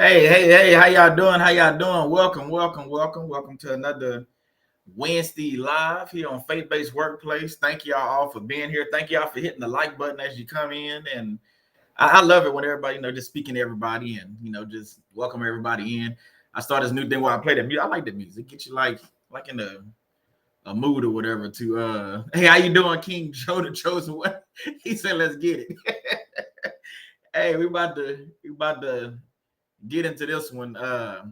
Hey, how y'all doing? How y'all doing? Welcome to another Wednesday live here on Faith-Based Workplace. Thank y'all all for being here. Thank y'all for hitting the like button as you come in. And I love it when everybody, just speaking to everybody and, just welcome everybody in. I started this new thing where I play that music. I like the music. Get you like in a mood or whatever to, hey, how you doing, King Joe the Chosen One? He said, let's get it. Hey, we about to get into this one. I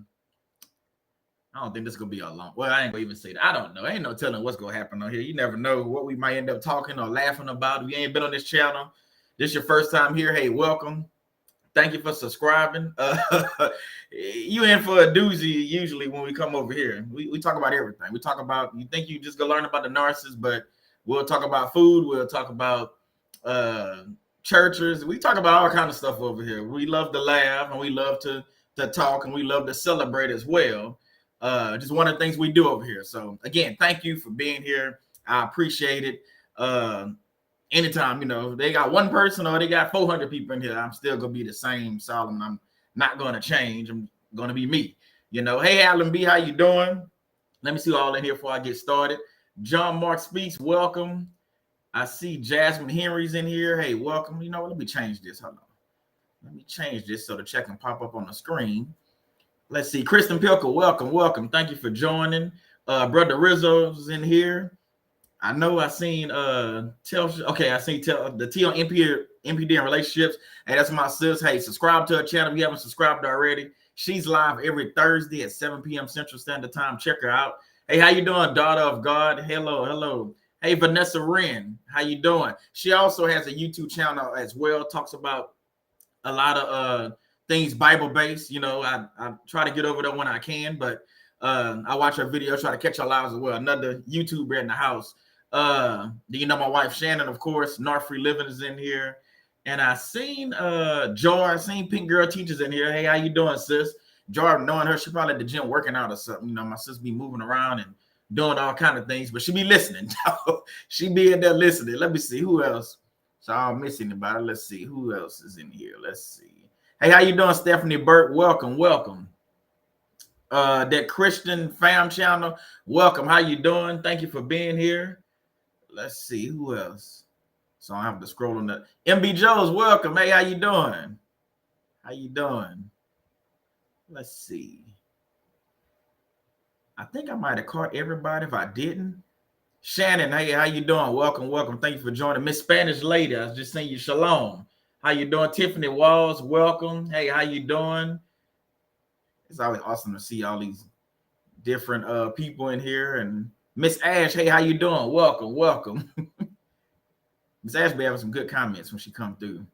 don't think this is gonna be a long. Well, I ain't gonna even say that. I don't know. Ain't no telling what's gonna happen on here. You never know what we might end up talking or laughing about. If you ain't been on this channel, this is your first time here. Hey, welcome. Thank you for subscribing. You in for a doozy usually when we come over here. We talk about everything. We talk about, you think you just gonna learn about the narcissist, but we'll talk about food. We'll talk about churches. We talk about all kind of stuff over here. We love to laugh and we love to talk and we love to celebrate as well. Just one of the things we do over here. So again, thank you for being here. I appreciate it. Anytime, they got one person or they got 400 people in here, I'm still gonna be the same Solomon. I'm not gonna change. I'm gonna be me. Hey Alan B, how you doing? Let me see all in here before I get started. John Mark Speaks, welcome. I see Jasmine Henry's in here. Hey, welcome. Let me change this. Hold on. Let me change this so the check can pop up on the screen. Let's see. Kristen Pilker, welcome. Thank you for joining. Brother Rizzo's in here. I know I seen the T on MPD and relationships. Hey, that's my sis. Hey, subscribe to her channel if you haven't subscribed already. She's live every Thursday at 7 p.m. Central Standard Time. Check her out. Hey, how you doing, daughter of God? Hello. Hey, Vanessa Wren, how you doing? She also has a YouTube channel as well. Talks about a lot of things Bible-based. I try to get over there when I can, but I watch her videos, try to catch her lives as well. Another YouTuber in the house. Do you know my wife Shannon, of course? North Free Living is in here. And I seen Joy, I seen Pink Girl Teachers in here. Hey, how you doing, sis? Joy, knowing her, she probably at the gym working out or something. My sis be moving around and doing all kind of things, but she be listening. She be in there listening. Let me see who else. So I don't miss anybody. Let's see who else is in here. Let's see. Hey, how you doing, Stephanie Burke? Welcome. That Christian fam channel, welcome. How you doing? Thank you for being here. Let's see who else. So I have to scroll on that. MB Joe's, welcome. Hey, how you doing? Let's see. I think I might have caught everybody. If I didn't, Shannon, hey, how you doing? Welcome. Thank you for joining. Miss Spanish Lady, I was just saying you shalom. How you doing? Tiffany Walls, welcome. Hey, how you doing? It's always awesome to see all these different people in here. And Miss Ash, hey, how you doing? Welcome. Miss Ash be having some good comments when she come through.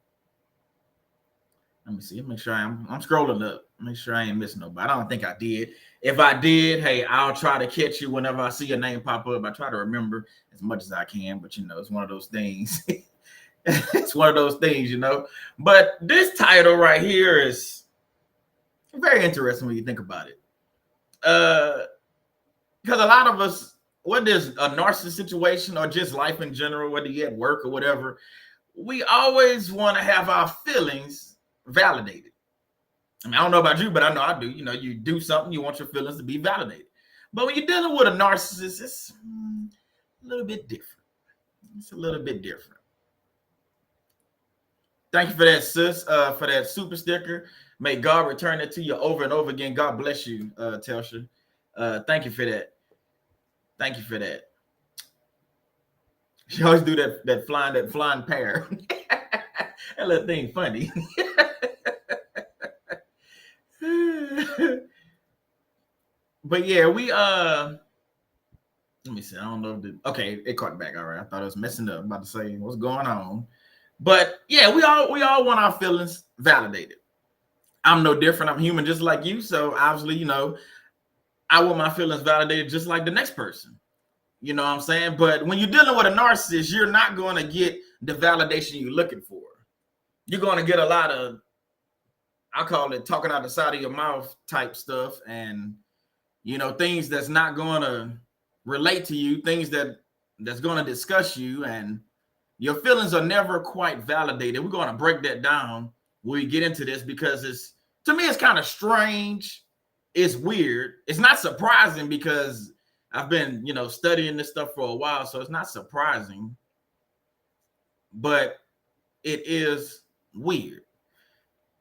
Let me see. Make sure I'm scrolling up. Make sure I ain't missing nobody. I don't think I did. If I did, hey, I'll try to catch you whenever I see your name pop up. I try to remember as much as I can, but it's one of those things. It's one of those things, But this title right here is very interesting when you think about it. Because a lot of us, whether it's a narcissist situation or just life in general, whether you're at work or whatever, we always want to have our feelings validated. I don't know about you, but I know I do. You do something, you want your feelings to be validated. But when you're dealing with a narcissist, it's a little bit different. It's a little bit different. Thank you for that, sis, for that super sticker. May God return it to you over and over again. God bless you, Telsha. Thank you for that. She always do that flying pear. That little thing funny. But yeah, we let me see. I don't know. Okay, it caught back. All right. I thought it was messing up. I'm about to say what's going on. But yeah, we all want our feelings validated. I'm no different. I'm human just like you. So obviously, I want my feelings validated just like the next person. You know what I'm saying? But when you're dealing with a narcissist, you're not going to get the validation you're looking for. You're going to get a lot of, I call it talking out the side of your mouth type stuff. And, things that's not going to relate to you, things that's going to discuss you. And your feelings are never quite validated. We're going to break that down when we get into this because to me, it's kind of strange. It's weird. It's not surprising because I've been, studying this stuff for a while, so it's not surprising, but it is weird.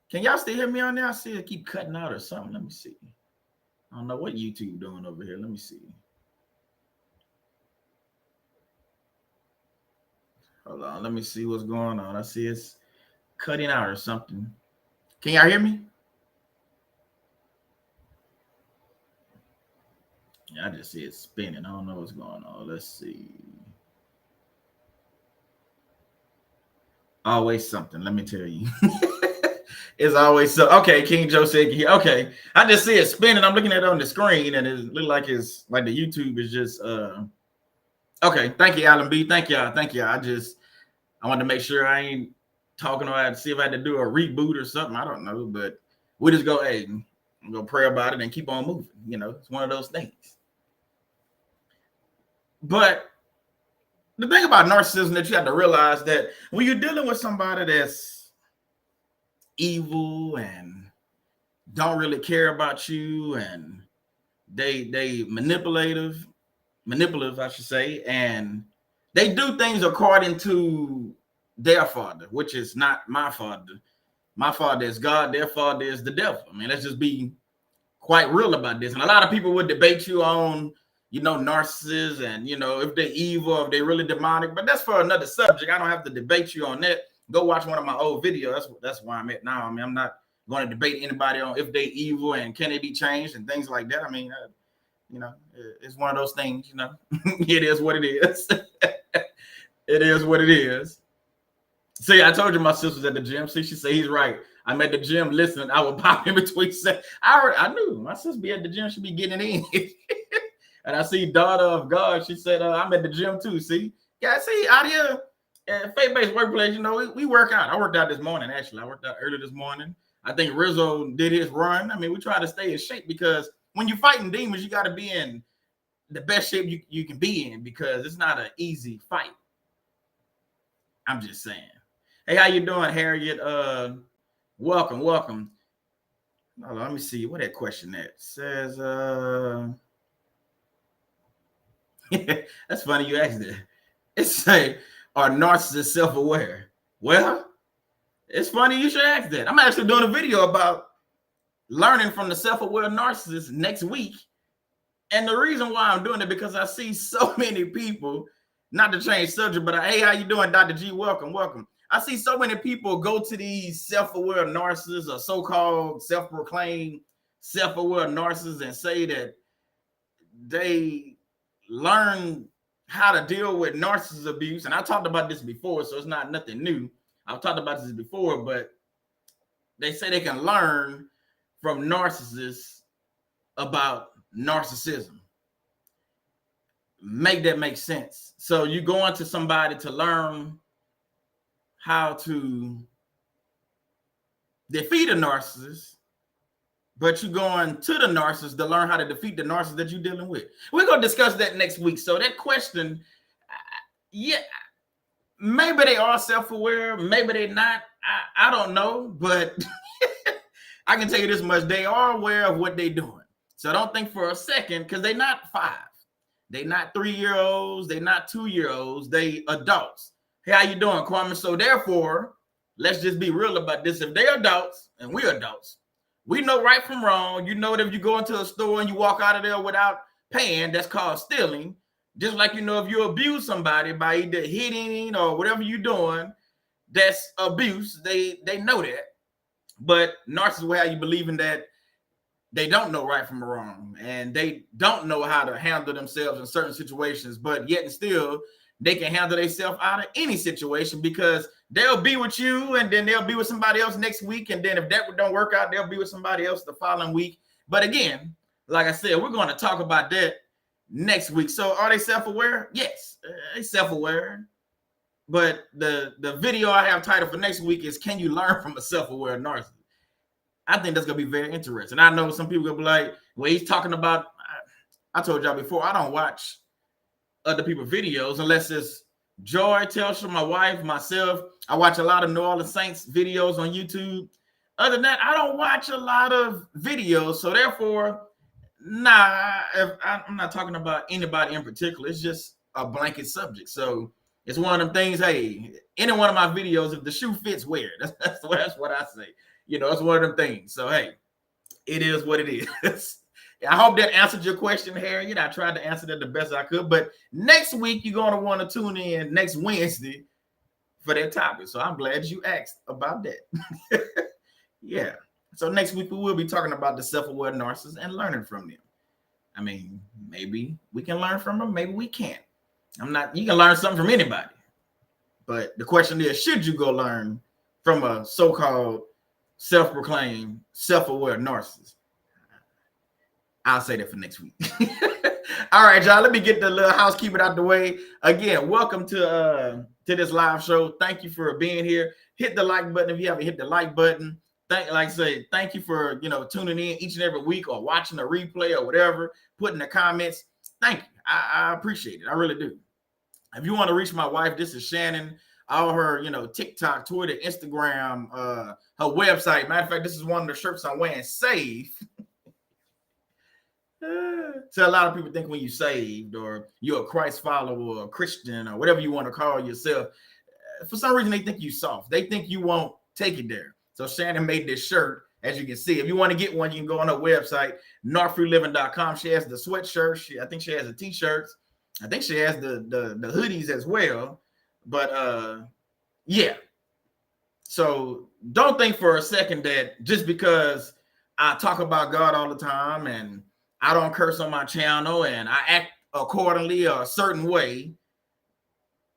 Can y'all still hear me on there? I see it keep cutting out or something. Let me see. I don't know what YouTube doing over here. Let me see. Hold on. Let me see what's going on. I see it's cutting out or something. Can y'all hear me? Yeah, I just see it spinning. I don't know what's going on. Let's see. Always something. Let me tell you. It's always so. Okay, King Joe said, okay. I just see it spinning. I'm looking at it on the screen, and it looks like it's like the YouTube is just okay. Thank you, Alan B. Thank y'all. I wanted to make sure I ain't talking, or I had to see if I had to do a reboot or something. I don't know, but we just go, hey, I'm gonna pray about it and keep on moving. It's one of those things. But the thing about narcissism that you have to realize that when you're dealing with somebody that's evil and don't really care about you, and they manipulative, I should say, and they do things according to their father, which is not my father. My father is God, their father is the devil. I mean, let's just be quite real about this. And a lot of people would debate you on, narcissists and, if they're evil, if they're really demonic, but that's for another subject. I don't have to debate you on that. Go watch one of my old videos. That's where I'm at now. I mean, I'm not going to debate anybody on if they're evil and can they be changed and things like that. I mean, it's one of those things, it is what it is. It is what it is. So yeah, I told you my sister's at the gym. See, she said he's right. I'm at the gym listening. I would pop in between. I knew my sister be at the gym. She be getting it in. And I see Daughter of God. She said, I'm at the gym too. See, yeah, see out here. Faith-based workplace, we work out. I worked out this morning, actually. I worked out early this morning. I think Rizzo did his run. I mean, we try to stay in shape because when you're fighting demons, you got to be in the best shape you can be in, because it's not an easy fight. I'm just saying. Hey, how you doing, Harriet? Welcome. Let me see what that question at. Says, that's funny you asked that. It say, are narcissists self-aware? Well, it's funny you should ask that. I'm actually doing a video about learning from the self-aware narcissists next week. And the reason why I'm doing it, because I see so many people, not to change subject, but hey, how you doing, Dr. G? Welcome. I see so many people go to these self-aware narcissists or so-called self-proclaimed self-aware narcissists and say that they learn how to deal with narcissist abuse. And I talked about this before, so it's not nothing new. I've talked about this before, but they say they can learn from narcissists about narcissism. Make that make sense. So you go into somebody to learn how to defeat a narcissist, but you're going to the narcissist to learn how to defeat the narcissist that you're dealing with. We're going to discuss that next week. So that question, yeah, maybe they are self-aware, maybe they're not. I don't know, but I can tell you this much. They are aware of what they're doing. So don't think for a second, because they're not 5. They're not 3-year-olds. They're not 2-year-olds. They adults. Hey, how you doing, Kwame? So therefore, let's just be real about this. If they're adults and we're adults, we know right from wrong. You know that if you go into a store and you walk out of there without paying, that's called stealing. Just like, if you abuse somebody by either hitting or whatever you're doing, that's abuse. They know that. But narcissists will have you believing that they don't know right from wrong, and they don't know how to handle themselves in certain situations, but yet and still they can handle themselves out of any situation, because they'll be with you and then they'll be with somebody else next week. And then if that don't work out, they'll be with somebody else the following week. But again, like I said, we're going to talk about that next week. So are they self-aware? Yes, they self-aware. But the video I have titled for next week is, can you learn from a self-aware narcissist? I think that's going to be very interesting. I know some people will be like, well, he's talking about, I told y'all before, I don't watch other people's videos unless it's Joy, Telsha, my wife, myself. I watch a lot of New Orleans Saints videos on YouTube. Other than that, I don't watch a lot of videos. So therefore, Nah, I'm not talking about anybody in particular. It's just a blanket subject. So it's one of them things. Hey, any one of my videos, if the shoe fits, wear it. That's what I say. You know, it's one of them things. So hey, it is what it is. I hope that answered your question, Harry. You know, I tried to answer that the best I could. But next week, you're going to want to tune in next Wednesday for that topic. So I'm glad you asked about that. Yeah. So next week, we will be talking about the self-aware narcissists and learning from them. I mean, maybe we can learn from them. Maybe we can't. You can learn something from anybody. But the question is, should you go learn from a so-called self-proclaimed self-aware narcissist? I'll say that for next week. All right, y'all. Let me get the little housekeeping out the way. Again, welcome to this live show. Thank you for being here. Hit the like button if you haven't hit the like button. Like I say, thank you for tuning in each and every week or watching a replay or whatever. Put in the comments. Thank you. I appreciate it. I really do. If you want to reach my wife, this is Shannon. All her, TikTok, Twitter, Instagram, her website. Matter of fact, this is one of the shirts I'm wearing. Save. So a lot of people think when you saved or you're a Christ follower or a Christian or whatever you want to call yourself, for some reason they think you soft. They think you won't take it there. So Shannon made this shirt, as you can see. If you want to get one, you can go on her website, narcfreeliving.com. She has the sweatshirts. I think she has the t-shirts. I think she has the hoodies as well. But yeah. So don't think for a second that just because I talk about God all the time and I don't curse on my channel and I act accordingly a certain way,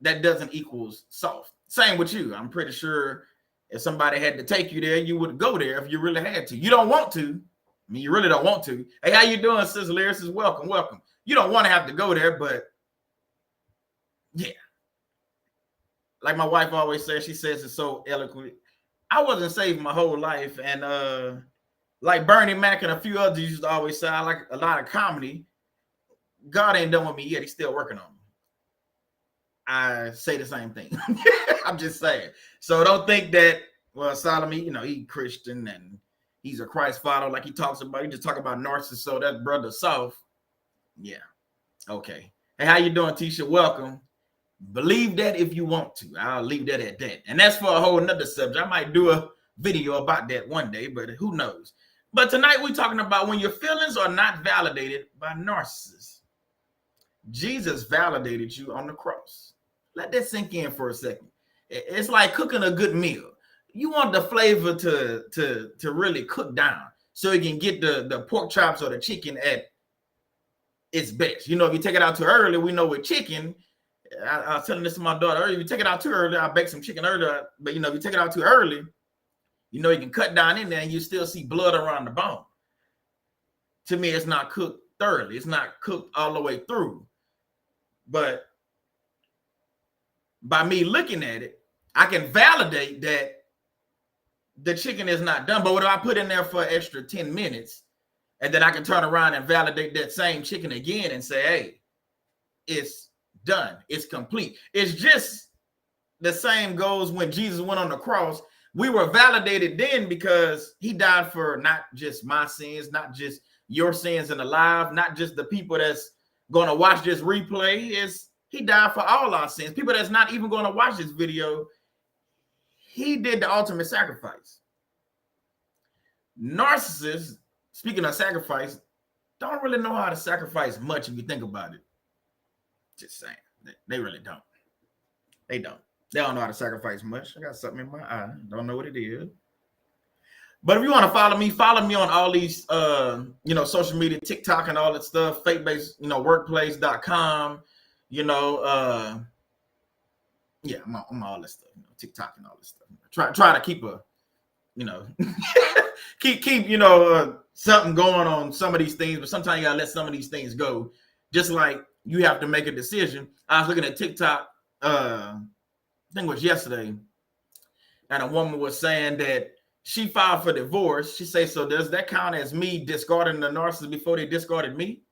that doesn't equal soft. Same with you. I'm pretty sure if somebody had to take you there, you would go there if you really had to. You don't want to. I mean, you really don't want to. Hey, how you doing, Sister Lyricist? Welcome, welcome. You don't want to have to go there, but yeah. Like my wife always says, she says it so eloquently. I wasn't saved my whole life, and like Bernie Mac and a few others used to always say, I like a lot of comedy. God ain't done with me yet. He's still working on me. I say the same thing. I'm just saying. So don't think that, well, Solomon, he's Christian and he's a Christ follower like he talks about. He just talk about narcissists, so that brother soft. Yeah. Okay. Hey, how you doing, Tisha? Welcome. Believe that if you want to. I'll leave that at that. And that's for a whole nother subject. I might do a video about that one day, but who knows? But tonight we're talking about when your feelings are not validated by narcissists. Jesus validated you on the cross. Let that sink in for a second. It's like cooking a good meal. You want the flavor to really cook down so you can get the pork chops or the chicken at its best. If you take it out too early, we know with chicken, I was telling this to my daughter earlier, if you take it out too early, I baked some chicken earlier, but if you take it out too early, you can cut down in there and you still see blood around the bone. To me, it's not cooked thoroughly. It's not cooked all the way through. But by me looking at it, I can validate that the chicken is not done. But what if I put in there for an extra 10 minutes and then I can turn around and validate that same chicken again and say, hey, it's done. It's complete. It's just the same goes when Jesus went on the cross. We were validated then because he died for not just my sins, not just your sins and alive, not just the people that's going to watch this replay. He died for all our sins. People that's not even going to watch this video, he did the ultimate sacrifice. Narcissists, speaking of sacrifice, don't really know how to sacrifice much if you think about it. Just saying. They really don't. They don't. They don't know how to sacrifice much. I got something in my eye. Don't know what it is. But if you want to follow me on all these, social media, TikTok and all that stuff, faith-based, workplace.com, yeah, I'm on all this stuff, TikTok and all this stuff. Try to keep keep something going on some of these things, but sometimes you gotta let some of these things go. Just like you have to make a decision. I was looking at TikTok, I think it was yesterday, and a woman was saying that she filed for divorce. She said, so does that count as me discarding the narcissist before they discarded me?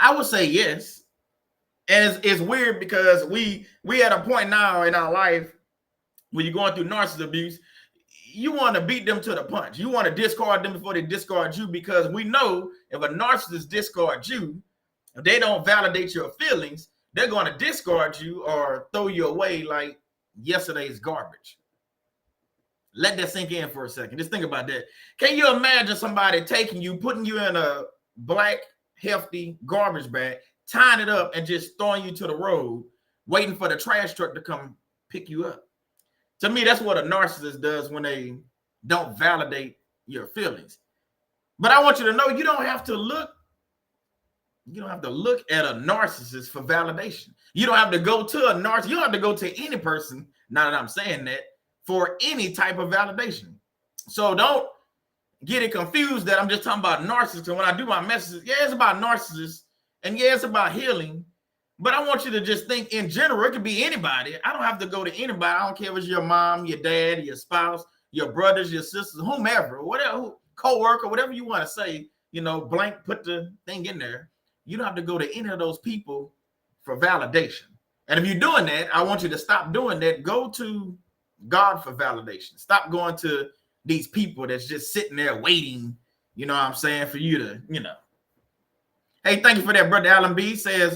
I would say yes. And it's weird because we at a point now in our life when you're going through narcissist abuse, you want to beat them to the punch. You want to discard them before they discard you, because we know if a narcissist discards you, if they don't validate your feelings, they're going to discard you or throw you away like yesterday's garbage. Let that sink in for a second. Just think about that. Can you imagine somebody taking you, putting you in a black, hefty garbage bag, tying it up, and just throwing you to the road, waiting for the trash truck to come pick you up? To me, that's what a narcissist does when they don't validate your feelings. But I want you to know, you don't have to look at a narcissist for validation. You don't have to go to a narcissist. You don't have to go to any person, now that I'm saying that, for any type of validation. So don't get it confused that I'm just talking about narcissists. And when I do my messages, yeah, it's about narcissists, and yeah, it's about healing. But I want you to just think in general. It could be anybody. I don't have to go to anybody. I don't care if it's your mom, your dad, your spouse, your brothers, your sisters, whomever, whatever, co-worker, whatever you want to say, blank, put the thing in there. You don't have to go to any of those people for validation. And if you're doing that, I want you to stop doing that. Go to God for validation. Stop going to these people that's just sitting there waiting, for you to, Hey, thank you for that, Brother Alan B. Says,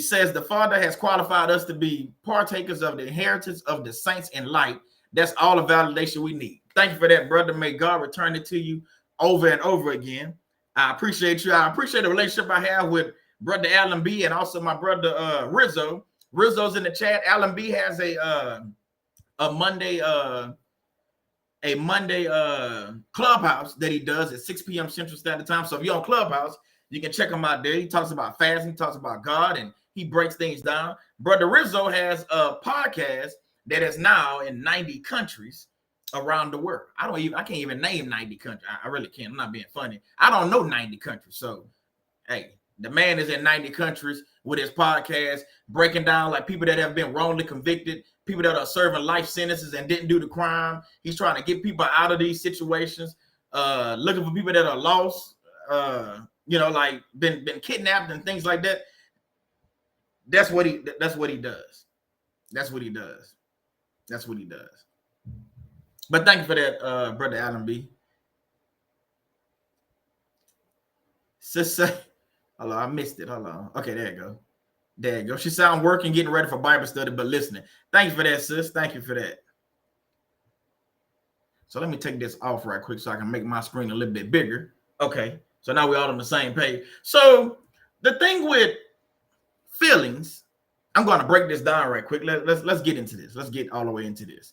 says the Father has qualified us to be partakers of the inheritance of the saints in light. That's all the validation we need. Thank you for that, brother. May God return it to you over and over again. I appreciate you. I appreciate the relationship I have with Brother Alan B. and also my brother Rizzo. Rizzo's in the chat. Alan B has a Monday Clubhouse that he does at 6 p.m. Central Standard Time. So if you're on Clubhouse, you can check him out there. He talks about fasting, he talks about God, and he breaks things down. Brother Rizzo has a podcast that is now in 90 countries around the world. I can't even name 90 countries. I really can't. I'm not being funny. I don't know 90 countries. So, hey, the man is in 90 countries with his podcast, breaking down like people that have been wrongly convicted, people that are serving life sentences and didn't do the crime. He's trying to get people out of these situations, looking for people that are lost, like been kidnapped and things like that. That's what he does. That's what he does. But thank you for that, Brother Alan B. Sister, hold on, I missed it. Hold on. Okay, there you go. There you go. She sound working, getting ready for Bible study, but listening. Thank you for that, sis. Thank you for that. So let me take this off right quick so I can make my screen a little bit bigger. Okay. So now we're all on the same page. So the thing with feelings, I'm going to break this down right quick. Let's get into this. Let's get all the way into this,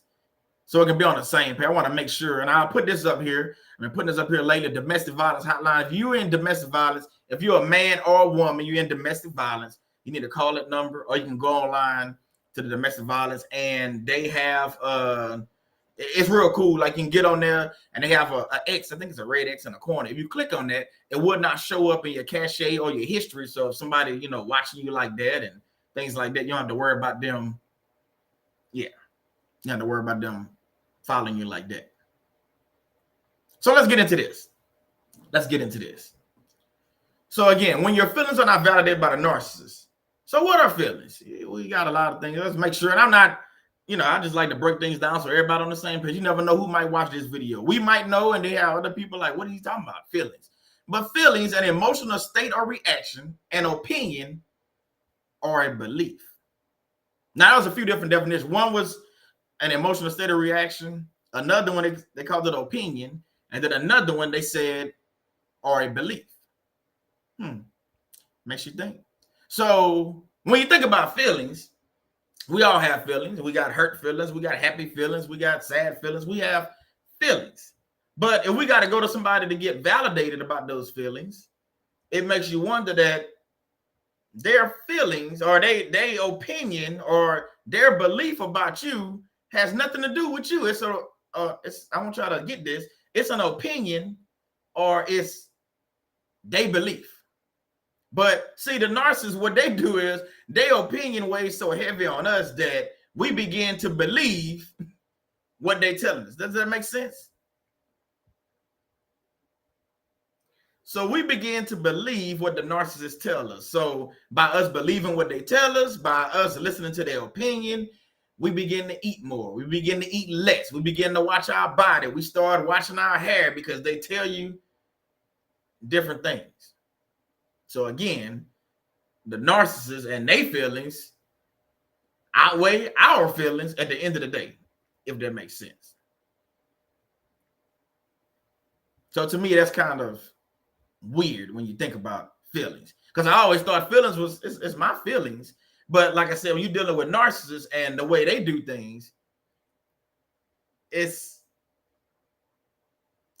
so it can be on the same page. I want to make sure, and I'll put this up here. I'm putting this up here later. Domestic violence hotline. If you're in domestic violence, if you're a man or a woman, you're in domestic violence, you need to call that number, or you can go online to the domestic violence, and they have it's real cool. Like, you can get on there and they have a X. I think it's a red X in the corner. If you click on that, it would not show up in your cache or your history. So if somebody, watching you like that and things like that, you don't have to worry about them. Yeah. You don't have to worry about them following you like that. So let's get into this. So again, when your feelings are not validated by the narcissist. So what are feelings? We got a lot of things. Let's make sure. And I'm not, I just like to break things down so everybody on the same page. You never know who might watch this video. We might know, and they have other people like, what are you talking about? Feelings. But feelings, an emotional state or reaction, an opinion, or a belief. Now, there's a few different definitions. One was an emotional state or reaction. Another one, they called it opinion. And then another one, they said, or a belief. Makes you think. So when you think about feelings, we all have feelings. We got hurt feelings. We got happy feelings. We got sad feelings. We have feelings. But if we got to go to somebody to get validated about those feelings, it makes you wonder that their feelings or their opinion or their belief about you has nothing to do with you. I want y'all to get this. It's an opinion or it's their belief. But see, the narcissists, what they do is their opinion weighs so heavy on us that we begin to believe what they tell us. Does that make sense? So we begin to believe what the narcissists tell us. So by us believing what they tell us, by us listening to their opinion, we begin to eat more. We begin to eat less. We begin to watch our body. We start watching our hair because they tell you different things. So again, the narcissist and their feelings outweigh our feelings at the end of the day, if that makes sense. So to me, that's kind of weird when you think about feelings, because I always thought feelings was it's my feelings. But like I said, when you're dealing with narcissists and the way they do things, it's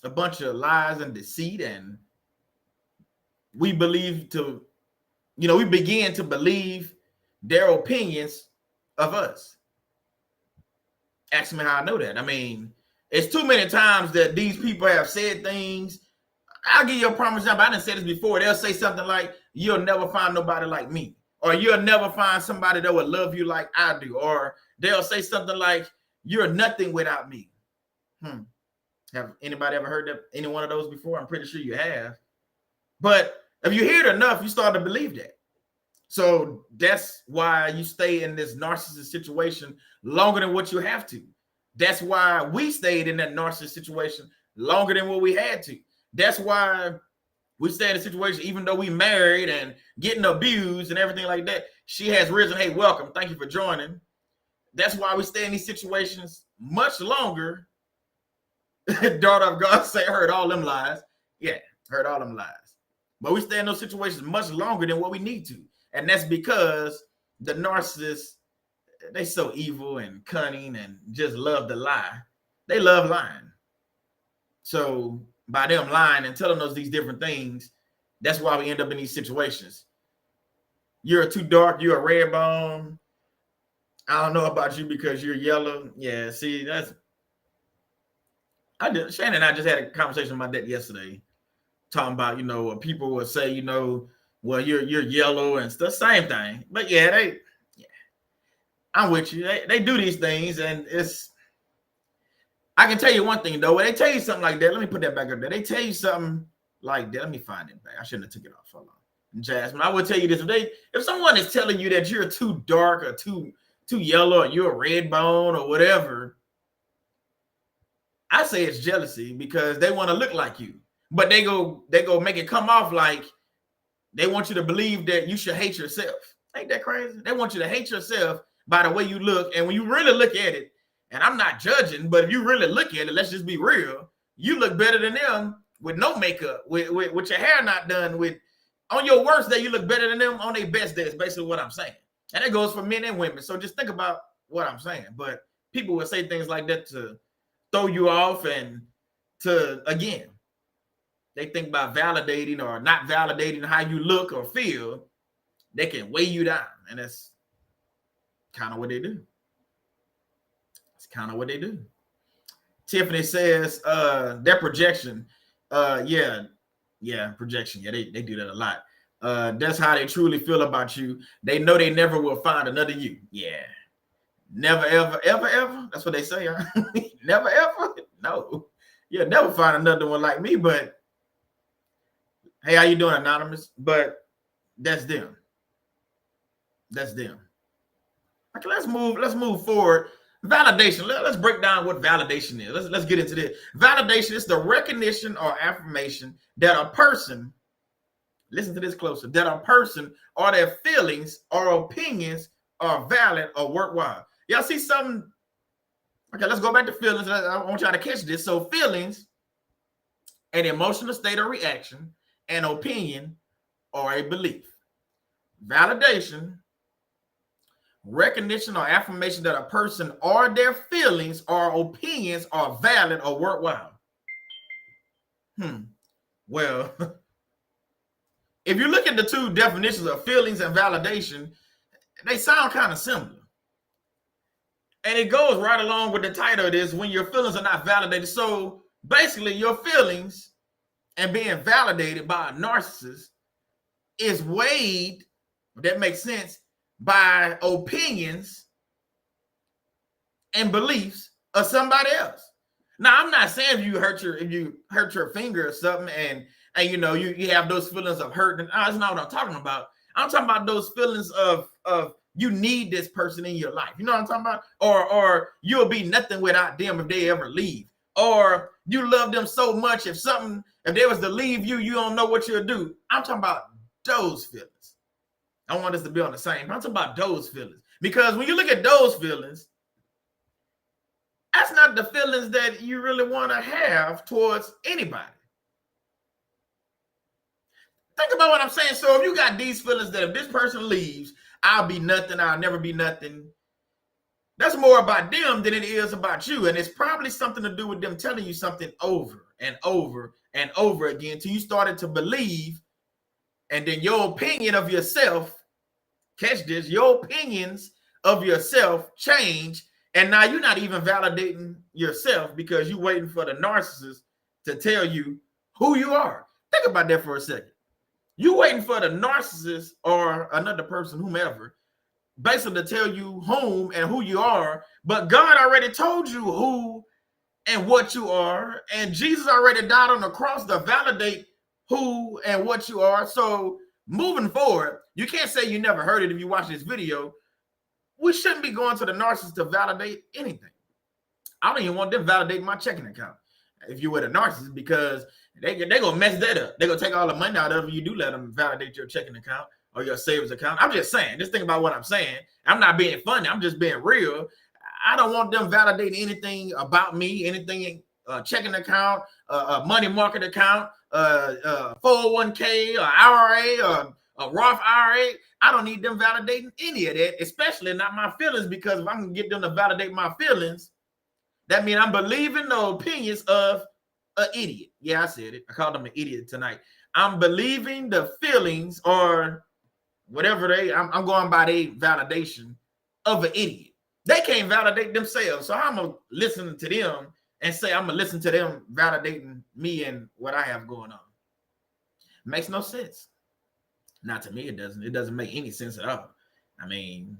a bunch of lies and deceit, and we begin to believe their opinions of us. Ask me how I know that. I mean, it's too many times that these people have said things. I'll give you a prime example. I didn't say this before. They'll say something like, "You'll never find nobody like me," or "You'll never find somebody that would love you like I do," or they'll say something like, "You're nothing without me." Have anybody ever heard any one of those before? I'm pretty sure you have. But if you hear it enough, you start to believe that. So that's why you stay in this narcissist situation longer than what you have to. That's why we stayed in that narcissist situation longer than what we had to. That's why we stay in a situation, even though we married and getting abused and everything like that. She has risen. Hey, welcome. Thank you for joining. That's why we stay in these situations much longer. Daughter of God say, heard all them lies. Yeah, heard all them lies. But we stay in those situations much longer than what we need to. And that's because the narcissists, they so evil and cunning and just love to lie. They love lying. So by them lying and telling us these different things, that's why we end up in these situations. You're too dark, you're a red bone. I don't know about you because you're yellow. Yeah, see, Shannon and I just had a conversation about that yesterday, talking about, people will say, well, you're yellow and stuff, same thing. But yeah, I'm with you. They do these things, and I can tell you one thing though. When they tell you something like that, let me put that back up there. They tell you something like that. Let me find it back. I shouldn't have took it off. Hold on. Jasmine, I will tell you this. If someone is telling you that you're too dark or too yellow, or you're a red bone or whatever, I say it's jealousy, because they want to look like you. But they go make it come off like they want you to believe that you should hate yourself. Ain't that crazy? They want you to hate yourself by the way you look. And when you really look at it, and I'm not judging, but if you really look at it, let's just be real, you look better than them with no makeup, with your hair not done, on your worst day, you look better than them on their best day, is basically what I'm saying. And it goes for men and women. So just think about what I'm saying. But people will say things like that to throw you off, and again, they think by validating or not validating how you look or feel, they can weigh you down. And that's kind of what they do. It's kind of what they do. Tiffany says, their projection. Yeah, projection. Yeah, they do that a lot. That's how they truly feel about you. They know they never will find another you. Yeah. Never, ever, ever, ever. That's what they say, huh? Never, ever? No. You'll never find another one like me, but hey, how you doing, Anonymous? But that's them. That's them. Okay, let's move forward. Validation. Let's break down what validation is. Let's get into this. Validation is the recognition or affirmation that a person, listen to this closer, that a person or their feelings or opinions are valid or worthwhile. Y'all see something? Okay, let's go back to feelings. I want y'all to catch this. So feelings, an emotional state or reaction, an opinion, or a belief. Validation, recognition or affirmation that a person or their feelings or opinions are valid or worthwhile. Well, if you look at the two definitions of feelings and validation, they sound kind of similar. And it goes right along with the title of this, when your feelings are not validated. So basically, your feelings and being validated by a narcissist is weighed, if that makes sense, by opinions and beliefs of somebody else. Now, I'm not saying if you hurt your finger or something, and you have those feelings of hurt. That's not what I'm talking about. I'm talking about those feelings of you need this person in your life. You know what I'm talking about? Or you'll be nothing without them if they ever leave. Or you love them so much, if they was to leave you, you don't know what you'll do. I'm talking about those feelings. I want us to be on the same. I'm talking about those feelings. Because when you look at those feelings, that's not the feelings that you really want to have towards anybody. Think about what I'm saying. So if you got these feelings that if this person leaves, I'll be nothing, I'll never be nothing. That's more about them than it is about you. And it's probably something to do with them telling you something over and over and over again till you started to believe. And then your opinion of yourself, catch this, your opinions of yourself change. And now you're not even validating yourself because you're waiting for the narcissist to tell you who you are. Think about that for a second. You're waiting for the narcissist or another person, whomever, basically to tell you whom and who you are. But God already told you who and what you are. And Jesus already died on the cross to validate who and what you are. So moving forward, you can't say you never heard it if you watch this video. We shouldn't be going to the narcissist to validate anything. I don't even want them validating my checking account if you're with a narcissist, because they're going to mess that up. They're going to take all the money out of it. You do let them validate your checking account or your savings account. I'm just saying, just think about what I'm saying. I'm not being funny. I'm just being real. I don't want them validating anything about me, anything, checking account, money market account, 401k or IRA or a Roth IRA. I don't need them validating any of that, especially not my feelings, because if I'm going to get them to validate my feelings, that means I'm believing the opinions of an idiot. Yeah, I said it. I called them an idiot tonight. I'm believing the feelings or whatever I'm going by their validation of an idiot. They can't validate themselves. So I'm going to listen to them and say I'm going to listen to them validating me and what I have going on. Makes no sense. Not to me, it doesn't. It doesn't make any sense at all. I mean,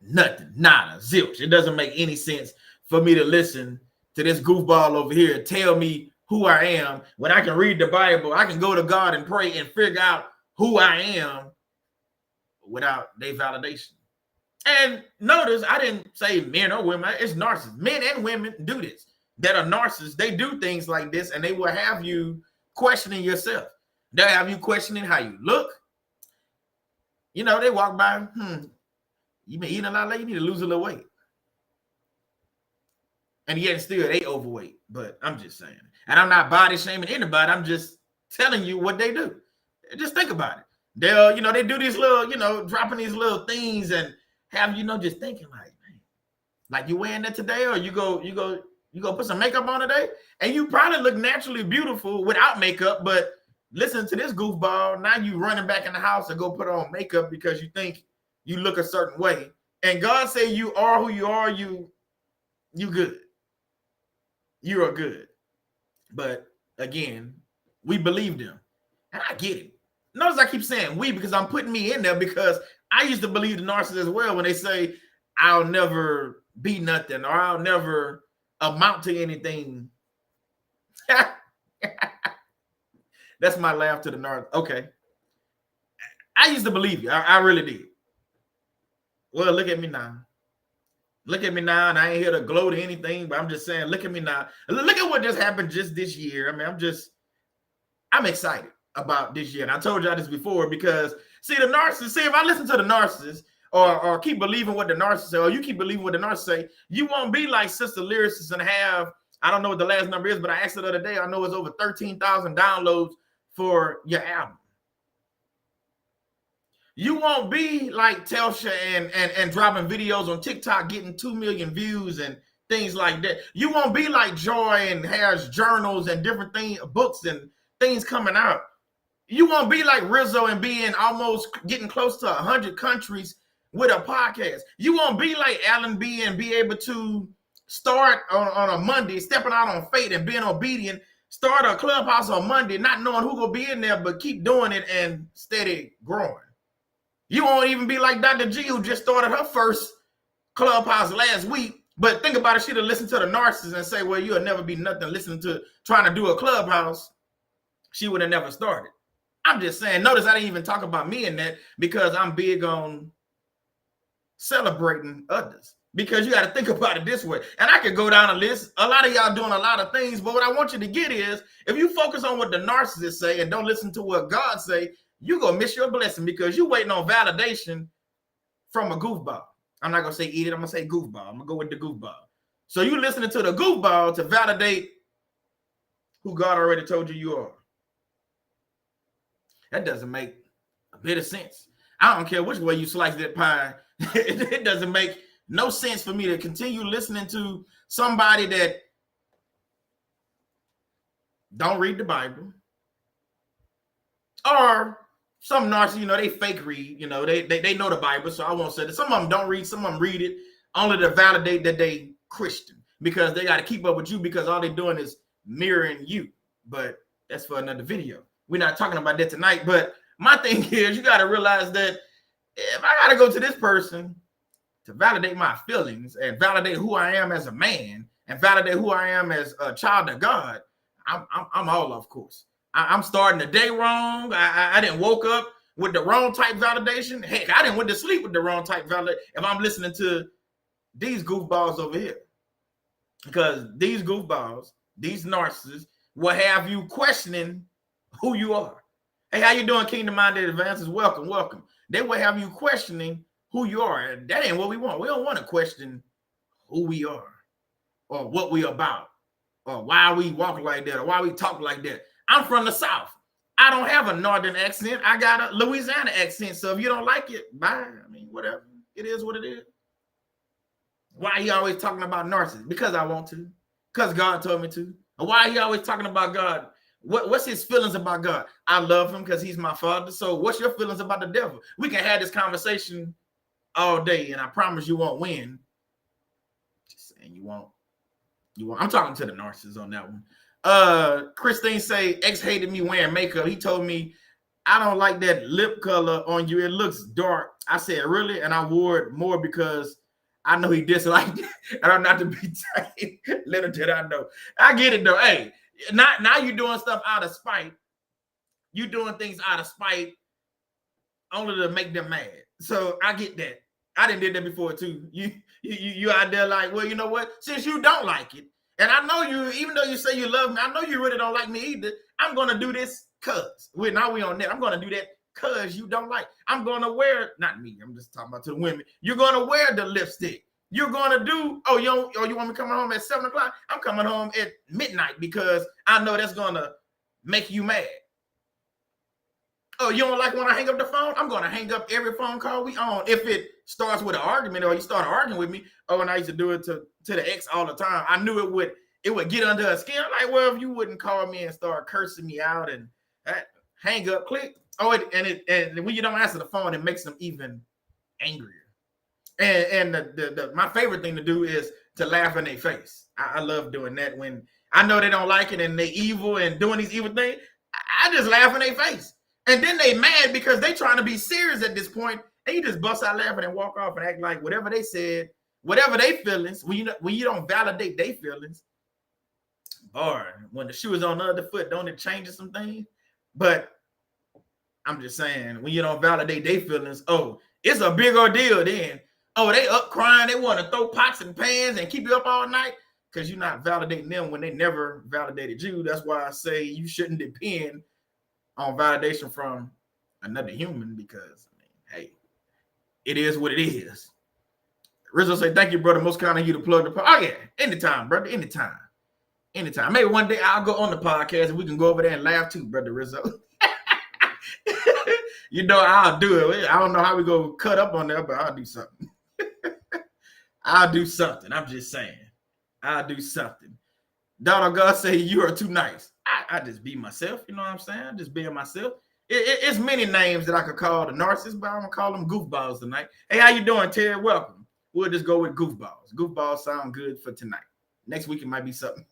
nothing, nada, zilch. It doesn't make any sense for me to listen to this goofball over here tell me who I am when I can read the Bible. I can go to God and pray and figure out who I am without their validation. And notice I didn't say men or women. It's narcissists. Men and women do this. That are narcissists. They do things like this, and they will have you questioning yourself. They'll have you questioning how you look. You know, they walk by, you been eating a lot lately, you need to lose a little weight. And yet still they overweight. But I'm just saying. And I'm not body shaming anybody. I'm just telling you what they do. Just think about it. They'll, they do these little, dropping these little things and have, just thinking like you wearing that today, or you go put some makeup on today, and you probably look naturally beautiful without makeup, but listen to this goofball. Now you running back in the house and go put on makeup because you think you look a certain way. And God say you are who you are. You good. You are good. But again, we believe them. And I get it. Notice I keep saying we because I'm putting me in there, because I used to believe the narcissist as well when they say I'll never be nothing or I'll never amount to anything. That's my laugh to the narcissist. Okay. I used to believe you. I really did. Well, look at me now. Look at me now, and I ain't here to gloat or anything, but I'm just saying, look at me now. Look at what just happened just this year. I mean, I'm excited about this year. And I told y'all this before, because see, the narcissist, if I listen to the narcissist or keep believing what the narcissist say, or you keep believing what the narcissist say, you won't be like Sister Lyricist and have, I don't know what the last number is, but I asked her the other day, I know it's over 13,000 downloads for your album. You won't be like Telsha and dropping videos on TikTok getting 2 million views and things like that. You won't be like Joy and has journals and different things, books and things coming out. You won't be like Rizzo and being almost getting close to 100 countries with a podcast. You won't be like Alan B and be able to start on a Monday, stepping out on faith and being obedient, start a clubhouse on Monday, not knowing who will be in there, but keep doing it and steady growing. You won't even be like Dr. G, who just started her first clubhouse last week. But think about it, she'd have listened to the narcissist and say, well, you'll never be nothing listening to trying to do a clubhouse. She would have never started. I'm just saying, notice I didn't even talk about me in that, because I'm big on celebrating others. Because you got to think about it this way. And I could go down a list. A lot of y'all doing a lot of things, but what I want you to get is, if you focus on what the narcissists say and don't listen to what God say, you're going to miss your blessing because you're waiting on validation from a goofball. I'm not going to say idiot. I'm going to say goofball. I'm going to go with the goofball. So you listening to the goofball to validate who God already told you are. That doesn't make a bit of sense. I don't care which way you slice that pie. It doesn't make no sense for me to continue listening to somebody that don't read the Bible, or some narcissists, they fake read, they know the Bible, so I won't say that. Some of them don't read, some of them read it only to validate that they Christian, because they got to keep up with you, because all they're doing is mirroring you. But that's for another video. We're not talking about that tonight. But my thing is, you got to realize that if I got to go to this person to validate my feelings and validate who I am as a man and validate who I am as a child of God, I'm all off course. I'm starting the day wrong. I didn't woke up with the wrong type validation. Heck, I didn't went to sleep with the wrong type validation if I'm listening to these goofballs over here. Because these goofballs, these narcissists, will have you questioning who you are. Hey, how you doing, Kingdom Minded Advances? Welcome, welcome. They will have you questioning who you are. That ain't what we want. We don't want to question who we are or what we about or why we walk like that or why we talk like that. I'm from the South. I don't have a Northern accent. I got a Louisiana accent. So if you don't like it, bye. I mean, whatever. It is what it is. Why are you always talking about narcissists? Because I want to. Because God told me to. And why are you always talking about God? What's his feelings about God? I love him because he's my father. So what's your feelings about the devil? We can have this conversation all day, and I promise you won't win. Just saying you won't. I'm talking to the narcissists on that one. Christine say, X hated me wearing makeup. He told me, I don't like that lip color on you. It looks dark. I said, really? And I wore it more because I know he disliked it. And I'm not to be tight. Little did I know. I get it though. Hey, now you're doing stuff out of spite. You doing things out of spite only to make them mad. So I get that. I done did that before too. You out there like, well, you know what? Since you don't like it, and I know you, even though you say you love me, I know you really don't like me either. I'm gonna do this cause we on that. I'm gonna do that cause you don't like. I'm gonna wear, not me. I'm just talking about to the women. You're gonna wear the lipstick. You're gonna do. You want me coming home at 7 o'clock? I'm coming home at midnight because I know that's gonna make you mad. Oh, you don't like when I hang up the phone? I'm going to hang up every phone call we on. If it starts with an argument or you start arguing with me, and I used to do it to the ex all the time. I knew it would get under her skin. I'm like, well, if you wouldn't call me and start cursing me out and hang up, click. And when you don't answer the phone, it makes them even angrier. And my favorite thing to do is to laugh in their face. I love doing that when I know they don't like it and they evil and doing these evil things. I just laugh in their face. And then they mad because they trying to be serious at this point, and you just bust out laughing and walk off and act like whatever they said, whatever they feelings, when you don't validate their feelings, or when the shoe is on the other foot, don't it change some things? But I'm just saying, when you don't validate their feelings, it's a big ordeal then. They up crying, they want to throw pots and pans and keep you up all night because you're not validating them when they never validated you. That's why I say you shouldn't depend on validation from another human because, hey, it is what it is. Rizzo say, thank you, brother. Most kind of you to plug the podcast. Oh, yeah. Anytime, brother. Anytime. Maybe one day I'll go on the podcast and we can go over there and laugh too, brother Rizzo. I'll do it. I don't know how we go cut up on there, but I'll do something. I'll do something. I'm just saying. I'll do something. Donald God say, you are too nice. I just be myself, you know what I'm saying? Just being myself. It's many names that I could call the narcissist, but I'm gonna call them goofballs tonight. Hey, how you doing, Ted? Welcome. We'll just go with goofballs. Goofballs sound good for tonight. Next week it might be something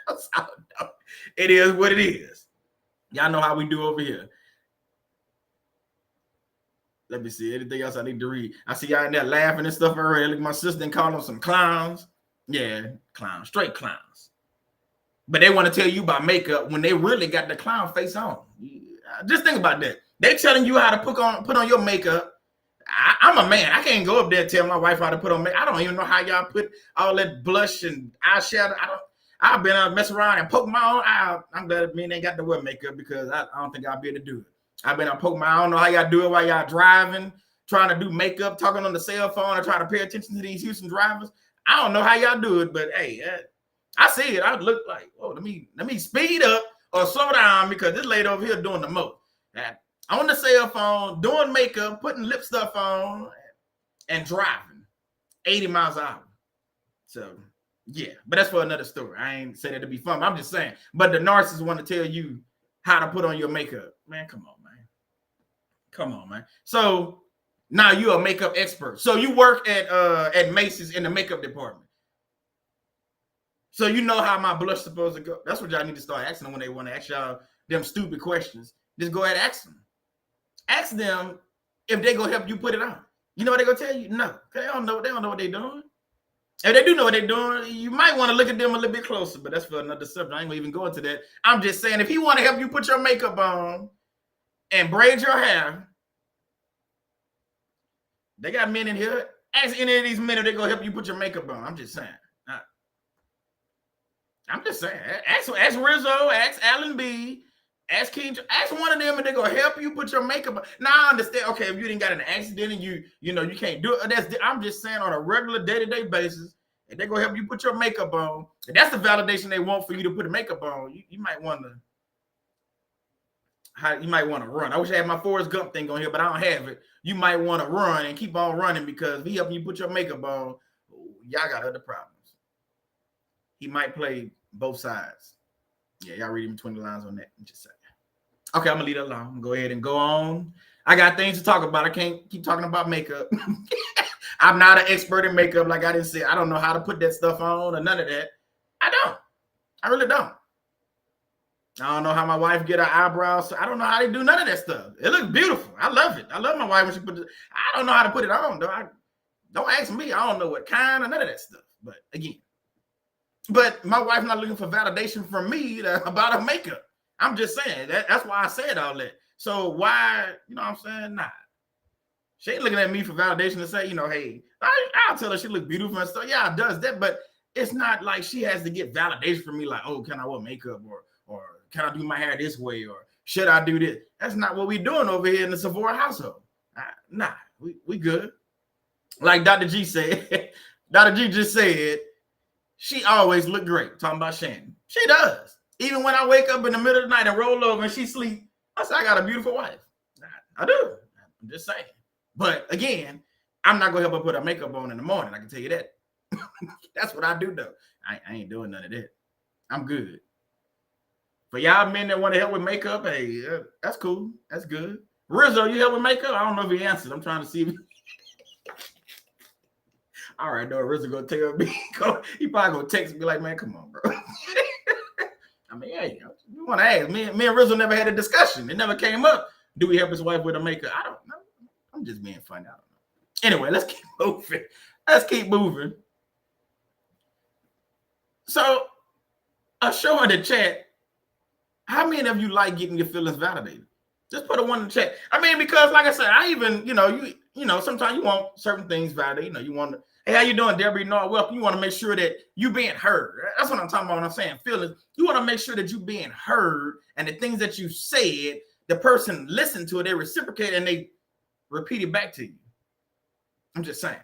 else. I don't know. It is what it is. Y'all know how we do over here. Let me see. Anything else I need to read? I see y'all in there laughing and stuff already. Look, my sister didn't call them some clowns. Yeah, clowns, straight clowns. But they want to tell you about makeup when they really got the clown face on. Just think about that. They telling you how to put on your makeup. I'm a man. I can't go up there and tell my wife how to put on makeup. I don't even know how y'all put all that blush and eyeshadow. I've been mess around and poke my own eye. I'm glad men ain't got to wear makeup because I don't think I'll be able to do it. I've been poke my eye. I don't know how y'all do it while y'all driving, trying to do makeup, talking on the cell phone, or trying to pay attention to these Houston drivers. I don't know how y'all do it, but hey, I see it. I look like, oh, let me speed up or slow down because this lady over here doing the most. On the cell phone, doing makeup, putting lip stuff on, and driving 80 miles an hour. So, yeah, but that's for another story. I ain't saying it to be fun. I'm just saying. But the narcissists want to tell you how to put on your makeup. Man, come on, man. Come on, man. So now you're a makeup expert. So you work at Macy's in the makeup department. So you know how my blush supposed to go. That's what y'all need to start asking them when they want to ask y'all them stupid questions. Just go ahead and ask them. Ask them if they gonna help you put it on. You know what they're gonna tell you? No. They don't know what they're doing. If they do know what they're doing, you might want to look at them a little bit closer, but that's for another subject. I ain't gonna even go into that. I'm just saying, if he want to help you put your makeup on and braid your hair, they got men in here. Ask any of these men if they're gonna help you put your makeup on. I'm just saying. Ask Rizzo, ask Alan B, ask King, ask one of them, and they're gonna help you put your makeup on. Now I understand. Okay, if you didn't got an accident and you can't do it. I'm just saying on a regular day-to-day basis, if they're gonna help you put your makeup on, and that's the validation they want for you to put the makeup on. You might want to run. I wish I had my Forrest Gump thing on here, but I don't have it. You might want to run and keep on running because if he helping you put your makeup on, y'all got other problems. He might play both sides. Yeah, y'all read between the lines on that. I'm just saying. Okay, I'm gonna leave it alone. I'm gonna go ahead and go on. I got things to talk about. I can't keep talking about makeup. I'm not an expert in makeup, like I didn't say. I don't know how to put that stuff on or none of that. I don't. I really don't. I don't know how my wife get her eyebrows. I don't know how they do none of that stuff. It looks beautiful. I love it. I love my wife when she put it. I don't know how to put it on, though. Don't ask me. I don't know what kind or none of that stuff. But again. But my wife not looking for validation from me about her makeup. I'm just saying that's why I said all that. So why, you know what I'm saying? Nah. She ain't looking at me for validation to say, hey, I'll tell her she look beautiful and stuff. Yeah, it does that, but it's not like she has to get validation from me like, oh, can I wear makeup or can I do my hair this way or should I do this? That's not what we doing over here in the SelfAware household. Nah, we good. Like Dr. G said, Dr. G just said, she always look great. Talking about Shannon. She does. Even when I wake up in the middle of the night and roll over and she sleep, I say, I got a beautiful wife. I do. I'm just saying. But again, I'm not going to help her put her makeup on in the morning. I can tell you that. That's what I do, though. I ain't doing none of that. I'm good. For y'all men that want to help with makeup, hey, that's cool. That's good. Rizzo, you help with makeup? I don't know if he answered. I'm trying to see if all right, no, Rizzo gonna tell me. He probably gonna text me like, man, come on, bro. I mean, hey, you want to ask? Me and Rizzo never had a discussion. It never came up. Do we help his wife with her makeup? I don't know. I'm just being funny. I don't know. Anyway, let's keep moving. So, a show in the chat. How many of you like getting your feelings validated? Just put a one in the chat. I mean, because like I said, I even, sometimes you want certain things validated. You want to, hey, how you doing, Deborah? Welcome. You want to make sure that you being heard. That's what I'm talking about when I'm saying feelings. You want to make sure that you being heard and the things that you said, the person listened to it, they reciprocate and they repeat it back to you. I'm just saying.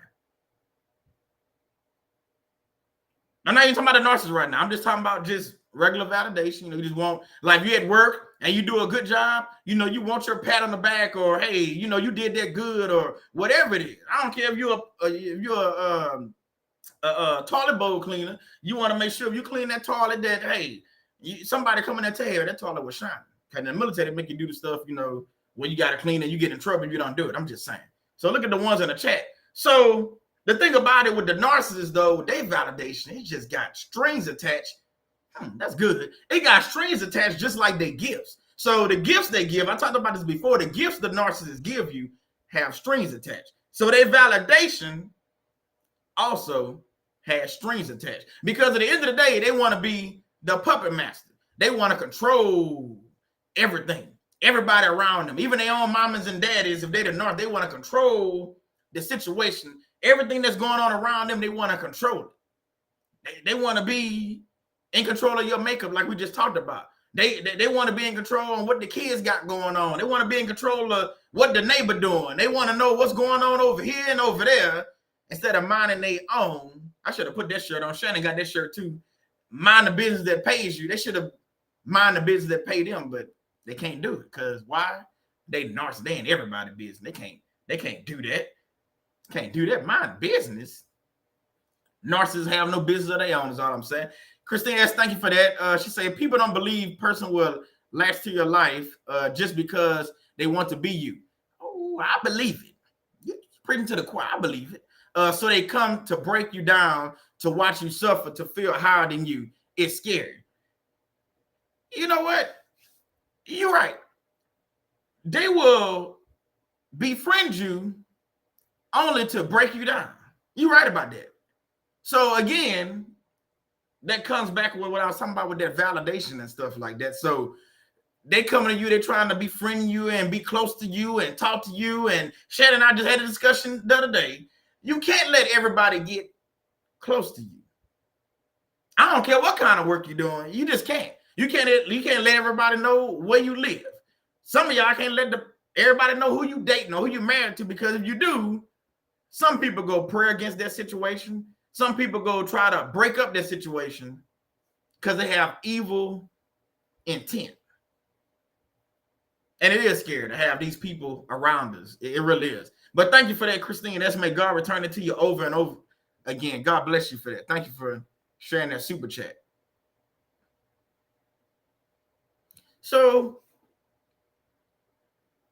I'm not even talking about the narcissist right now. I'm just talking about just regular validation. You just want, like you at work and you do a good job, you want your pat on the back or, hey, you did that good or whatever it is. I don't care if you're a toilet bowl cleaner. You want to make sure if you clean that toilet that, hey, somebody come in and tell you that toilet was shining. Okay, in the military, they make you do the stuff, when you got to clean and you get in trouble if you don't do it. I'm just saying. So look at the ones in the chat. So the thing about it with the narcissist, though, they validation, it just got strings attached. That's good. It got strings attached just like their gifts. So the gifts they give, I talked about this before, the gifts the narcissists give you have strings attached. So their validation also has strings attached. Because at the end of the day, they want to be the puppet master. They want to control everything. everybody around them, even their own mamas and daddies, if they're the North, they want to control the situation. Everything that's going on around them, they want to control it. They want to be in control of your makeup, like we just talked about. They want to be in control on what the kids got going on. They want to be in control of what the neighbor doing. They want to know what's going on over here and over there instead of minding their own. I should have put that shirt on. Shannon got that shirt too. Mind the business that pays you. They should have mind the business that pay them, but they can't do it because why? They narcissists. They in everybody's business. They can't do that. Can't do that. Mind business. Narcissists have no business of their own, is all I'm saying. Christine S., thank you for that. She said, people don't believe person will last to your life just because they want to be you. Oh, I believe it. You're preaching to the choir. I believe it. So they come to break you down, to watch you suffer, to feel higher than you. It's scary. You know what? You're right. They will befriend you only to break you down. You're right about that. So again, that comes back with what I was talking about with that validation and stuff like that. So they coming to you, they're trying to befriend you and be close to you and talk to you. And Shannon and I just had a discussion the other day. You can't let everybody get close to you. I don't care what kind of work you're doing. You just can't. You can't let everybody know where you live. Some of y'all can't let everybody know who you dating or who you married to, because if you do, some people go pray against that situation. Some people go try to break up that situation because they have evil intent. And it is scary to have these people around us. It really is. But thank you for that, Christine. That's may God return it to you over and over again. God bless you for that. Thank you for sharing that super chat. So,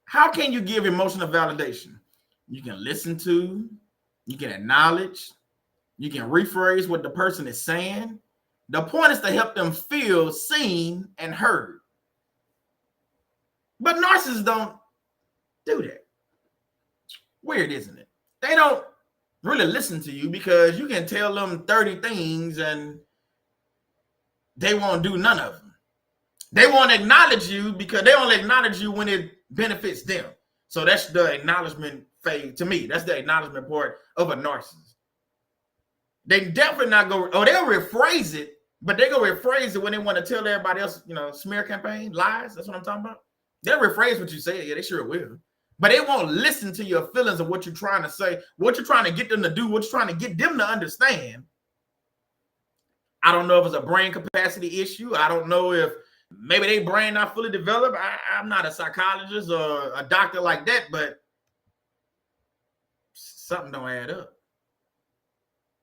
how can you give emotional validation? You can listen to, you can acknowledge, you can rephrase what the person is saying. The point is to help them feel seen and heard. But narcissists don't do that. Weird, isn't it? They don't really listen to you because you can tell them 30 things and they won't do none of them. They won't acknowledge you because they only acknowledge you when it benefits them. So that's the acknowledgement phase to me. That's the acknowledgement part of a narcissist. They definitely not go, oh, they'll rephrase it, but they go rephrase it when they want to tell everybody else, smear campaign, lies. That's what I'm talking about. They'll rephrase what you say. Yeah, they sure will. But they won't listen to your feelings of what you're trying to say, what you're trying to get them to do, what you're trying to get them to understand. I don't know if it's a brain capacity issue. I don't know if maybe their brain not fully developed. I'm not a psychologist or a doctor like that, but something don't add up.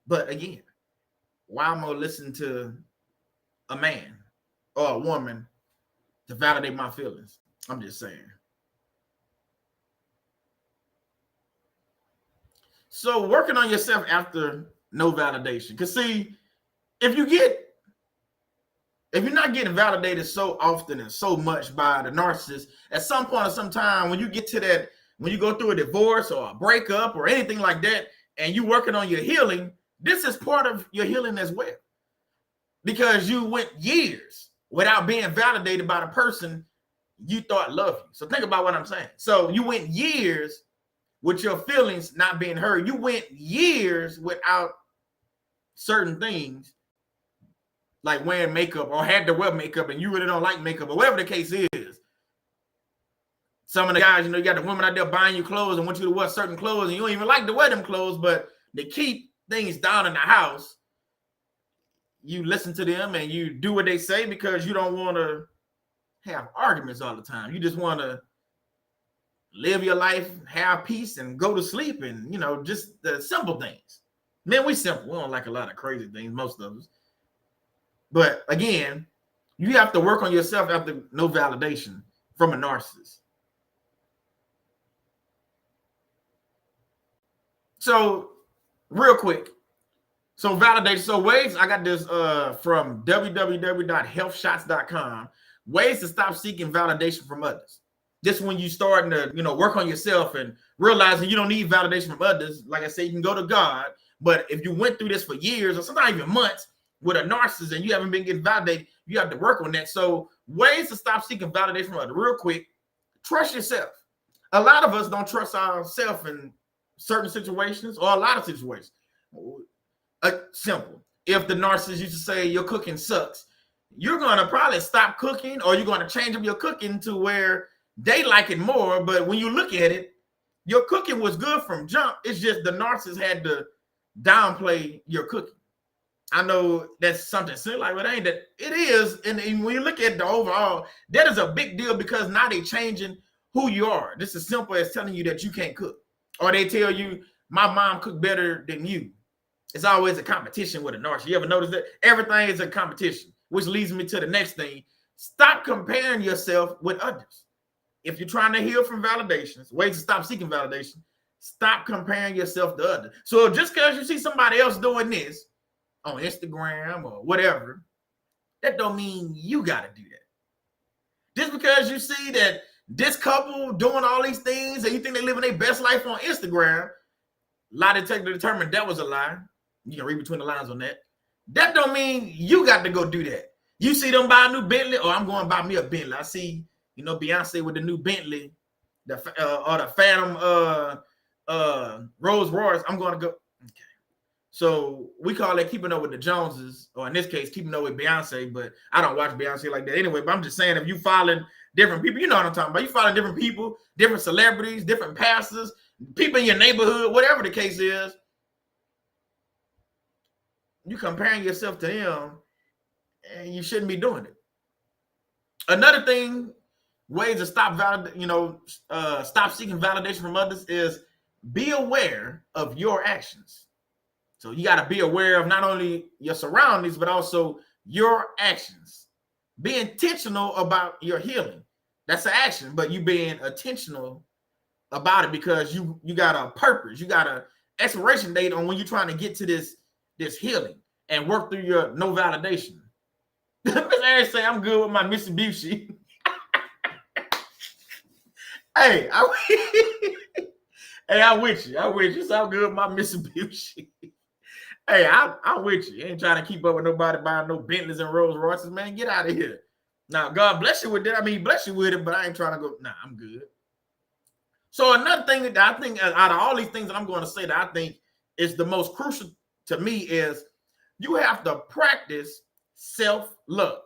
But again, why am I gonna listen to a man or a woman to validate my feelings? I'm just saying. So working on yourself after no validation. Because see, if you're not getting validated so often and so much by the narcissist, at some point or some time, when you get to that, when you go through a divorce or a breakup or anything like that, and you working on your healing, this is part of your healing as well. Because you went years without being validated by the person you thought loved you. So think about what I'm saying. So you went years with your feelings not being heard. You went years without certain things, like wearing makeup or had to wear makeup and you really don't like makeup or whatever the case is. Some of the guys, you got the women out there buying you clothes and want you to wear certain clothes and you don't even like to wear them clothes, but they keep things down in the house. You listen to them and you do what they say because you don't want to have arguments all the time. You just want to live your life, have peace, and go to sleep, and just the simple things. Man, we simple. We don't like a lot of crazy things, most of us. But again, you have to work on yourself after no validation from a narcissist. So, real quick. So validation. So ways, I got this from www.healthshots.com. Ways to stop seeking validation from others. This when you starting to, work on yourself and realizing you don't need validation from others. Like I said, you can go to God. But if you went through this for years or sometimes even months with a narcissist and you haven't been getting validated, you have to work on that. So ways to stop seeking validation from others. Real quick, Trust yourself. A lot of us don't trust ourselves in certain situations or a lot of situations. Simple. If the narcissist used to say your cooking sucks, you're going to probably stop cooking, or you're going to change up your cooking to where they like it more. But when you look at it, your cooking was good from jump. It's just the narcissist had to downplay your cooking. I know that's something silly, but ain't that it is. And when you look at the overall, that is a big deal, because now they're changing who you are. This is as simple as telling you that you can't cook, or they tell you my mom cooked better than you. It's always a competition with a narcissist. You ever notice that? Everything is a competition, which leads me to the next thing. Stop comparing yourself with others. If you're trying to heal from validations, ways to stop seeking validation, stop comparing yourself to others. So just because you see somebody else doing this on Instagram or whatever, that don't mean you got to do that. Just because you see that this couple doing all these things and you think they're living their best life on Instagram, lie detector determined that was a lie. You can read between the lines on that. That don't mean you got to go do that. You see them buy a new Bentley, or I'm going to buy me a Bentley. I see, Beyonce with the new Bentley, or the Phantom Rolls Royce. I'm going to go. Okay. So we call that keeping up with the Joneses, or in this case, keeping up with Beyonce. But I don't watch Beyonce like that anyway. But I'm just saying, if you following different people, you know what I'm talking about. You following different people, different celebrities, different pastors, people in your neighborhood, whatever the case is. You comparing yourself to them, and you shouldn't be doing it. Another thing, ways to stop stop seeking validation from others, is be aware of your actions. So you got to be aware of not only your surroundings, but also your actions. Be intentional about your healing. That's an action, but you being intentional about it, because you got a purpose. You got an expiration date on when you're trying to get to this healing and work through your no validation. Mr. Aaron say, I'm good with my Mitsubishi. Hey, I'm with you. So I'm good with my Mitsubishi. Hey, I'm with you. Ain't trying to keep up with nobody buying no Bentleys and Rolls Royces, man. Get out of here. Now, God bless you with that. I mean, bless you with it, but I ain't trying to go. Nah, I'm good. So another thing that I think, out of all these things that I'm going to say, that I think is the most crucial to me, is you have to practice self-love.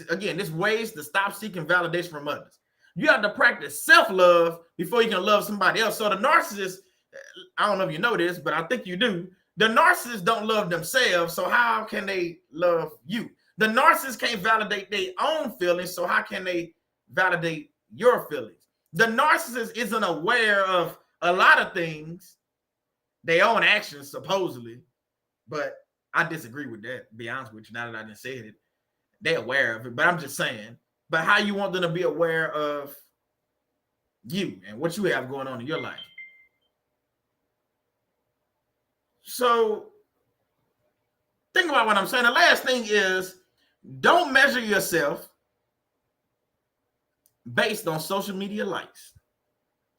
Again, this ways to stop seeking validation from others. You have to practice self-love before you can love somebody else. So the narcissist, I don't know if you know this, but I think you do. The narcissists don't love themselves, so how can they love you? The narcissist can't validate their own feelings, so how can they validate your feelings? The narcissist isn't aware of a lot of things, their own actions, supposedly, but I disagree with that, to be honest with you, now that I didn't say it. They're aware of it, but I'm just saying, but how you want them to be aware of you and what you have going on in your life? So think about what I'm saying. The last thing is, don't measure yourself based on social media likes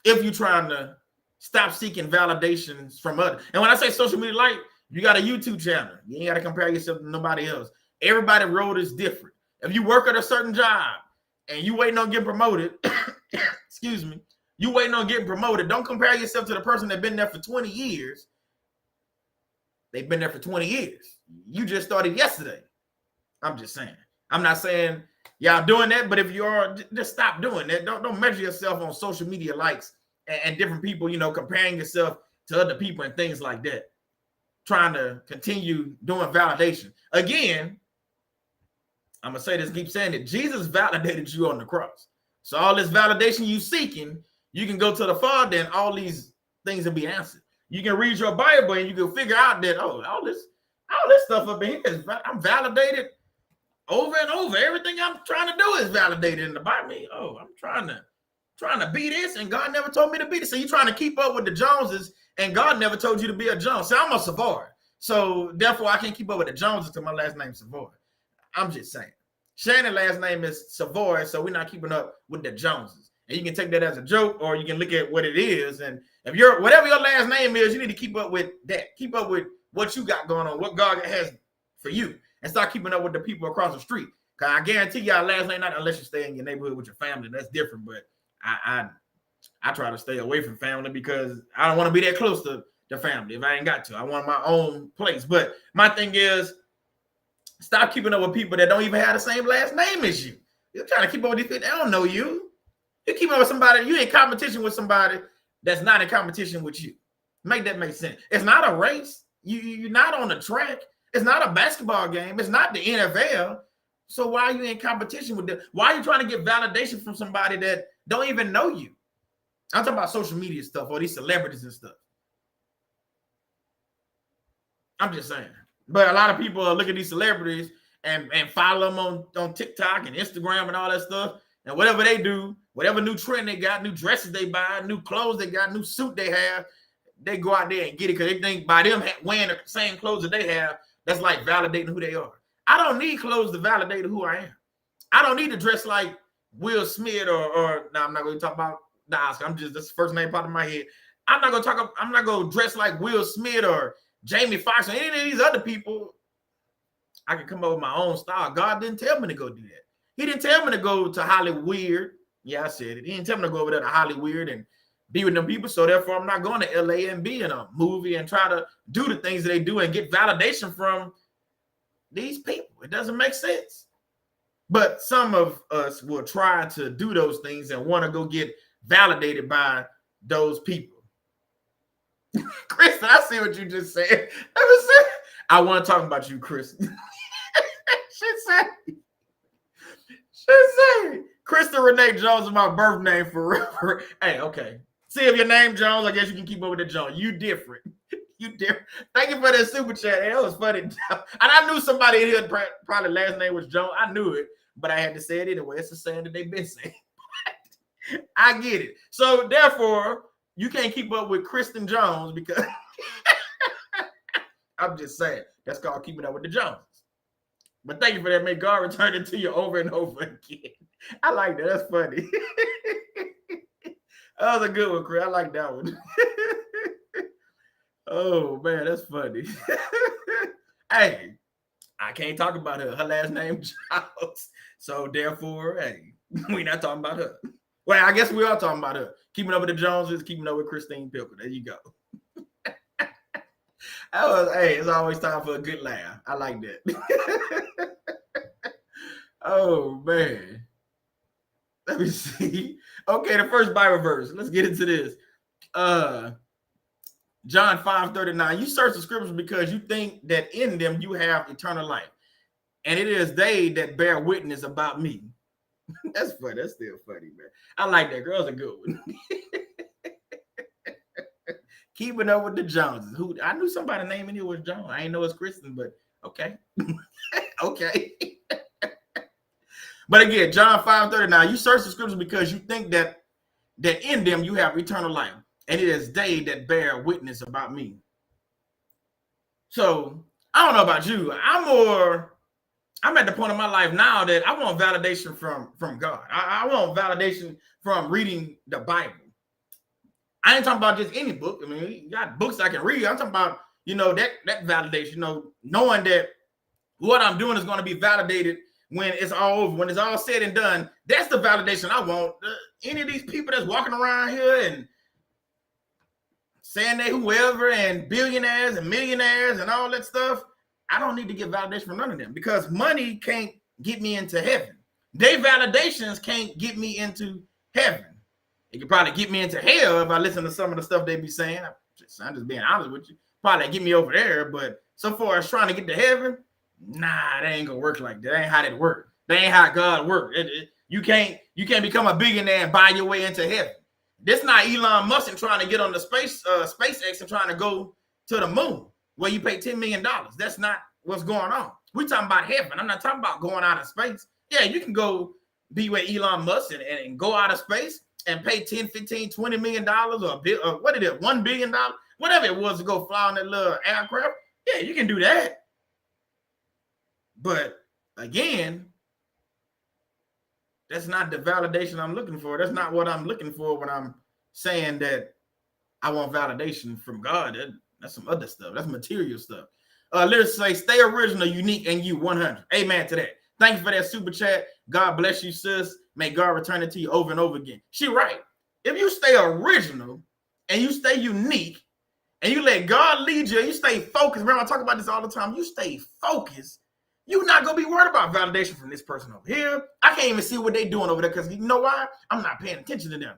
if you're trying to stop seeking validations from others. And when I say social media like, you got a YouTube channel. You ain't got to compare yourself to nobody else. Everybody's road is different. If you work at a certain job and you waiting on getting promoted, excuse me, you waiting on getting promoted, don't compare yourself to the person that's been there for 20 years. They've been there for 20 years. You just started yesterday. I'm just saying. I'm not saying y'all doing that, but if you are, just stop doing that. Don't measure yourself on social media likes and different people, comparing yourself to other people and things like that. Trying to continue doing validation. Again, I'm going to say this, keep saying it. Jesus validated you on the cross. So all this validation you seeking, you can go to the Father and all these things will be answered. You can read your Bible and you can figure out that, all this stuff up in here, I'm validated over and over. Everything I'm trying to do is validated in the Bible. I'm trying to be this, and God never told me to be this. So you're trying to keep up with the Joneses, and God never told you to be a Jones. So I'm a SelfAware. So therefore, I can't keep up with the Joneses until my last name is SelfAware. I'm just saying. Shannon's last name is SelfAware, so we're not keeping up with the Joneses. And you can take that as a joke, or you can look at what it is. And if whatever your last name is, you need to keep up with that. Keep up with what you got going on, what God has for you, and start keeping up with the people across the street. Because I guarantee y'all last name, not unless you stay in your neighborhood with your family, that's different. But I try to stay away from family because I don't want to be that close to the family if I ain't got to. I want my own place. But my thing is, stop keeping up with people that don't even have the same last name as you. You're trying to keep up with these people. They don't know you. You keep up with somebody, you in competition with somebody that's not in competition with you. Make that make sense. It's not a race. You're not on the track. It's not a basketball game. It's not the NFL. So why are you in competition with them? Why are you trying to get validation from somebody that don't even know you? I'm talking about social media stuff or these celebrities and stuff. I'm just saying. But a lot of people look at these celebrities and follow them on TikTok and Instagram and all that stuff. And whatever they do, whatever new trend they got, new dresses they buy, new clothes they got, new suit they have, they go out there and get it because they think by them wearing the same clothes that they have, that's like validating who they are. I don't need clothes to validate who I am. I don't need to dress like Will Smith or no, I'm not going to talk about the Oscar. That's the first name popped in my head. I'm not going to dress like Will Smith or Jamie Foxx or any of these other people. I can come up with my own style. God didn't tell me to go do that. He didn't tell me to go to Hollywood. Yeah, I said it. He didn't tell me to go over there to Hollywood and be with them people. So therefore, I'm not going to LA and be in a movie and try to do the things that they do and get validation from these people. It doesn't make sense. But some of us will try to do those things and want to go get validated by those people. Kristen, I see what you just said. I want to talk about you, Kristen. She said, Kristen Renee Jones is my birth name for real. Hey, okay. See if your name Jones, I guess you can keep up with the Jones. You different. You different. Thank you for that super chat. Hey, that was funny. And I knew somebody in here probably last name was Jones. I knew it, but I had to say it anyway. It's the saying that they've been saying. I get it. So therefore, you can't keep up with Kristen Jones because I'm just saying that's called keeping up with the Joneses. But thank you for that. May God return it to you over and over again. I like that. That's funny. That was a good one, Chris. I like that one. Oh, man, that's funny. Hey, I can't talk about her. Her last name Jones. So therefore, hey, we're not talking about her. Well, I guess we are talking about her. Keeping up with the Joneses, keeping up with Christine Pilker. There you go. Hey, it's always time for a good laugh. I like that. Oh, man. Let me see. Okay, the first Bible verse. Let's get into this. John 5:39. You search the scriptures because you think that in them you have eternal life. And it is they that bear witness about me. That's funny. That's still funny, man. I like that. Girl's a good one. Keeping up with the Joneses. Who I knew somebody naming it was Jones. I ain't know it's Kristen, but okay. Okay. But again, John 5:39. You search the scriptures because you think that in them you have eternal life. And it is they that bear witness about me. So I don't know about you. I'm at the point in my life now that I want validation from God. I want validation from reading the Bible. I ain't talking about just any book. I mean, you got books I can read. I'm talking about, that validation, knowing that what I'm doing is going to be validated when it's all over, when it's all said and done. That's the validation I want. Any of these people that's walking around here and saying they whoever and billionaires and millionaires and all that stuff, I don't need to get validation from none of them because money can't get me into heaven. Their validations can't get me into heaven. It could probably get me into hell if I listen to some of the stuff they be saying. I'm just being honest with you. Probably get me over there, but so far as trying to get to heaven, nah, that ain't gonna work like that. That ain't how that works. That ain't how God works. You can't become a billionaire and buy your way into heaven. This not Elon Musk trying to get on the SpaceX and trying to go to the moon where you pay $10 million. That's not what's going on. We're talking about heaven. I'm not talking about going out of space. Yeah, you can go be with Elon Musk and go out of space and pay 10, 15, $20 million or what it is, $1 billion, whatever it was to go fly on that little aircraft. Yeah, you can do that. But again, that's not the validation I'm looking for. That's not what I'm looking for when I'm saying that I want validation from God. That's some other stuff. That's material stuff. Let's say stay original, unique, and you 100. Amen to that. Thank you for that super chat. God bless you, sis. may God return it to you over and over again. She right. If you stay original and you stay unique and you let God lead you, you stay focused. Remember, I talk about this all the time. You stay focused. You're not going to be worried about validation from this person over here. I can't even see what they're doing over there because you know why? I'm not paying attention to them.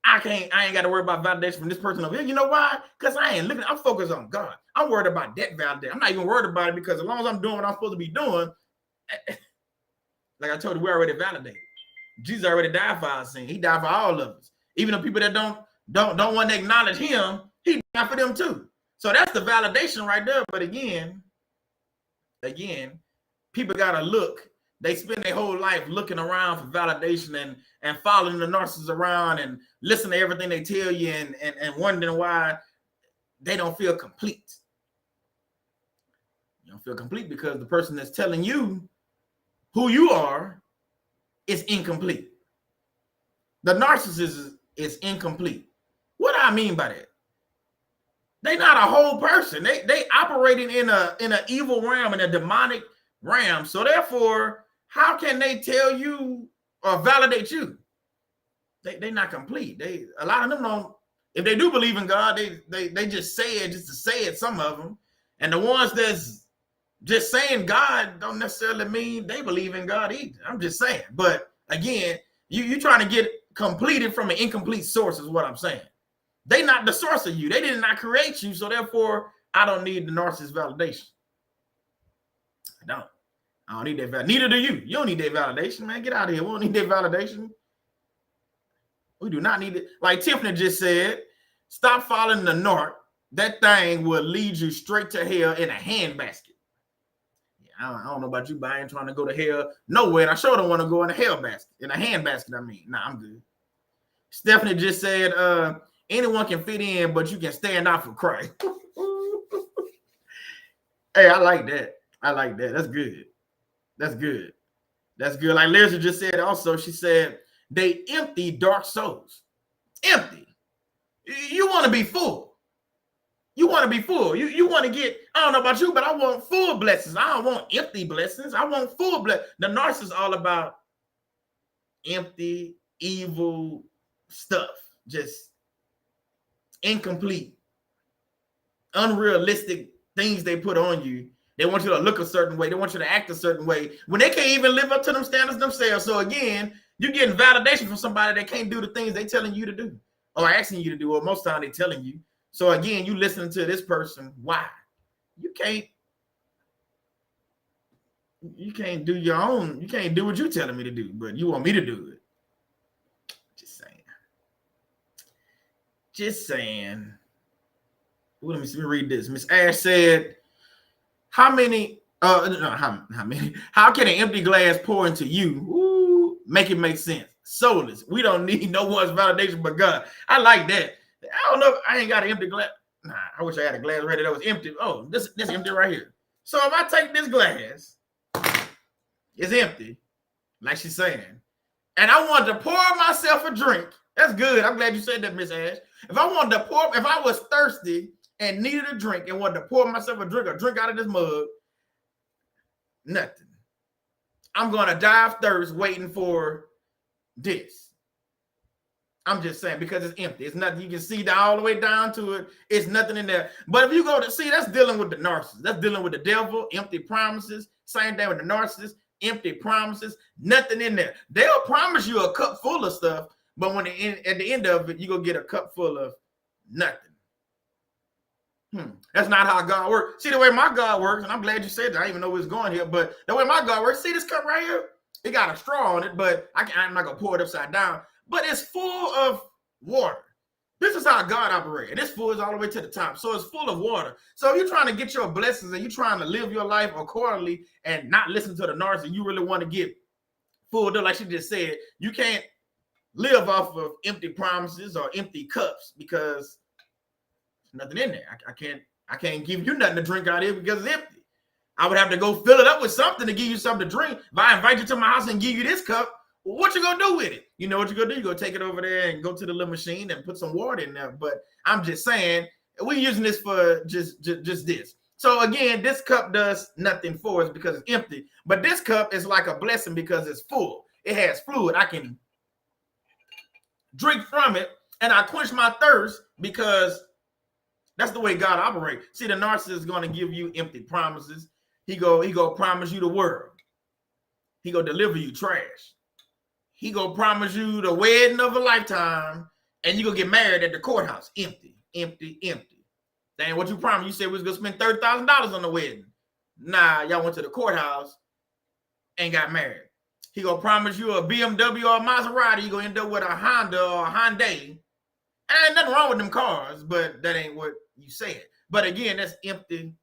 I ain't got to worry about validation from this person over here. You know why? Because I ain't looking. I'm focused on God. I'm worried about that validation. I'm not even worried about it because as long as I'm doing what I'm supposed to be doing, like I told you, we already validated. Jesus already died for our sin. He died for all of us. Even the people that don't want to acknowledge him, he died for them too. So that's the validation right there. But again, people gotta look. They spend their whole life looking around for validation and following the narcissists around and listening to everything they tell you and wondering why they don't feel complete. You don't feel complete because the person that's telling you who you are is incomplete. The narcissist is incomplete. What do I mean by that? They're not a whole person. They operating in an evil realm, in a demonic realm. So therefore, how can they tell you or validate you? They're not complete. A lot of them don't. If they do believe in God, they just say it just to say it. Some of them, and the ones that's just saying God don't necessarily mean they believe in God either. I'm just saying. But again, you trying to get completed from an incomplete source is what I'm saying. They not the source of you. They did not create you. So therefore, I don't need the narcissist validation. I don't need that validation. Neither do you. You don't need that validation, man. Get out of here. We don't need that validation. We do not need it. Like Tiffany just said, stop following the narc. That thing will lead you straight to hell in a handbasket. Yeah, I don't know about you, but I ain't trying to go to hell nowhere. And I sure don't want to go in a hell basket. In a handbasket, I mean. Nah, I'm good. Stephanie just said, anyone can fit in, but you can stand out for Christ. Hey, I like that. That's good. That's good. Like Larissa just said also, she said, they empty dark souls. Empty. You want to be full. You want to be full. You want to get, I don't know about you, but I want full blessings. I don't want empty blessings. I want full blessings. The narcissist is all about empty, evil stuff. Just incomplete, unrealistic things they put on you. They want you to look a certain way. They want you to act a certain way when they can't even live up to them standards themselves. So again, you're getting validation from somebody that can't do the things they're telling you to do or asking you to do, or most of the time they're telling you. So again, you listening to this person. Why? You can't do your own. You can't do what you're telling me to do, but you want me to do it. Just saying. Ooh, let me read this. Miss Ash said, how can an empty glass pour into you? Ooh, make it make sense. Soulless. We don't need no one's validation but God. I like that. I don't know. I ain't got an empty glass. Nah, I wish I had a glass right there that was empty. Oh, this empty right here. So if I take this glass, it's empty, like she's saying, and I wanted to pour myself a drink. That's good. I'm glad you said that, Miss Ash. If I was thirsty and needed a drink and wanted to pour myself a drink out of this mug, nothing. I'm going to die of thirst waiting for this. I'm just saying, because it's empty. It's nothing. You can see all the way down to it. It's nothing in there. But if you go to see, that's dealing with the narcissist. That's dealing with the devil, empty promises. Same thing with the narcissist, empty promises, nothing in there. They'll promise you a cup full of stuff, but at the end of it, you're going to get a cup full of nothing. That's not how God works. See, the way my God works, and I'm glad you said that. I didn't even know where it's going here, but the way my God works, see this cup right here? It got a straw on it, but I'm not going to pour it upside down. But it's full of water. This is how God operates. This full is all the way to the top. So it's full of water. So if you're trying to get your blessings and you're trying to live your life accordingly and not listen to the narcissist, you really want to get full, like she just said, you can't live off of empty promises or empty cups because there's nothing in there. I can't give you nothing to drink out here because it's empty. I would have to go fill it up with something to give you something to drink. If I invite you to my house and give you this cup, what you gonna do with it? You know what you're gonna do? You're gonna take it over there and go to the little machine and put some water in there. But I'm just saying, we're using this for just this. So again, this cup does nothing for us because it's empty. But this cup is like a blessing because it's full. It has fluid. I can drink from it, and I quench my thirst because that's the way God operates. See, the narcissist is going to give you empty promises. He go promise you the world. He go deliver you trash. He go promise you the wedding of a lifetime, and you go get married at the courthouse. Empty, empty, empty. Dang, what you promised? You said we was gonna spend $30,000 on the wedding. Nah, y'all went to the courthouse and got married. He gonna promise you a BMW or a Maserati. You gonna end up with a Honda or a Hyundai. Ain't nothing wrong with them cars, but that ain't what you said. But again, that's empty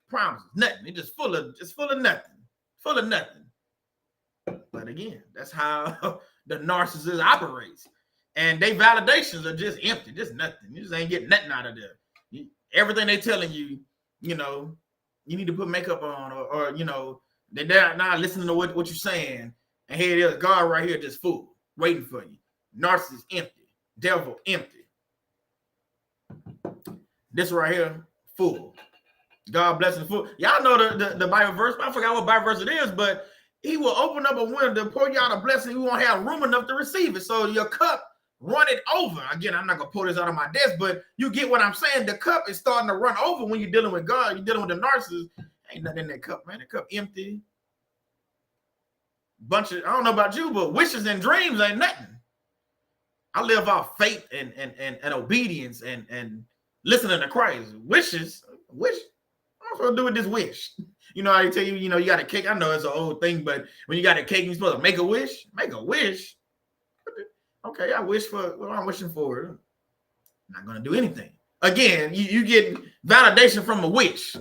promises. Nothing. It's just full of nothing. Full of nothing. But again, that's how the narcissist operates. And they validations are just empty, just nothing. You just ain't getting nothing out of there. Everything they telling you, you know, you need to put makeup on, or you know, they're not listening to what you're saying. And here it is, God right here just full, waiting for you. Narcissist empty, devil empty. This right here, full. God bless him full. Y'all know the Bible verse. I forgot what Bible verse it is, but he will open up a window to pour you out a blessing. You won't have room enough to receive it. So your cup run it over. Again, I'm not gonna pull this out of my desk, but you get what I'm saying. The cup is starting to run over when you're dealing with God. You're dealing with the narcissist. Ain't nothing in that cup, man. The cup empty. Bunch of, I don't know about you, but wishes and dreams ain't nothing. I live off faith and obedience and listening to Christ. Wishes, wish. What's supposed to do with this wish? You know how you tell you, you know, you got a cake. I know it's an old thing, but when you got a cake, you're supposed to make a wish. Make a wish. Okay, I wish for what I'm wishing for. I'm not gonna do anything. Again, you get validation from a wish.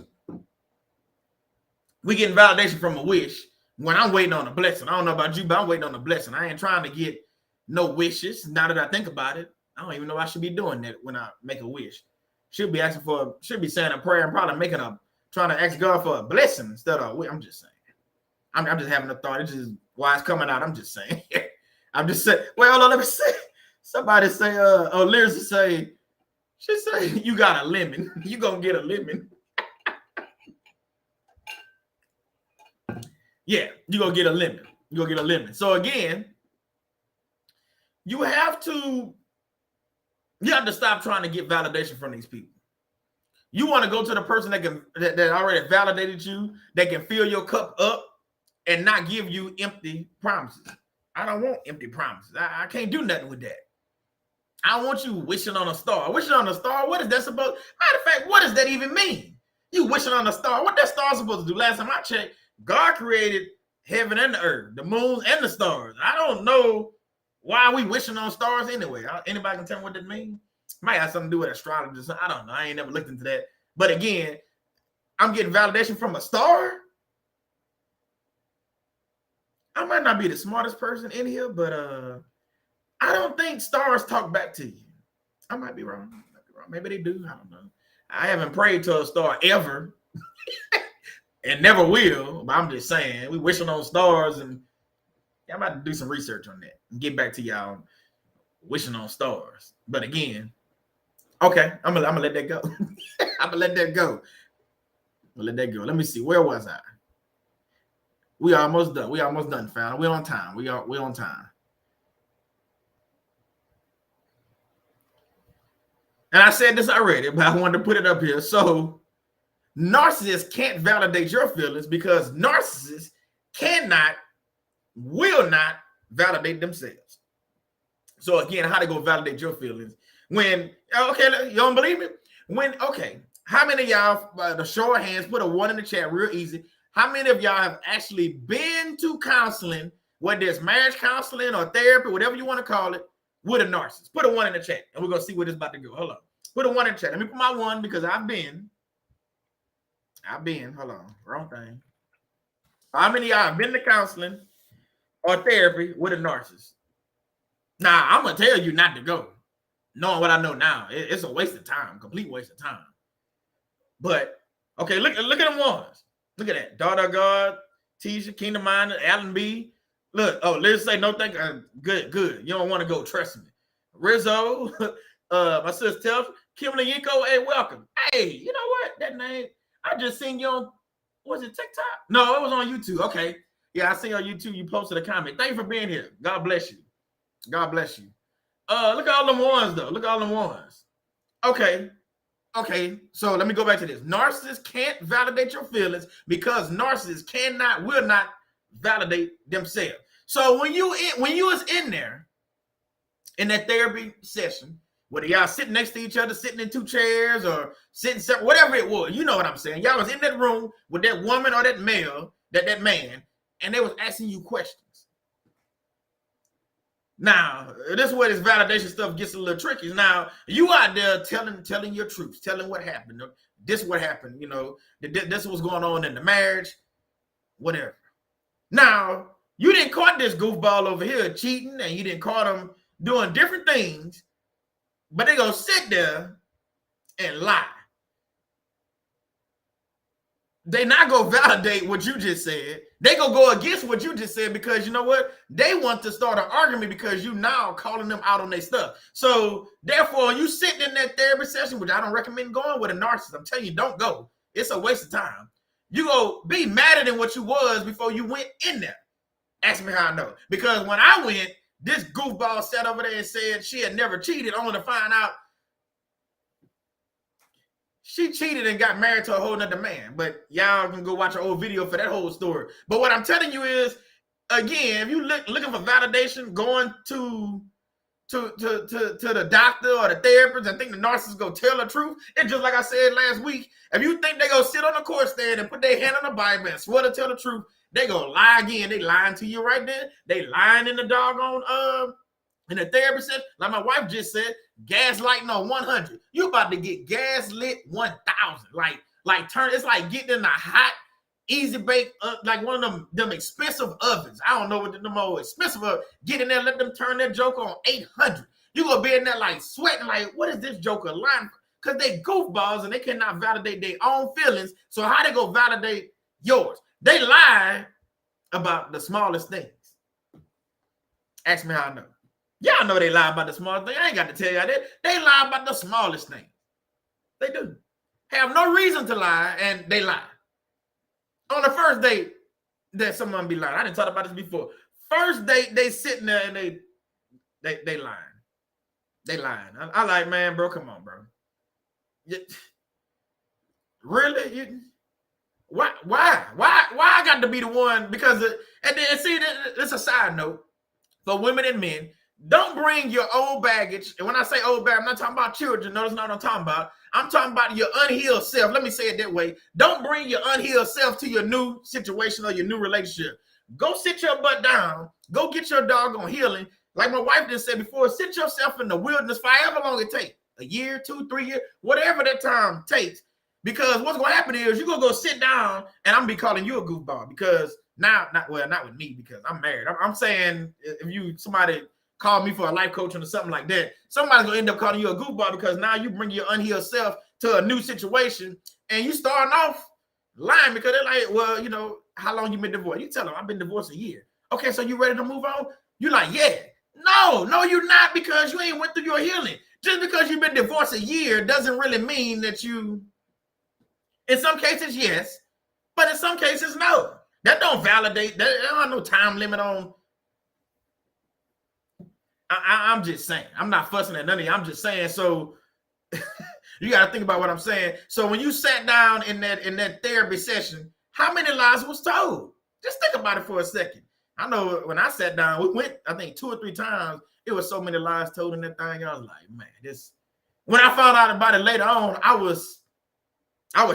We getting validation from a wish when I'm waiting on a blessing. I don't know about you, but I'm waiting on a blessing. I ain't trying to get no wishes. Now that I think about it, I don't even know I should be doing that when I make a wish. Should be saying a prayer and probably trying to ask God for a blessing instead of, I'm just saying. I'm just having a thought. It's just why it's coming out. I'm just saying. I'm just saying. Well, hold on, let me say. Somebody say, Lyrics say, she say, you got a lemon. You gonna get a lemon. Yeah, you gonna get a lemon. You gonna get a lemon. So again, you have to stop trying to get validation from these people. You want to go to the person that already validated you, that can fill your cup up and not give you empty promises. I don't want empty promises. I can't do nothing with that. I want you wishing on a star. Wishing on a star, what is that supposed? Matter of fact, what does that even mean? You wishing on a star. What that star supposed to do? Last time I checked, God created heaven and the earth, the moon and the stars. I don't know why we wishing on stars anyway. Anybody can tell me what that means? Might have something to do with astrology. I don't know. I ain't never looked into that. But again, I'm getting validation from a star. I might not be the smartest person in here, but I don't think stars talk back to you. I might be wrong. Maybe they do. I don't know. I haven't prayed to a star ever and never will. But I'm just saying, we wishing on stars, and I'm about to do some research on that and get back to y'all wishing on stars. But again, okay, I'm gonna let that go. I'm gonna let that go. Let me see. Where was I? We almost done, fam. We're on time. We're on time. And I said this already, but I wanted to put it up here. So narcissists can't validate your feelings because narcissists will not validate themselves. So again, how to go validate your feelings? When, okay, you don't believe me? How many of y'all, the show of hands, put a 1 in the chat real easy. How many of y'all have actually been to counseling, whether it's marriage counseling or therapy, whatever you want to call it, with a narcissist? Put a 1 in the chat, and we're going to see where this is about to go. Hold on. Put a 1 in the chat. Let me put my 1 because I've been, hold on, wrong thing. How many of y'all have been to counseling or therapy with a narcissist? Now, I'm going to tell you not to go. Knowing what I know now, it's a waste of time, complete waste of time. But, okay, look at them ones. Look at that. Daughter of God, Tisha, Kingdom Minded, Alan B. Look, Liz say no thank you. Good. You don't want to go, trust me. Rizzo, my sister Telf, Kimberly Yinko, hey, welcome. Hey, you know what? That name, I just seen you on, was it TikTok? No, it was on YouTube. Okay. Yeah, I see on YouTube you posted a comment. Thank you for being here. God bless you. God bless you. Look at all them ones though. Look at all them ones. Okay. So let me go back to this. Narcissists can't validate your feelings because narcissists will not validate themselves. So when you was in there in that therapy session, whether y'all sitting next to each other, sitting in 2 chairs or sitting separate, whatever it was, you know what I'm saying. Y'all was in that room with that woman or that male, that man, and they was asking you questions. Now, this is where this validation stuff gets a little tricky. Now, you out there telling your truths, telling what happened. This is what happened, you know. This was going on in the marriage, whatever. Now, you didn't caught this goofball over here cheating, and you didn't caught him doing different things, but they gonna sit there and lie. They not gonna validate what you just said. They gonna go against what you just said because you know what? They want to start an argument because you now calling them out on their stuff. So therefore, you sitting in that therapy session, which I don't recommend going with a narcissist. I'm telling you, don't go. It's a waste of time. You go be madder than what you was before you went in there. Ask me how I know. Because when I went, this goofball sat over there and said she had never cheated, only to find out she cheated and got married to a whole nother man. But y'all can go watch an old video for that whole story. But what I'm telling you is, again, if you looking for validation, going to the doctor or the therapist and think the narcissist go tell the truth, it's just like I said last week. If you think they go sit on the court stand and put their hand on the Bible and swear to tell the truth, they go lie again. They lying to you right there. They lying in the doggone in the therapist said, like my wife just said, gaslighting on 100. You about to get gaslit 1,000. Like turn. It's like getting in a hot, easy bake, like one of them expensive ovens. I don't know what the more expensive of. Get in there, let them turn that joke on 800. You gonna be in there like sweating, like what is this joker lying? Because they goofballs and they cannot validate their own feelings. So how they go validate yours? They lie about the smallest things. Ask me how I know. Y'all know they lie about the smallest thing. I ain't got to tell y'all that. They lie about the smallest thing. They do. Have no reason to lie, and they lie. On the first date, that someone be lying. I didn't talk about this before. First date, they sitting there and they lying. They lying. I like, man, bro, come on, bro. Really? Why I got to be the one? Because and then see, it's a side note for women and men. Don't bring your old baggage. And when I say old baggage, I'm not talking about children. Notice not what I'm talking about. I'm talking about your unhealed self. Let me say it that way. Don't bring your unhealed self to your new situation or your new relationship. Go sit your butt down. Go get your doggone healing. Like my wife just said before, sit yourself in the wilderness for however long it takes. A year, 2, 3 years, whatever that time takes. Because what's going to happen is you're going to go sit down and I'm going to be calling you a goofball. Because not with me because I'm married. I'm saying if somebody call me for a life coaching or something like that, somebody's gonna end up calling you a goofball because now you bring your unhealed self to a new situation and you starting off lying because they're like, well, you know, how long you been divorced? You tell them I've been divorced a year. Okay, so you ready to move on? You like, yeah. No, you're not, because you ain't went through your healing. Just because you've been divorced a year doesn't really mean that you, in some cases, yes, but in some cases, no. That don't validate, there ain't no time limit on. I'm just saying. I'm not fussing at none of you. I'm just saying. So you got to think about what I'm saying. So when you sat down in that therapy session, how many lies was told? Just think about it for a second. I know when I sat down, we went, I think 2 or 3 times. It was so many lies told in that thing. I was like, man, this. When I found out about it later on, I was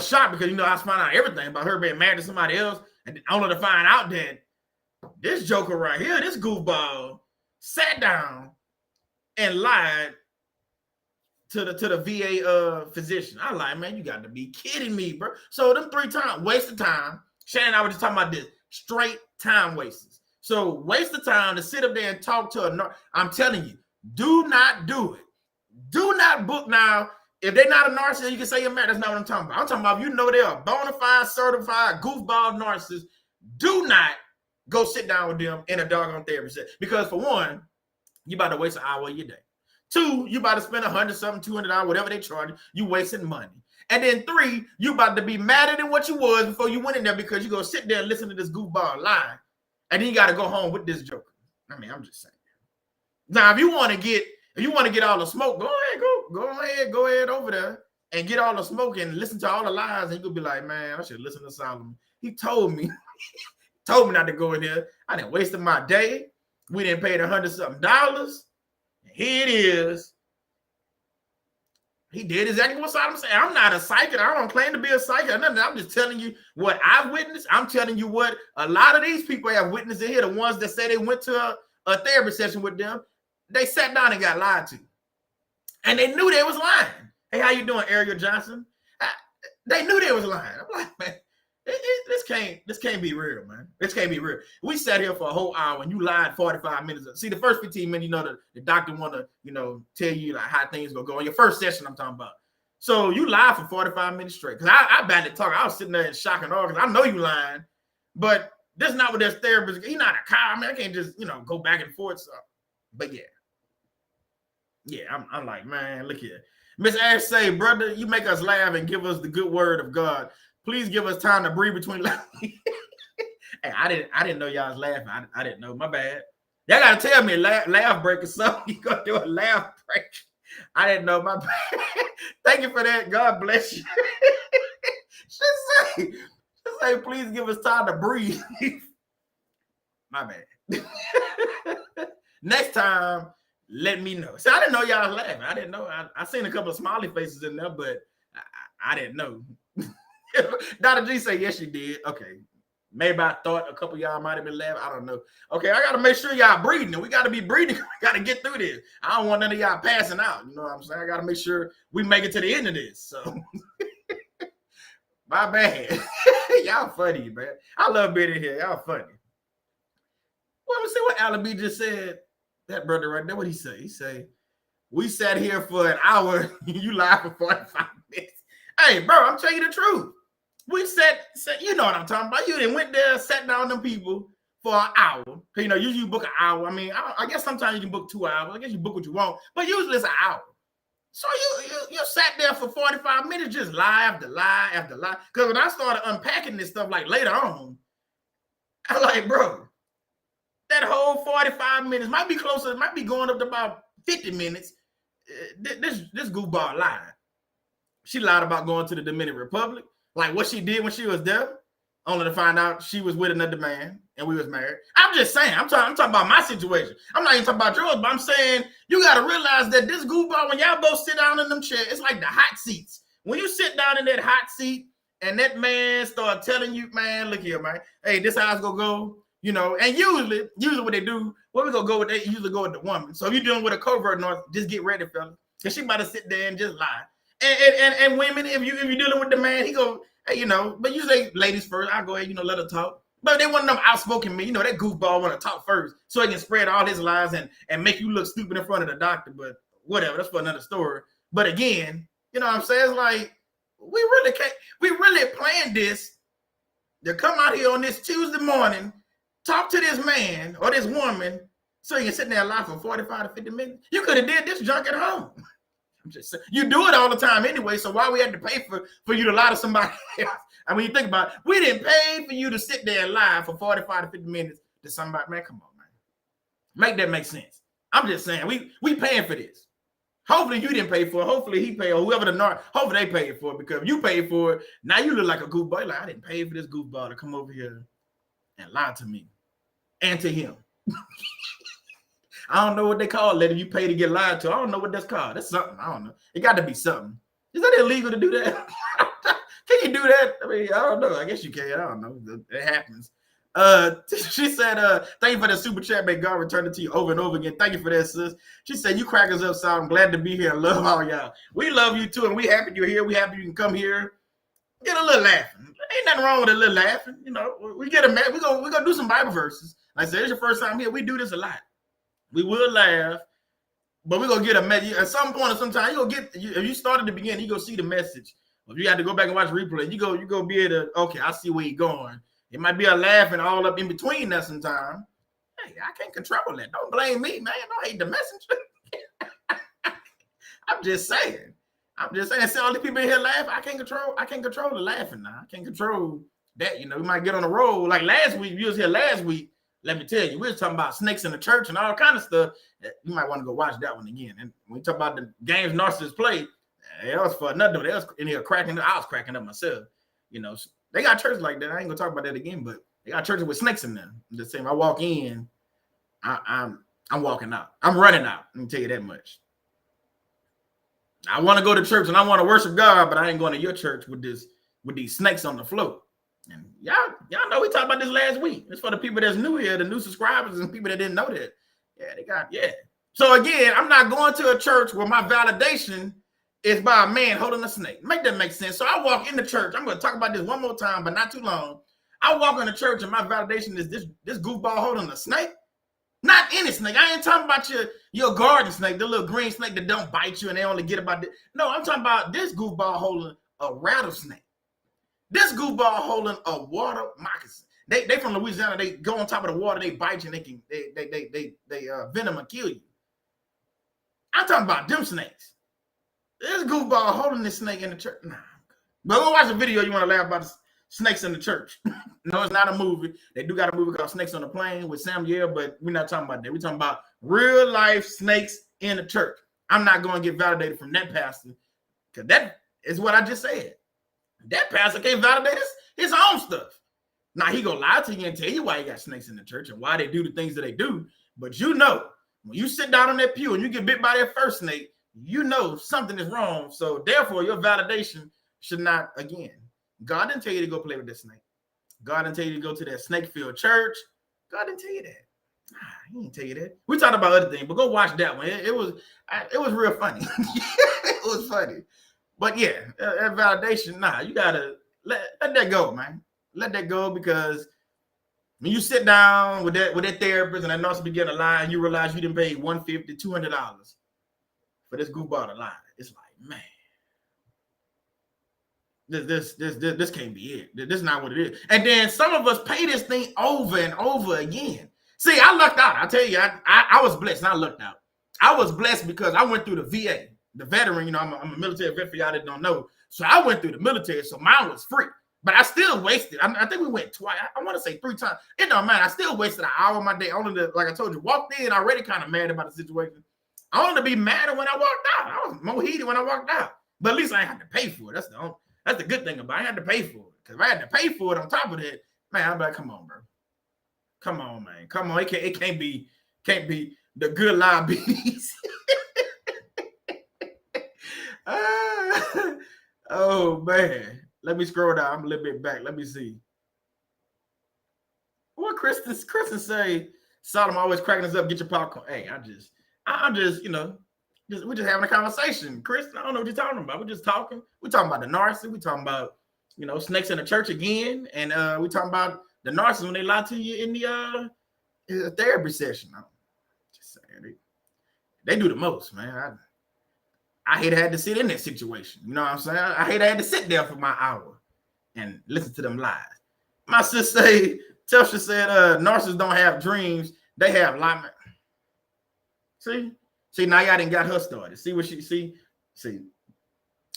shocked because, you know, I found out everything about her being married to somebody else, and only to find out that this joker right here, this goofball, sat down and lied to the VA physician. I like, man, you got to be kidding me, bro. So them 3 times, waste of time. Shannon and I were just talking about this. Straight time wasters. So waste of time to sit up there and talk to I'm telling you, do not do it. Do not book now. If they're not a narcissist, you can say you're married. That's not what I'm talking about. I'm talking about, you know, they're a bona fide, certified, goofball narcissist. Do not go sit down with them in a doggone therapy session. Because for one, you about to waste an hour of your day. 2, you about to spend $100 something, $200, whatever they charge you, wasting money. And then 3, you about to be madder than what you was before you went in there because you go sit there and listen to this goofball lie. and then you got to go home with this joker. I mean, I'm just saying. Now, if you want to get all the smoke, go ahead over there and get all the smoke and listen to all the lies, and you could be like, man, I should listen to Solomon. He told me not to go in here. I didn't wasted my day. We didn't pay $100-something. Here it is. He did exactly what Solomon said. I'm not a psychic. I don't claim to be a psychic or nothing. I'm just telling you what I've witnessed. I'm telling you what a lot of these people have witnessed in here. The ones that say they went to a therapy session with them, they sat down and got lied to. And they knew they was lying. Hey, how you doing, Ariel Johnson? They knew they was lying. I'm like, man, this can't be real, man. This can't be real. We sat here for a whole hour and you lied 45 minutes. See, the first 15 minutes, you know, the doctor want to, you know, tell you like how things gonna go in your first session. I'm talking about. So you lied for 45 minutes straight. Cause I badly talk. I was sitting there in shock and awe because I know you lying, but that's not what this therapist. He's not a cow. I mean, I can't just, you know, go back and forth. So, but yeah, I'm like, man, look here. Miss Ash say, brother, you make us laugh and give us the good word of God. Please give us time to breathe between laughing. Hey, I didn't know y'all was laughing. I didn't know. My bad. Y'all gotta tell me laugh break or something. You gonna do a laugh break? I didn't know. My bad. Thank you for that. God bless you. She say, please give us time to breathe. My bad. Next time, let me know. See, I didn't know y'all was laughing. I didn't know. I seen a couple of smiley faces in there, but I didn't know. Dr. G say, yes, you did. Okay. Maybe I thought a couple of y'all might have been laughing. I don't know. Okay, I got to make sure y'all breathing. We got to be breathing. We got to get through this. I don't want none of y'all passing out. You know what I'm saying? I got to make sure we make it to the end of this. So, my bad. Y'all funny, man. I love being in here. Y'all funny. Well, let me see what Alan B just said. That brother right there, what he say? He say, we sat here for an hour. You lied for 45 minutes. Hey, bro, I'm telling you the truth. We said, you know what I'm talking about. You didn't went there, sat down with them people for an hour. You know, usually you book an hour. I mean, I guess sometimes you can book 2 hours. I guess you book what you want, but usually it's an hour. So you sat there for 45 minutes, just lie after lie after lie. Because when I started unpacking this stuff, like later on, I'm like, bro, that whole 45 minutes might be closer, might be going up to about 50 minutes. This goofball lied. She lied about going to the Dominican Republic, like what she did when she was there, only to find out she was with another man and we was married. I'm just saying, I'm talking about my situation. I'm not even talking about yours, but I'm saying you got to realize that this goofball, when y'all both sit down in them chairs, it's like the hot seats. When you sit down in that hot seat and that man start telling you, man, look here, man, hey, this how it's gonna go, you know, and usually what they do, what we gonna go with, they usually go with the woman. So if you're dealing with a covert narcissist, just get ready, fella, because she about to sit there and just lie. And women, if you're dealing with the man, he go, hey, you know, but usually ladies first, I'll go ahead, you know, let her talk. But they want them outspoken men, you know, that goofball want to talk first so he can spread all his lies and make you look stupid in front of the doctor. But whatever, that's for another story. But again, you know what I'm saying? It's like, we really planned this to come out here on this Tuesday morning, talk to this man or this woman so you can sit there and lie for 45 to 50 minutes. You could have did this junk at home. I'm just saying, you do it all the time anyway, so why we had to pay for you to lie to somebody else? And when you think about it, we didn't pay for you to sit there and lie for 45 to 50 minutes to somebody. Man, come on, man. Make that make sense. I'm just saying, we paying for this. Hopefully you didn't pay for it. Hopefully he paid, or whoever hopefully they paid for it, because if you paid for it, now you look like a goofball. Like, I didn't pay for this goofball to come over here and lie to me and to him. I don't know what they call it. If you pay to get lied to, I don't know what that's called. That's something. I don't know. It got to be something. Is that illegal to do that? Can you do that? I mean, I don't know. I guess you can. I don't know. It happens. She said, thank you for the super chat. May God return it to you over and over again. Thank you for that, sis. She said, you crack us up, so I'm glad to be here and love all y'all. We love you too, and we happy you're here. We happy you can come here. Get a little laughing. Ain't nothing wrong with a little laughing. You know, we get a man. We're gonna do some Bible verses. Like I said, it's your first time here. We do this a lot. We will laugh, but we're going to get a message. At some point or sometime, you're going to get, if you start at the beginning, you're going to see the message. If you have to go back and watch the replay, you're going to be able to, okay, I see where you're going. It might be a laughing all up in between that sometime. Hey, I can't control that. Don't blame me, man. Don't hate the messenger. I'm just saying. See all the people in here laugh. I can't control the laughing now. I can't control that. You know, we might get on the roll. Like last week, you was here last week. let me tell you, we were talking about snakes in the church and all kind of stuff. You might want to go watch that one again. And when we talk about the games narcissists play, it was for another. They was in here cracking up. I was cracking up myself. You know, they got churches like that. I ain't gonna talk about that again, but they got churches with snakes in them. The same. I walk in, I'm walking out. I'm running out. Let me tell you that much. I want to go to church and I want to worship God, but I ain't going to your church with these snakes on the floor. And y'all know we talked about this last week. It's for the people that's new here, the new subscribers and people that didn't know that. Yeah. So again, I'm not going to a church where my validation is by a man holding a snake. Make that make sense. So I walk in the church. I'm going to talk about this one more time, but not too long. I walk in the church and my validation is this goofball holding a snake. Not any snake. I ain't talking about your garden snake, the little green snake that don't bite you and they only get about it. No, I'm talking about this goofball holding a rattlesnake. This goofball holding a water moccasin. They from Louisiana. They go on top of the water. They bite you and they venom and kill you. I'm talking about them snakes. This goofball holding this snake in the church. Nah, but go watch the video. You want to laugh about the snakes in the church? No, it's not a movie. They do got a movie called Snakes on the Plane with Samuel, but we're not talking about that. We're talking about real life snakes in the church. I'm not going to get validated from that pastor because that is what I just said. That pastor can't validate his own stuff. Now, he gonna lie to you and tell you why he got snakes in the church and why they do the things that they do. But you know, when you sit down on that pew and you get bit by that first snake, you know something is wrong. So therefore, your validation should not, again, God didn't tell you to go play with that snake. God didn't tell you to go to that snake-filled church. God didn't tell you that. He didn't tell you that. We talked about other things, but go watch that one. It was real funny. It was funny. But yeah, that validation, you gotta let that go, man. Let that go, because when you sit down with that therapist and that narcissist begin to lie, and you realize you didn't pay $150, $200 for this goofball to lie. It's like, man, this can't be it. This is not what it is. And then some of us pay this thing over and over again. See, I lucked out. I tell you, I was blessed. And I lucked out. I was blessed because I went through the VA. The veteran, you know, I'm a military vet for y'all that don't know. So I went through the military, so mine was free. But I still wasted. I think we went twice. I want to say 3 times. It don't matter. I still wasted an hour of my day. Only like I told you, walked in already kind of mad about the situation. I wanted to be madder when I walked out. I was more heated when I walked out. But at least I ain't had to pay for it. That's the good thing about it. I had to pay for it. Because if I had to pay for it on top of that, man, I'm like, come on, bro. Come on, man. Come on. It can't be the good liabilities. Oh man, let me scroll down. I'm a little bit back. Let me see. What Kristen say? Solomon always cracking us up. Get your popcorn. Hey, I'm just, you know, we're just having a conversation. Kristen, I don't know what you're talking about. We're just talking. We're talking about the narcissist. We're talking about, you know, snakes in the church again, and we're talking about the narcissist when they lie to you in the therapy session. I'm just saying, they do the most, man. I hate I had to sit in that situation. You know what I'm saying? I hate I had to sit there for my hour and listen to them lies. My sister Telsha said, narcissists don't have dreams. They have lies. See, now y'all didn't got her started. See what she see?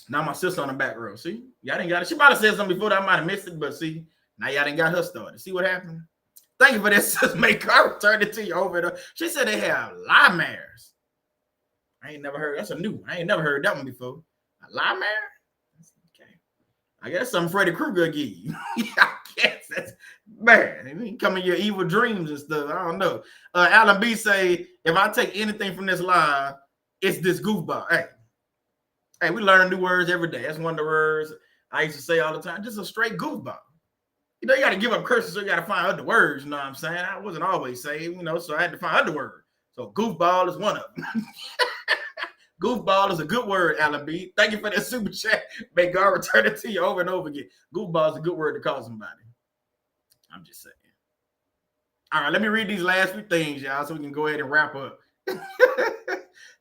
Now my sister on the back row. See, y'all didn't got it. She might have said something before that I might have missed it, but see, now y'all didn't got her started. See what happened? Thank you for that, sis. Make I returned it to you over there. She said they have lie mares. I ain't never heard. That's a new one. I ain't never heard that one before. A lie mare? Okay. I guess something Freddy Krueger give you. I guess that's man. He come in your evil dreams and stuff. I don't know. Alan B say, if I take anything from this live, it's this goofball. Hey, we learn new words every day. That's one of the words I used to say all the time. Just a straight goofball. You know, you got to give up curses, so you got to find other words. You know what I'm saying? I wasn't always saved, you know, so I had to find other words. So goofball is one of them. Goofball is a good word, Alan B. Thank you for that super chat. May God return it to you over and over again. Goofball is a good word to call somebody. I'm just saying. All right, let me read these last few things, y'all, so we can go ahead and wrap up.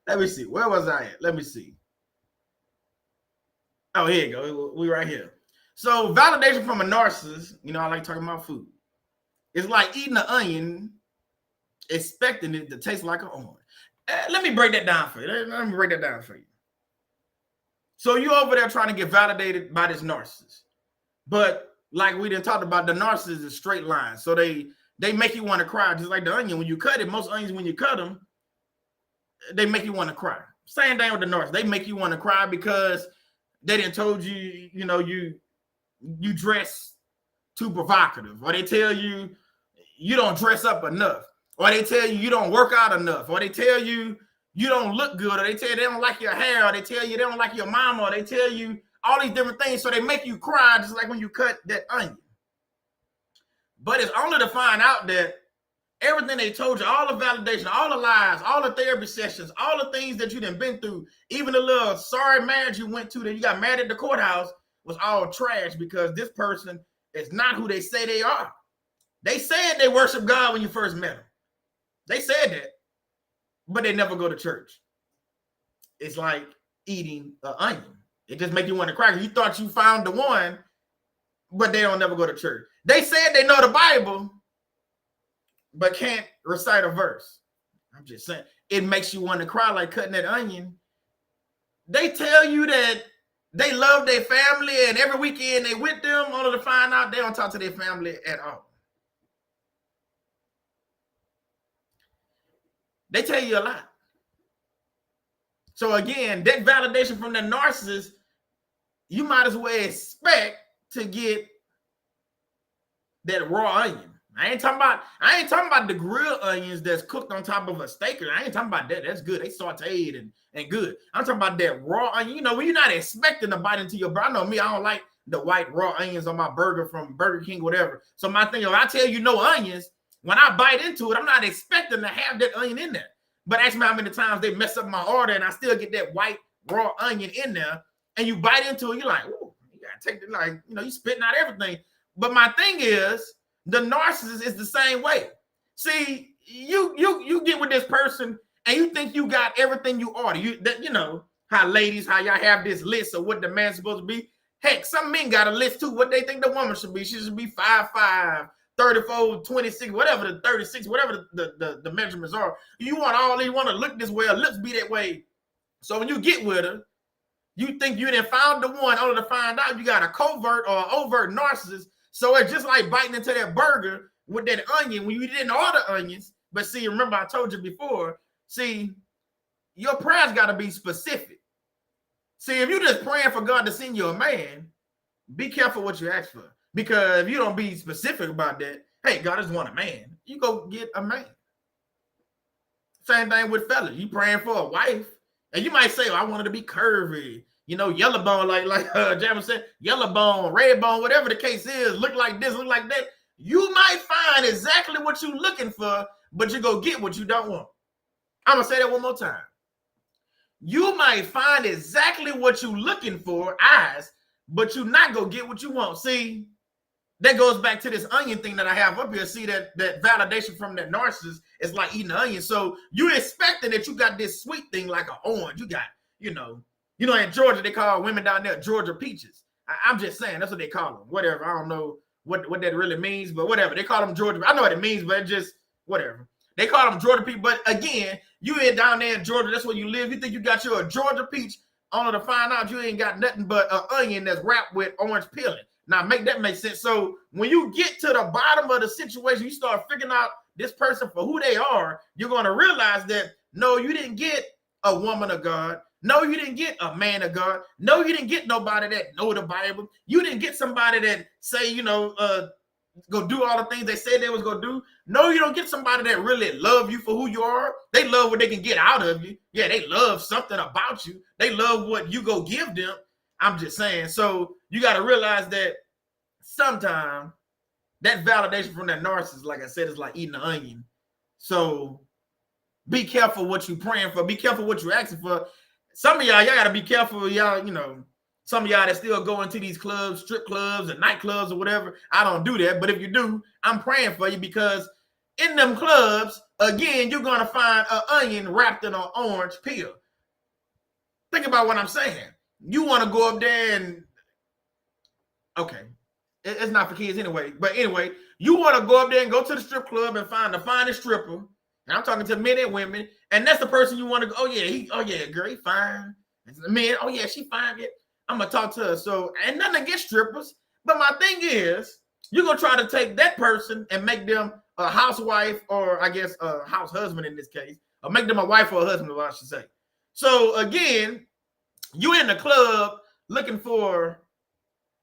Let me see. Where was I at? Let me see. Oh, here you go. We right here. So validation from a narcissist, you know, I like talking about food. It's like eating an onion, expecting it to taste like an orange. Let me break that down for you. So you over there trying to get validated by this narcissist. But like we didn't talk about, the narcissist is straight line. So they they make you want to cry, just like the onion. When you cut it, most onions, when you cut them, they make you want to cry. Same thing with the narcissist. They make you want to cry because they didn't told you, you dress too provocative, or they tell you you don't dress up enough, or they tell you you don't work out enough, or they tell you you don't look good, or they tell you they don't like your hair, or they tell you they don't like your mama, or they tell you all these different things. So they make you cry, just like when you cut that onion. But it's only to find out that everything they told you, all the validation, all the lies, all the therapy sessions, all the things that you done been through, even the little sorry marriage you went to that you got mad at the courthouse, was all trash, because this person is not who they say they are. They said they worship God when you first met them. They said that, but they never go to church. It's like eating an onion. It just makes you want to cry. You thought you found the one, but they don't never go to church. They said they know the Bible, but can't recite a verse. I'm just saying, it makes you want to cry like cutting that onion. They tell you that they love their family and every weekend they with them, only to find out they don't talk to their family at all. They tell you a lot. So again, that validation from the narcissist, you might as well expect to get that raw onion. I ain't talking about the grilled onions that's cooked on top of a steak. I ain't talking about that. That's good. They sauteed and good. I'm talking about that raw onion. When you're not expecting to bite into your burger. I know me, I don't like the white raw onions on my burger from Burger King, whatever. So my thing, if I tell you no onions, when I bite into it, I'm not expecting to have that onion in there. But ask me how many times they mess up my order and I still get that white raw onion in there, and you bite into it, you're like, oh, you gotta take it, like, you spitting out everything. But my thing is, the narcissist is the same way. See, you get with this person and you think you got everything you order. How ladies, how y'all have this list of what the man's supposed to be. Heck, some men got a list too, what they think the woman should be. She should be 5'5", 34, 26, whatever the 36, whatever the measurements are. You want to look this way, her lips be that way. So when you get with her, you think you done found the one, only to find out you got a covert or overt narcissist. So it's just like biting into that burger with that onion when you didn't order onions. But see, remember I told you before, your prayers got to be specific. See, if you're just praying for God to send you a man, be careful what you ask for. Because if you don't be specific about that, hey, God just want a man, you go get a man. Same thing with fellas. You praying for a wife, and you might say, I want her to be curvy, yellow bone, like Jammer said, yellow bone, red bone, whatever the case is, look like this, look like that. You might find exactly what you're looking for, but you go get what you don't want. I'm going to say that one more time. You might find exactly what you're looking for, but you not go get what you want. See, that goes back to this onion thing that I have up here. See, that validation from that narcissist is like eating an onion. So you're expecting that you got this sweet thing like an orange. You got, in Georgia, they call women down there Georgia peaches. I'm just saying, that's what they call them. Whatever. I don't know what that really means, but whatever. They call them Georgia. I know what it means, but it just, whatever. They call them Georgia peach. But again, you ain't down there in Georgia. That's where you live. You think you got your Georgia peach, only to find out you ain't got nothing but an onion that's wrapped with orange peeling. Now, make that make sense. So when you get to the bottom of the situation, you start figuring out this person for who they are, you're going to realize that, no, you didn't get a woman of God. No, you didn't get a man of God. No, you didn't get nobody that know the Bible. You didn't get somebody that say, go do all the things they said they was going to do. No, you don't get somebody that really love you for who you are. They love what they can get out of you. Yeah, they love something about you. They love what you go give them. I'm just saying. So you got to realize that sometimes that validation from that narcissist, like I said, is like eating an onion. So be careful what you're praying for. Be careful what you're asking for. Some of y'all got to be careful. Y'all, some of y'all that still go into these clubs, strip clubs and nightclubs or whatever. I don't do that. But if you do, I'm praying for you, because in them clubs, again, you're going to find an onion wrapped in an orange peel. Think about what I'm saying. You want to go up there and, okay, it's not for kids anyway. But anyway, you want to go up there and go to the strip club and find the finest stripper. And I'm talking to men and women. And that's the person you want to go, oh yeah, girl, he fine. Man, oh yeah, she fine. Yeah. I'm going to talk to her. So, and nothing against strippers. But my thing is, you're going to try to take that person and make them a housewife, or I guess a house husband in this case, or make them a wife or a husband, I should say. So again, you in the club looking for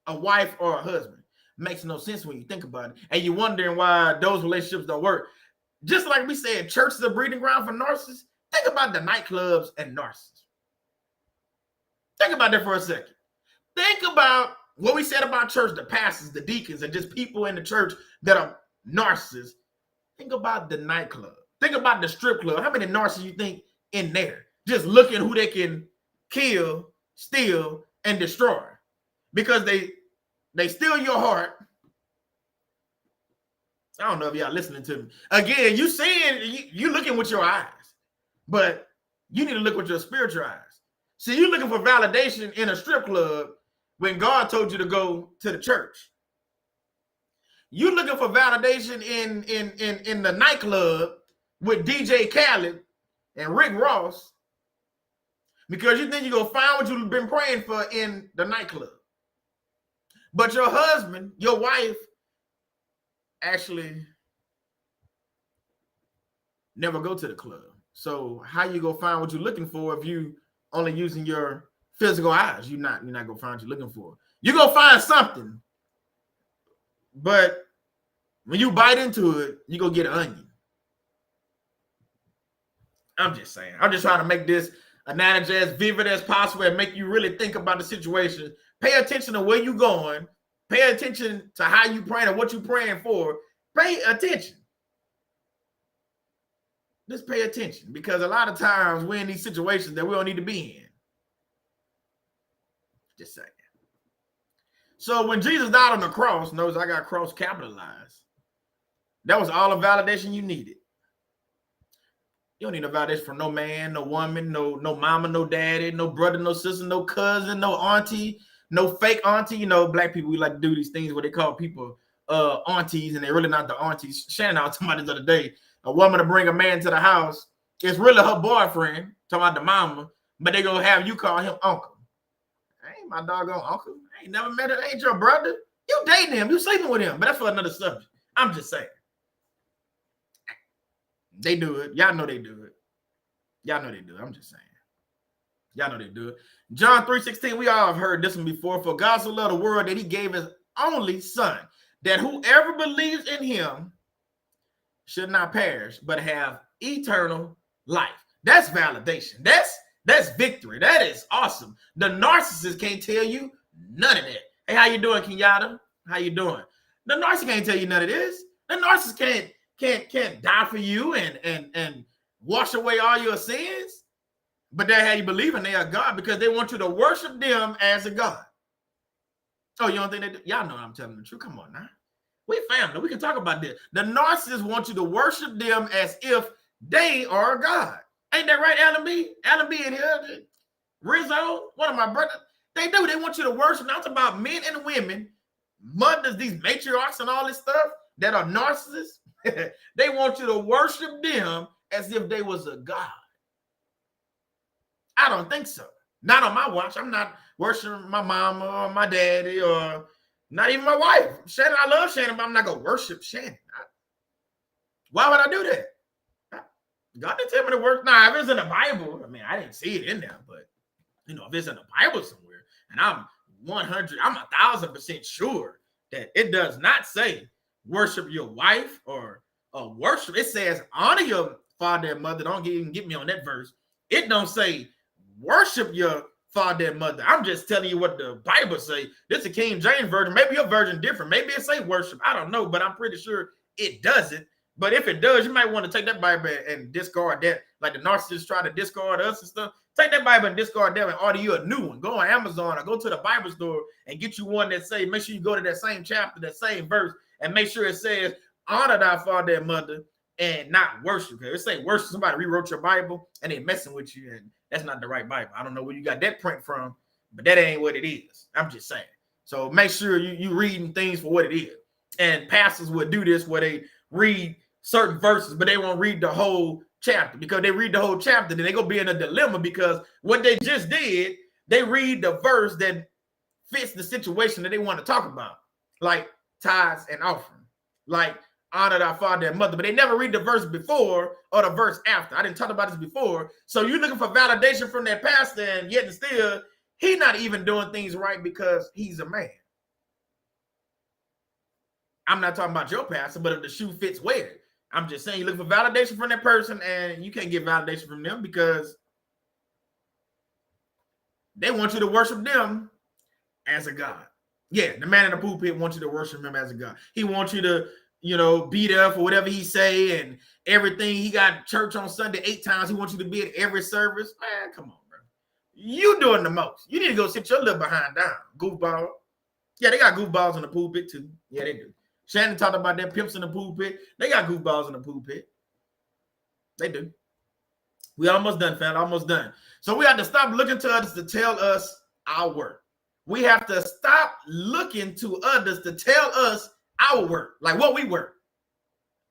a wife or a husband. Makes no sense when you think about it. And you're wondering why those relationships don't work. Just like we said, church is a breeding ground for narcissists. Think about the nightclubs and narcissists. Think about that for a second. Think about what we said about church, the pastors, the deacons, and just people in the church that are narcissists. Think about the nightclub. Think about the strip club. How many narcissists you think in there? Just looking who they can kill, steal, and destroy. Because they steal your heart. I don't know if y'all listening to me. Again, you seeing, you looking with your eyes, but you need to look with your spiritual eyes. See, you're looking for validation in a strip club when God told you to go to the church. You're looking for validation in the nightclub with DJ Khaled and Rick Ross because you think you're going to find what you've been praying for in the nightclub. But your husband, your wife, actually never go to the club. So how you gonna find what you're looking for if you only using your physical eyes? You're not gonna find what you're looking for. You're gonna find something, but when you bite into it, you're gonna get an onion. I'm just saying. I'm just trying to make this analogy as vivid as possible and make you really think about the situation. Pay attention to where you're going. Pay attention to how you praying and what you're praying for. Pay attention. Just pay attention, because a lot of times we're in these situations that we don't need to be in. Just saying. So when Jesus died on the cross, notice I got cross capitalized. That was all the validation you needed. You don't need no validation from no man, no woman, no mama, no daddy, no brother, no sister, no cousin, no auntie, no fake auntie. You know, black people, we like to do these things where they call people aunties, and they're really not the aunties. Shannon, I was talking about this other day. A woman to bring a man to the house, it's really her boyfriend, talking about the mama, but they gonna have you call him uncle. Ain't my doggone uncle. I ain't never met him. Ain't your brother. You dating him. You sleeping with him. But that's for another subject. I'm just saying. They do it. Y'all know they do it. Y'all know they do it. I'm just saying. Y'all know they do it. John 3:16, we all have heard this one before. For God so loved the world that he gave his only son, that whoever believes in him should not perish, but have eternal life. That's validation. That's victory. That is awesome. The narcissist can't tell you none of that. Hey, how you doing, Kenyatta? How you doing? The narcissist can't tell you none of this. The narcissist can't die for you and wash away all your sins. But that's how you believe in they are God, because they want you to worship them as a God. Oh, you don't think they do? Y'all know I'm telling the truth. Come on now. We family. We can talk about this. The narcissists want you to worship them as if they are a God. Ain't that right, Alan B? Alan B in here. Rizzo, one of my brothers. They do. They want you to worship. Not about men and women, mothers, these matriarchs and all this stuff that are narcissists. They want you to worship them as if they was a God. I don't think so. Not on my watch. I'm not worshiping my mama or my daddy or not even my wife. Shannon, I love Shannon, but I'm not going to worship Shannon. Why would I do that? God didn't tell me to worship. Nah, if it's in the Bible, I mean, I didn't see it in there, but, you know, if it's in the Bible somewhere, and I'm 1,000% sure that it does not say worship your wife or worship. It says honor your father and mother. Don't even get me on that verse. It don't say worship your father and mother. I'm just telling you what the Bible say. This is a King James version. Maybe your version different. Maybe it say worship. I don't know, but I'm pretty sure it doesn't. But if it does, you might want to take that Bible and discard that, like the narcissists try to discard us and stuff. Take that Bible and discard that and order you a new one. Go on Amazon or go to the Bible store and get you one that say, make sure you go to that same chapter, that same verse, and make sure it says honor thy father and mother and not worship. Because it say worship. Somebody rewrote your Bible and they messing with you, and that's not the right Bible. I don't know where you got that print from, but that ain't what it is. I'm just saying. So make sure you reading things for what it is. And pastors would do this where they read certain verses, but they won't read the whole chapter, because they read the whole chapter, then they gonna be in a dilemma, because what they just did, they read the verse that fits the situation that they want to talk about, like tithes and offering, like honor thy father and mother, but they never read the verse before or the verse after. I didn't talk about this before. So you're looking for validation from that pastor, and yet and still, he's not even doing things right because he's a man. I'm not talking about your pastor, but if the shoe fits, wear it. I'm just saying, you look for validation from that person, and you can't get validation from them because they want you to worship them as a god. Yeah, the man in the pulpit wants you to worship him as a god. He wants you to, be there for whatever he say and everything. He got church on Sunday 8 times. He wants you to be at every service. Man, come on, bro. You doing the most. You need to go sit your little behind down, goofball. Yeah, they got goofballs in the pulpit too. Yeah, they do. Shannon talked about that pimps in the pulpit. They got goofballs in the pulpit. They do. We almost done, fam. Almost done. So we have to stop looking to others to tell us our work. We have to stop looking to others to tell us our work, like what we work.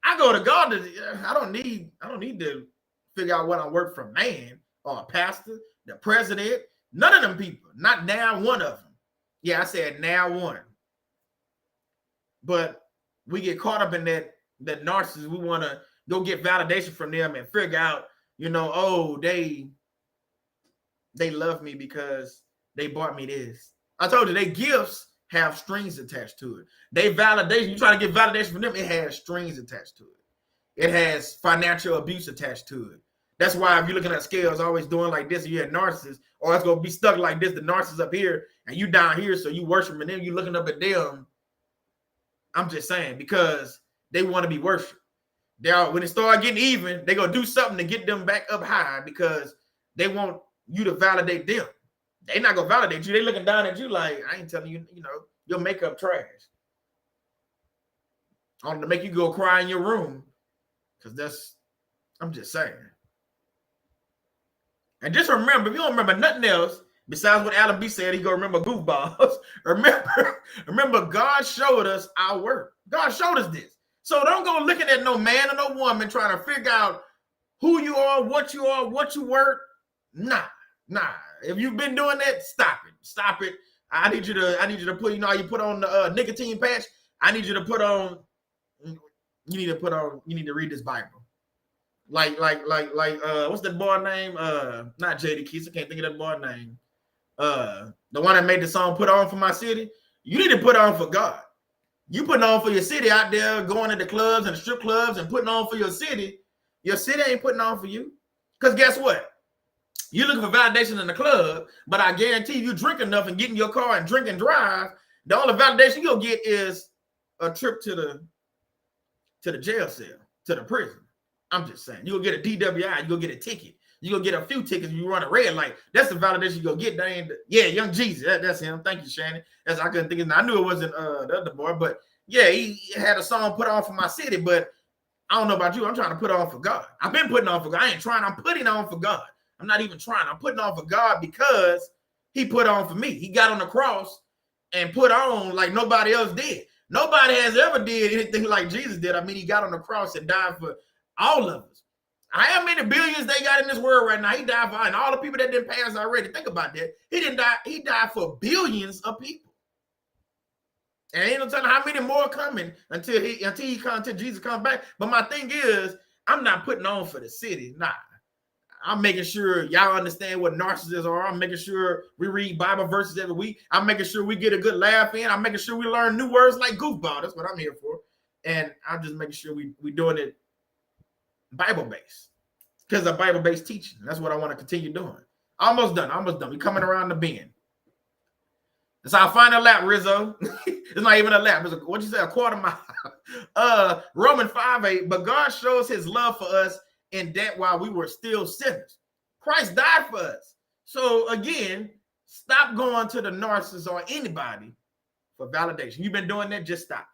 I go to God. I don't need to figure out what I work from man or a pastor, the president. None of them people. Not now one of them. Yeah, I said now one. But we get caught up in that narcissist. We want to go get validation from them and figure out, they love me because they bought me this. I told you, they gifts have strings attached to it. They validation, you try to get validation from them, it has strings attached to it. It has financial abuse attached to it. That's why if you're looking at scales, always doing like this, you're a narcissist, or it's going to be stuck like this, the narcissist up here, and you down here, so you worshiping them, you looking up at them. I'm just saying, because they want to be worshiped. When they start getting even, they're going to do something to get them back up high because they want you to validate them. They're not going to validate you. They looking down at you like, I ain't telling you, your makeup trash. I want to make you go cry in your room because I'm just saying. And just remember, if you don't remember nothing else, besides what Alan B said, he gonna remember goofballs. remember, God showed us our work. God showed us this. So don't go looking at no man or no woman trying to figure out who you are, what you work. Nah. If you've been doing that, stop it. Stop it. I need you to put, you put on the nicotine patch. I need you to put on. You need to read this Bible. Like what's that boy name? Not Jadakiss. I can't think of that boy name. The one that made the song "Put On for My City." You need to put on for God. You putting on for your city out there, going to the clubs and the strip clubs and putting on for your city. Your city ain't putting on for you. Because guess what? You're looking for validation in the club, but I guarantee you drink enough and get in your car and drink and drive, the only validation you'll get is a trip to the jail cell, to the prison. I'm just saying. You'll get a DWI, you'll get a ticket. You'll get a few tickets. You run a red light. That's the validation you'll get. Young Jesus. That's him. Thank you, Shannon. I couldn't think of it. I knew it wasn't the other boy, but yeah, he had a song "Put On for My City." But I don't know about you. I'm trying to put on for God. I've been putting on for God. I ain't trying. I'm putting on for God. I'm not even trying. I'm putting on for God because he put on for me. He got on the cross and put on like nobody else did. Nobody has ever did anything like Jesus did. I mean, he got on the cross and died for all of us. How many billions they got in this world right now? He died for, and all the people that didn't pass already. Think about that. He didn't die. He died for billions of people. And ain't no telling how many more coming until Jesus comes back. But my thing is, I'm not putting on for the city. Nah. I'm making sure y'all understand what narcissists are. I'm making sure we read Bible verses every week. I'm making sure we get a good laugh in. I'm making sure we learn new words like goofball. That's what I'm here for. And I'm just making sure we doing it Bible-based. Because of Bible-based teaching. That's what I want to continue doing. Almost done. We're coming around the bend. It's our final lap, Rizzo. It's not even a lap. It's what'd you say? A quarter mile. Romans 5:8. But God shows his love for us in that while we were still sinners, Christ died for us. So again, stop going to the narcissist or anybody for validation. You've been doing that, just stop.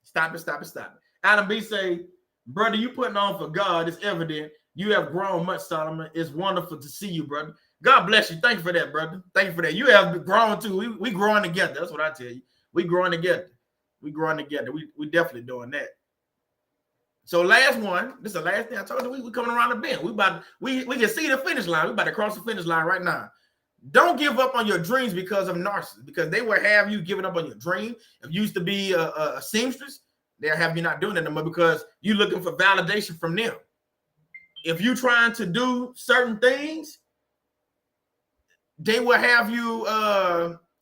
Stop it. Adam B say, brother, you putting on for God. It's evident. You have grown much, Solomon. It's wonderful to see you, brother. God bless you. Thank you for that, brother. Thank you for that. You have grown too. We growing together. That's what I tell you. We growing together. We definitely doing that. So last one, this is the last thing I told you. We coming around the bend. We can see the finish line. We about to cross the finish line right now. Don't give up on your dreams because of narcissists, because they will have you giving up on your dream. If you used to be a seamstress, they'll have you not doing it anymore because you're looking for validation from them. If you're trying to do certain things, they will have you,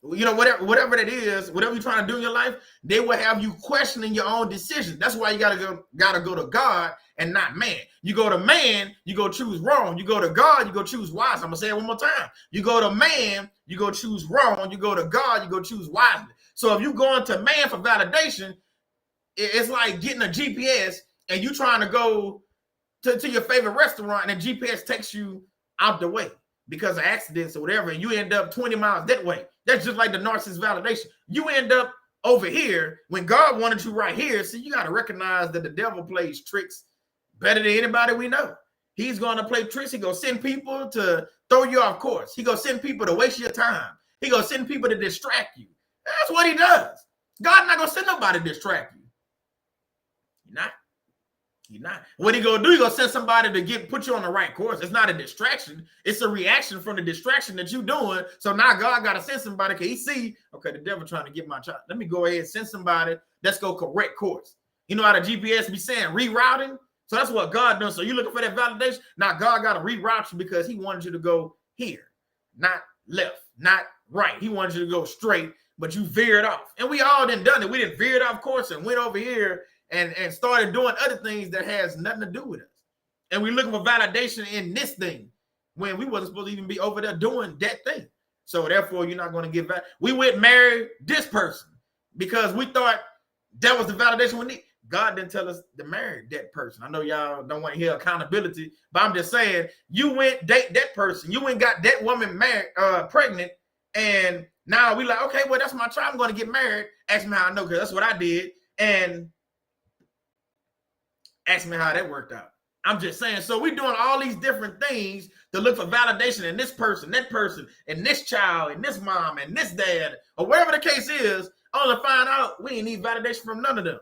whatever that is, whatever you're trying to do in your life, they will have you questioning your own decisions. That's why you gotta go to God and not man. You go to man, you go choose wrong. You go to God, you go choose wise. I'm gonna say it one more time. You go to man, you go choose wrong. You go to God, you go choose wisely. So if you're going to man for validation, it's like getting a GPS and you trying to go to your favorite restaurant and the GPS takes you out the way because of accidents or whatever, and you end up 20 miles that way. That's just like the narcissist validation. You end up over here when God wanted you right here. So you got to recognize that the devil plays tricks better than anybody we know. He's going to play tricks. He's going to send people to throw you off course. He's going to send people to waste your time. He's going to send people to distract you. That's what he does. God's not going to send nobody to distract you. You're not. You're not. What he gonna do? He gonna send somebody to put you on the right course. It's not a distraction. It's a reaction from the distraction that you're doing. So now God gotta send somebody because he see, okay, the devil trying to get my child. Let me go ahead and send somebody that's go correct course. You know how the GPS be saying rerouting? So that's what God does. So you looking for that validation. Now God gotta reroute you because he wanted you to go here, not left, not right. He wanted you to go straight, but you veered off. And we all done it. We didn't veered off course and went over here and started doing other things that has nothing to do with us. And we're looking for validation in this thing when we wasn't supposed to even be over there doing that thing. So therefore, you're not going to get back. We went marry this person because we thought that was the validation we need. God didn't tell us to marry that person. I know y'all don't want to hear accountability, but I'm just saying you went date that person. You went got that woman married, pregnant, and now we like, okay, well, that's my child. I'm going to get married. Ask me how I know because that's what I did. And ask me how that worked out. I'm just saying. So we're doing all these different things to look for validation in this person, that person, and this child, and this mom, and this dad, or whatever the case is, only to find out we ain't need validation from none of them.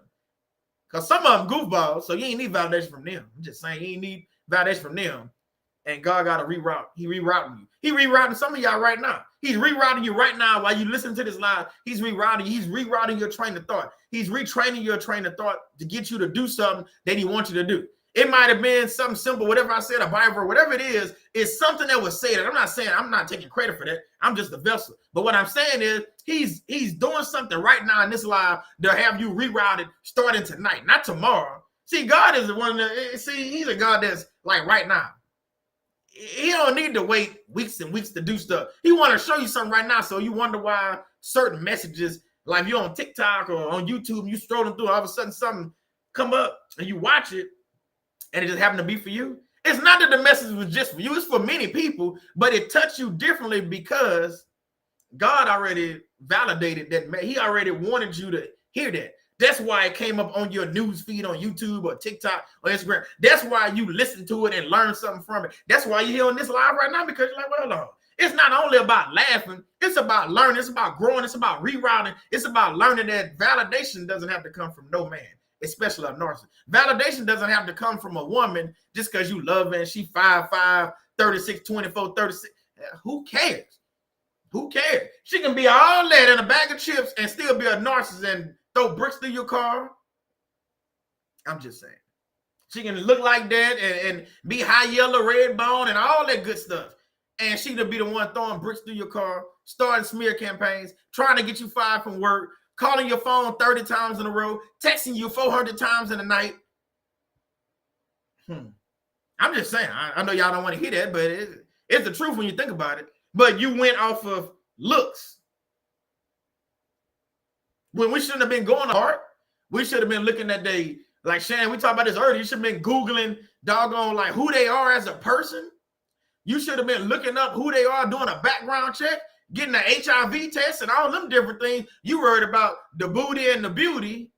Because some of them goofballs, so you ain't need validation from them. I'm just saying you ain't need validation from them. And God got to reroute. He rerouting you. He rerouting some of y'all right now. He's rerouting you right now while you listen to this live. He's rerouting you. He's rerouting your train of thought. He's retraining your train of thought to get you to do something that he wants you to do. It might have been something simple, whatever I said, a Bible, whatever it is, it's something that was said. And I'm not saying I'm not taking credit for that. I'm just a vessel. But what I'm saying is he's doing something right now in this live to have you rerouted starting tonight, not tomorrow. See, God is the one that, he's a God that's like right now. He don't need to wait weeks and weeks to do stuff. He want to show you something right now. So you wonder why certain messages, like you're on TikTok or on YouTube, and you strolling through, all of a sudden something come up and you watch it and it just happened to be for you. It's not that the message was just for you. It's for many people, but it touched you differently because God already validated that. He already wanted you to hear that. That's why it came up on your news feed on YouTube or TikTok or Instagram. That's why you listen to it and learn something from it. That's why you're here on this live right now, because you're like, well, no. It's not only about laughing. It's about learning. It's about growing. It's about rerouting. It's about learning that validation doesn't have to come from no man, especially a narcissist. Validation doesn't have to come from a woman just because you love her and she 5'5", 36, 24, 36. Who cares? Who cares? She can be all that in a bag of chips and still be a narcissist and throw bricks through your car. I'm just saying. She can look like that and be high yellow, red bone, and all that good stuff. And she could be the one throwing bricks through your car, starting smear campaigns, trying to get you fired from work, calling your phone 30 times in a row, texting you 400 times in a night. I'm just saying. I know y'all don't want to hear that, but it's the truth when you think about it. But you went off of looks. When we shouldn't have been going hard, we should have been looking at like Shannon, we talked about this earlier. You should have been Googling doggone like who they are as a person. You should have been looking up who they are, doing a background check, getting an HIV test and all them different things. You worried about the booty and the beauty.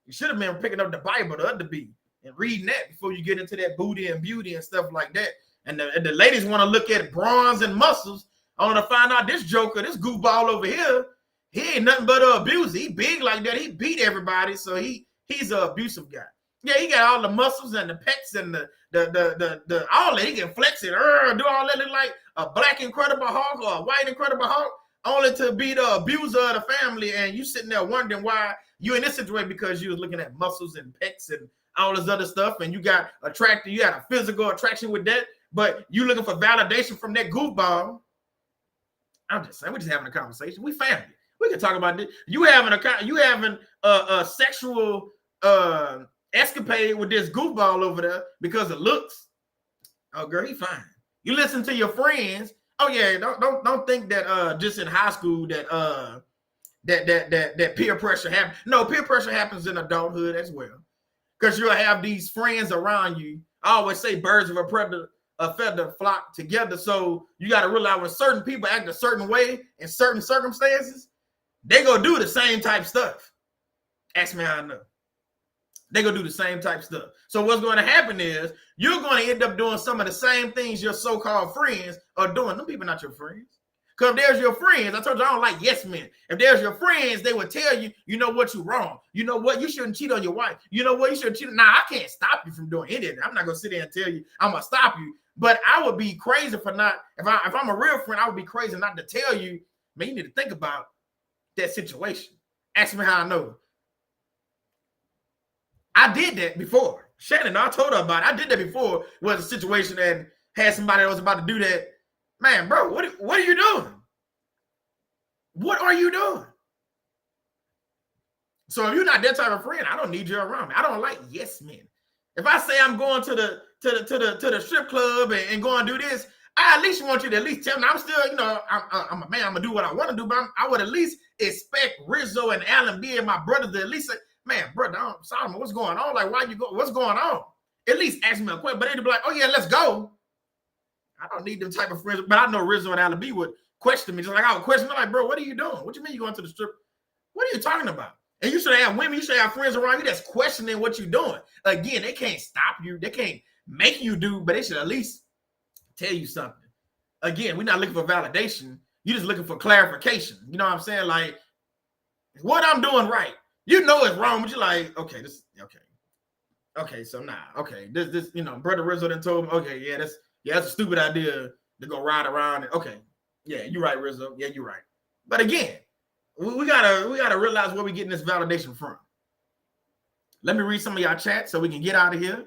You should have been picking up the Bible, the other B, and reading that before you get into that booty and beauty and stuff like that. And the ladies want to look at bronze and muscles. I want to find out this joker, this goofball over here, he ain't nothing but an abuser. He big like that. He beat everybody, so he's an abusive guy. Yeah, he got all the muscles and the pecs and the all that. He can flex it, do all that, look like a black Incredible Hulk or a white Incredible Hulk, only to be the abuser of the family. And you sitting there wondering why You in this situation because you was looking at muscles and pecs and all this other stuff, and you got attracted, you had a physical attraction with that, but you looking for validation from that goofball. I'm just saying, we're just having a conversation. We family. We can talk about this. You having a sexual escapade with this goofball over there because of looks. Oh, girl, he fine. You listen to your friends. Oh yeah, don't think that just in high school that that peer pressure happens. No, peer pressure happens in adulthood as well. Because you'll have these friends around you. I always say birds of a feather flock together. So you got to realize when certain people act a certain way in certain circumstances, they go do the same type stuff. Ask me how I know. They go do the same type stuff. So what's going to happen is you're going to end up doing some of the same things your so-called friends are doing. Them people not your friends. Because if there's your friends, I told you I don't like yes men. If there's your friends, they would tell you, you know what, you're wrong. You know what, you shouldn't cheat on your wife. You know what, you shouldn't cheat. Now, I can't stop you from doing anything. I'm not going to sit there and tell you I'm going to stop you. But I would be crazy for not, if I'm a real friend, I would be crazy not to tell you, man, you need to think about that situation. Ask me how I know. I did that before. Shannon, I told her about it. I did that before. Was a situation that had somebody that was about to do that. Man, bro, what are you doing? What are you doing? So if you're not that type of friend, I don't need you around me. I don't like yes men. If I say I'm going to the strip club and go and do this, I at least want you to at least tell me. I'm still, you know, I'm a man. I'm gonna do what I want to do, but I would at least expect Rizzo and Alan B and my brother to at least say, man, brother, Solomon, what's going on? Like, why you go? What's going on? At least ask me a question. But they'd be like, oh yeah, let's go. I don't need them type of friends, but I know Rizzo and Alan B would question me, just like I would question them, like, bro, what are you doing? What you mean you going to the strip? What are you talking about? And you should have women, you should have friends around you that's questioning what you're doing. Again, they can't stop you, they can't make you do, but they should at least tell you something. Again, we're not looking for validation, you're just looking for clarification. You know what I'm saying? Like, what I'm doing right. You know it's wrong, but you're like, okay, this okay. Okay, so nah, okay. This, you know, Brother Rizzo done told me, okay, yeah, that's a stupid idea to go ride around. And okay, yeah, you're right, Rizzo. Yeah, you're right. But again, we gotta realize where we're getting this validation from. Let me read some of y'all chat so we can get out of here.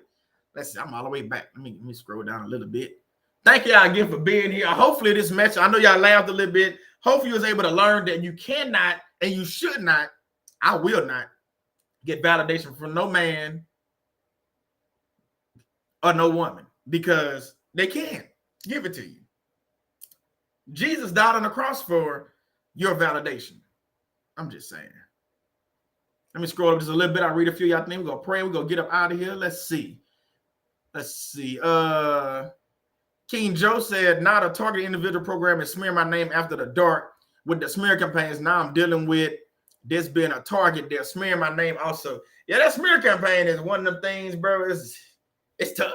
Let's see, I'm all the way back. Let me scroll down a little bit. Thank y'all again for being here. Hopefully this message, I know y'all laughed a little bit. Hopefully you was able to learn that you cannot and you should not, I will not get validation from no man or no woman because they can't give it to you. Jesus died on the cross for your validation. I'm just saying. Let me scroll up just a little bit. I'll read a few of y'all things. We're going to pray. We're going to get up out of here. Let's see. King Joe said, not a targeted individual program is smearing my name after the dark with the smear campaigns. Now I'm dealing with this being a target. They're smearing my name also. Yeah, that smear campaign is one of them things, bro. It's tough.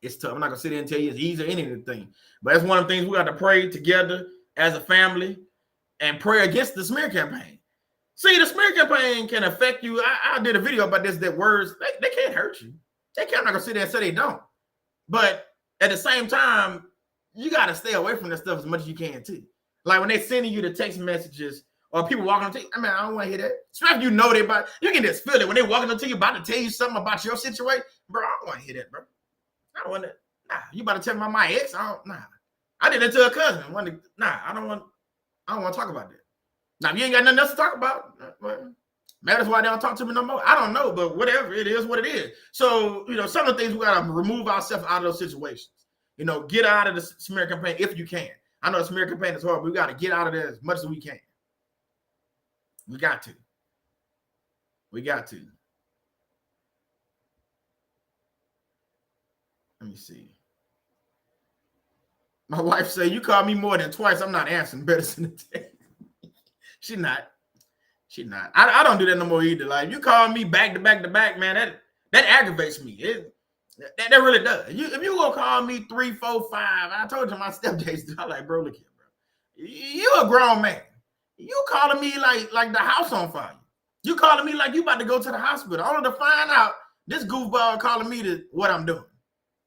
It's tough. I'm not going to sit there and tell you it's easy or anything. But it's one of the things we got to pray together as a family and pray against the smear campaign. See, the smear campaign can affect you. I did a video about this, that words, they can't hurt you. I'm not going to sit there and say they don't. But at the same time, you got to stay away from that stuff as much as you can, too. Like when they're sending you the text messages or people walking up to you, I mean, I don't want to hear that. Especially if you know they about, you can just feel it. When they're walking up to you about to tell you something about your situation, bro, I don't want to hear that, bro. I don't want to, nah, you about to tell me about my ex? I did it to a cousin. I don't want to talk about that. Now, if you ain't got nothing else to talk about, well, maybe that's why they don't talk to me no more. I don't know, but whatever, it is what it is. So, you know, some of the things we got to remove ourselves out of those situations. You know, get out of the smear campaign if you can. I know the smear campaign is hard, but we got to get out of there as much as we can. We got to. Let me see. My wife said, you called me more than twice. I'm not answering. Better send a text. She not. I don't do that no more either. Like, you call me back to back to back, man, that aggravates me. That really does. If you gonna call me 3, 4, 5, I told you my stepdads, I'm like, bro, look here, bro. You a grown man. You calling me like the house on fire. You calling me like you about to go to the hospital. Only to find out this goofball calling me to what I'm doing.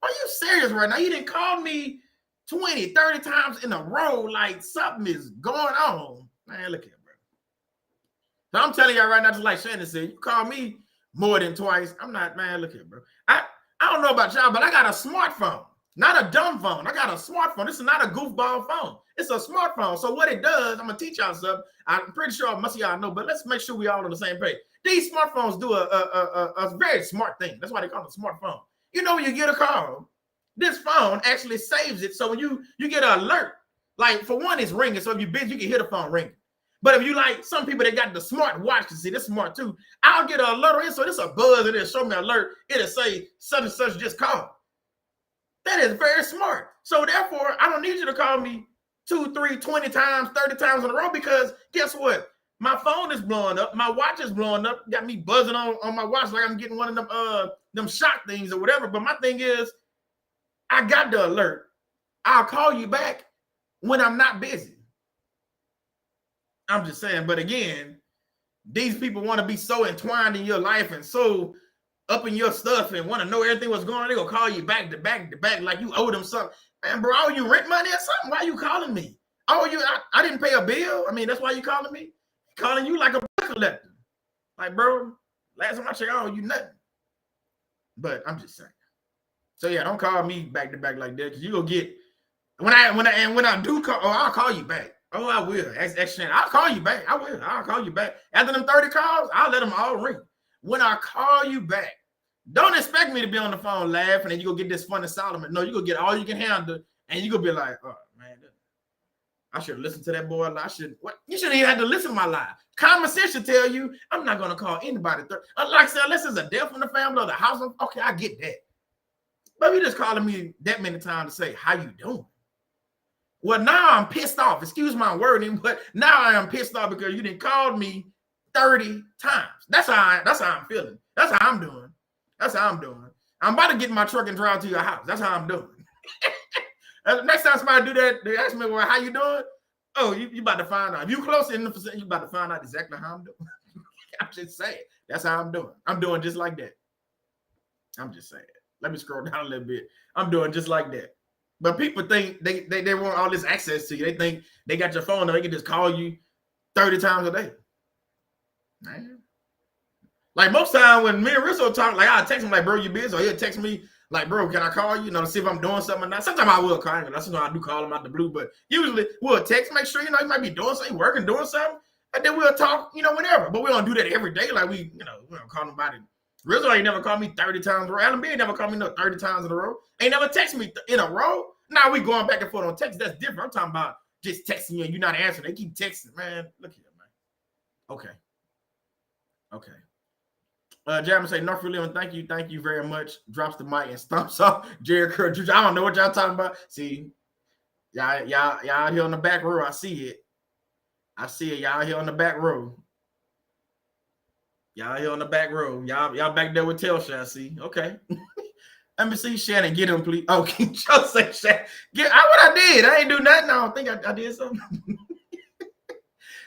Are you serious right now? You didn't call me 20, 30 times in a row like something is going on. Man, look here, bro. So I'm telling y'all right now, just like Shannon said, you call me more than twice. I'm not, man, look here, bro. I don't know about y'all, but I got a smartphone, not a dumb phone. I got a smartphone. This is not a goofball phone. It's a smartphone. So what it does, I'm going to teach y'all something. I'm pretty sure most of y'all know, but let's make sure we all on the same page. These smartphones do a very smart thing. That's why they call it a smartphone. You know, when you get a call, this phone actually saves it. So when you get an alert, like for one, it's ringing. So if you're busy, you can hear the phone ringing. But if you like some people that got the smart watch, you see, this smart too. I'll get an alert in, so this a buzz, and it'll show me an alert. It'll say such and such just called. That is very smart. So therefore, I don't need you to call me 2, 3, 20 times, 30 times in a row, because guess what? My phone is blowing up. My watch is blowing up. Got me buzzing on my watch like I'm getting one of them shock things or whatever. But my thing is, I got the alert. I'll call you back when I'm not busy. I'm just saying, but again, these people want to be so entwined in your life and so up in your stuff and want to know everything what's going on. They're going to call you back to back to back like you owe them something. Man, bro, owe you rent money or something? Why are you calling me? Oh, I didn't pay a bill? I mean, that's why you calling me? Calling you like a bill collector. Like, bro, last time I checked, I owe you nothing. But I'm just saying. So, yeah, don't call me back to back like that, because you're going to get, when I do call, I'll call you back. Oh, I will. I'll call you back. I will. I'll call you back. After them 30 calls, I'll let them all ring. When I call you back, don't expect me to be on the phone laughing and you go get this funny Solomon. No, you go get all you can handle, and you go be like, oh, man, I should have listened to that boy. You shouldn't even have to listen to my lie. Common sense should tell you I'm not going to call anybody. Like I said, unless it's a death in the family or the house. Okay, I get that. But you just calling me that many times to say, how you doing? Well, now I'm pissed off. Excuse my wording, but now I am pissed off because you didn't call me 30 times. That's how I'm feeling. That's how I'm doing. That's how I'm doing. I'm about to get in my truck and drive to your house. That's how I'm doing. Next time somebody do that, they ask me, well, how you doing? Oh, you about to find out. If you close in the facility, you about to find out exactly how I'm doing. I'm just saying. That's how I'm doing. I'm doing just like that. I'm just saying. Let me scroll down a little bit. I'm doing just like that. But people think they want all this access to you. They think they got your phone and they can just call you 30 times a day. Man. Like most time when me and Rizzo talk, like I'll text him like, bro, you busy? Or he'll text me like, bro, can I call you? To see if I'm doing something or not. Sometimes I will call him. That's I do call him out the blue. But usually we'll text, make sure, you might be doing something, working, doing something. And then we'll talk, whenever. But we don't do that every day. Like we don't call nobody. Rizzo ain't never called me 30 times in a row. Alan B ain't never called me 30 times in a row. Ain't never texted me in a row. Now we going back and forth on text. That's different. I'm talking about just texting you and you're not answering. They keep texting, man. Look here, man. Okay. Jeremy say, North Living, thank you very much. Drops the mic and stomps off Jerry Kerr. I don't know what y'all talking about. See, y'all here on the back row. I see it. Y'all here on the back row. Y'all here on the back row. Y'all back there with Telsha, I see. Okay. Let me see Shannon. Get him, please. Oh, Joe say Shannon. What I did. I ain't do nothing. I don't think I did something.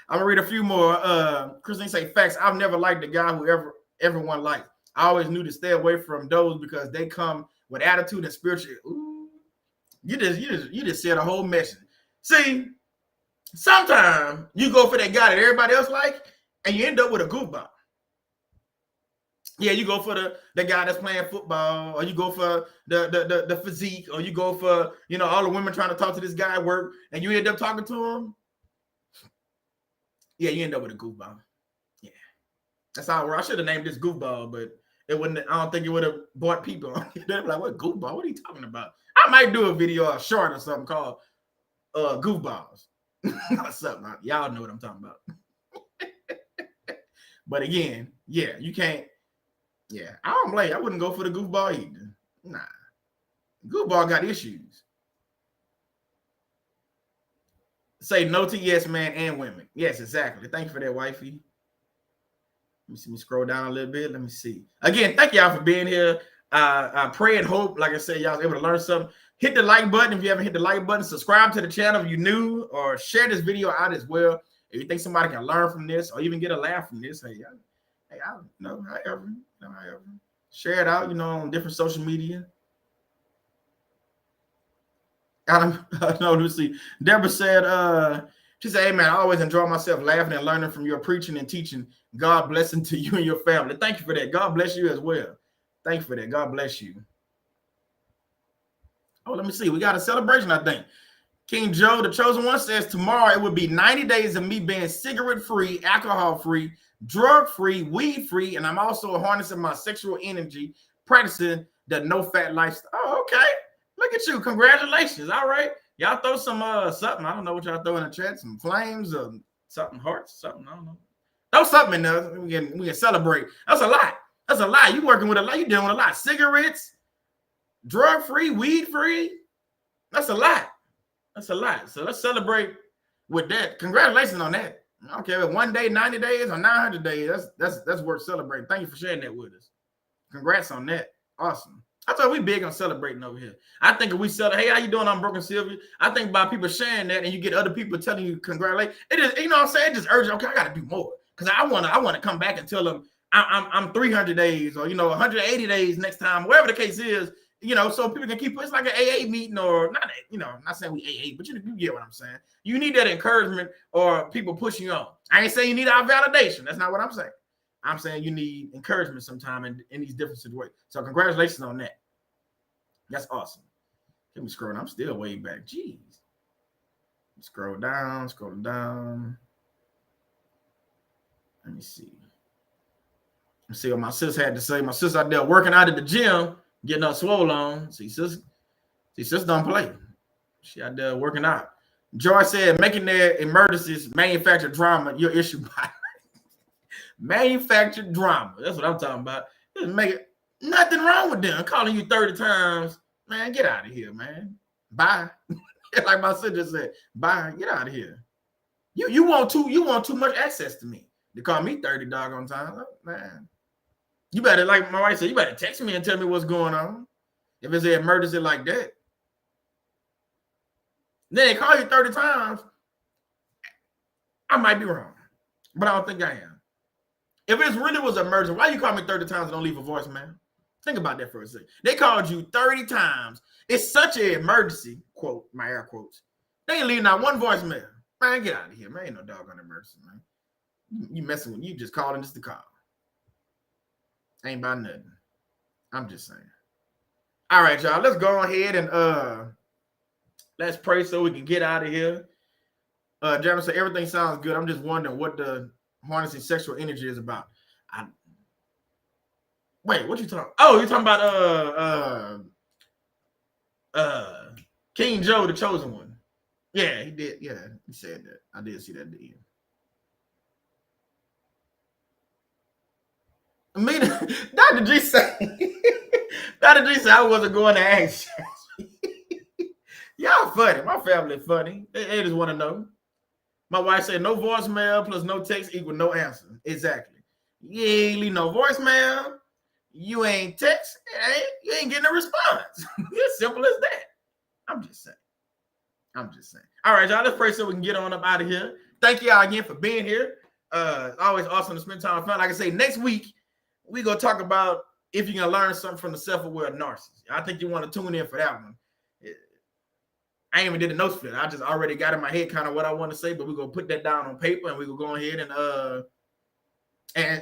I'm gonna read a few more. Christine say, facts. I've never liked the guy who everyone liked. I always knew to stay away from those because they come with attitude and spiritual. Ooh, you just said a whole message. See, sometimes you go for that guy that everybody else like, and you end up with a goofball. Yeah, you go for the guy that's playing football, or you go for the physique, or you go for all the women trying to talk to this guy at work, and you end up talking to him. Yeah, you end up with a goofball. Yeah, that's how it works. I should have named this Goofball, but it wouldn't. I don't think it would have brought people. They're like, "What Goofball? What are you talking about?" I might do a video or short or something called Goofballs or something. Y'all know what I'm talking about. But again, yeah, you can't. Yeah, I don't blame. I wouldn't go for the goofball either. Nah, goofball got issues. Say no to yes, man, and women. Yes, exactly. Thank you for that, wifey. Let me scroll down a little bit. Let me see. Again, thank y'all for being here. I pray and hope, like I said, y'all was able to learn something. Hit the like button if you haven't hit the like button. Subscribe to the channel if you're new, or share this video out as well. If you think somebody can learn from this or even get a laugh from this, hey, I don't know, however. Share it out, on different social media. I don't know. Let's see. Deborah said, She said, hey, man, I always enjoy myself laughing and learning from your preaching and teaching. God blessing to you and your family. Thank you for that. God bless you as well. Thank you for that. God bless you. Oh, let me see. We got a celebration, I think. King Joe, the chosen one, says tomorrow it will be 90 days of me being cigarette-free, alcohol-free, drug-free, weed-free, and I'm also harnessing my sexual energy, practicing the no-fat lifestyle. Oh, okay. Look at you. Congratulations. All right. Y'all throw some something. I don't know what y'all throw in the chat. Some flames or something, hearts, something. I don't know. Throw something in there. We can celebrate. That's a lot. That's a lot. You working with a lot. You dealing with a lot. Cigarettes, drug-free, weed-free. That's a lot. That's a lot. So let's celebrate with that. Congratulations on that. I don't care if 1 day, 90 days, or 900 days. That's worth celebrating. Thank you for sharing that with us. Congrats on that. Awesome. I thought we big on celebrating over here. I think if we celebrate, hey, how you doing? I'm Broken Sylvia. I think by people sharing that and you get other people telling you congratulations, it is, you know what I'm saying? It just urges, okay, I got to do more. Because I wanna come back and tell them I'm 300 days or 180 days next time, whatever the case is, so people can keep it's like an AA meeting or not, not saying we AA, but you get what I'm saying. You need that encouragement or people pushing you on. I ain't saying you need our validation. That's not what I'm saying. I'm saying you need encouragement sometime in these different situations. So congratulations on that. That's awesome. Let me scroll. I'm still way back. Jeez. Scroll down. Let me see. Let's see what my sis had to say. My sis out there working out at the gym, getting her swole on. See, sis don't play. She out there working out. Joy said, making their emergencies manufactured drama your issue by manufactured drama. That's what I'm talking about. Just make it nothing wrong with them. Calling you 30 times. Man, get out of here, man. Bye. Like my sister said, bye. Get out of here. You want too much access to me. They call me 30 doggone times. Oh, man. You better, like my wife said, you better text me and tell me what's going on. If it's an emergency like that. Then they call you 30 times. I might be wrong, but I don't think I am. If it really was an emergency, why you call me 30 times and don't leave a voicemail? Think about that for a second. They called you 30 times. It's such an emergency, quote, my air quotes. They ain't leaving out one voicemail. Man, get out of here, man. Ain't no doggone emergency, man. You messing with you just calling just to call. Ain't about nothing. I'm just saying. All right, y'all. Let's go ahead and let's pray so we can get out of here. Jeremy said everything sounds good. I'm just wondering what the harnessing sexual energy is about. Wait, what you talking? Oh, you're talking about King Joe, the chosen one. Yeah, he did. Yeah, he said that. I did see that. I mean, Dr. G said, I wasn't going to ask. Y'all funny. My family funny. They just want to know. My wife said no voicemail plus no text equal no answer. Exactly. You ain't leave no voicemail. You ain't text. You ain't getting a response. It's simple as that. I'm just saying. All right, y'all. Let's pray so we can get on up out of here. Thank y'all again for being here. It's always awesome to spend time with fun. Like I say, next week, we're going to talk about if you're going to learn something from the self-aware narcissist. I think you want to tune in for that one. I ain't even did the notes for that. I just already got in my head kind of what I want to say, but we're going to put that down on paper and we're going to go ahead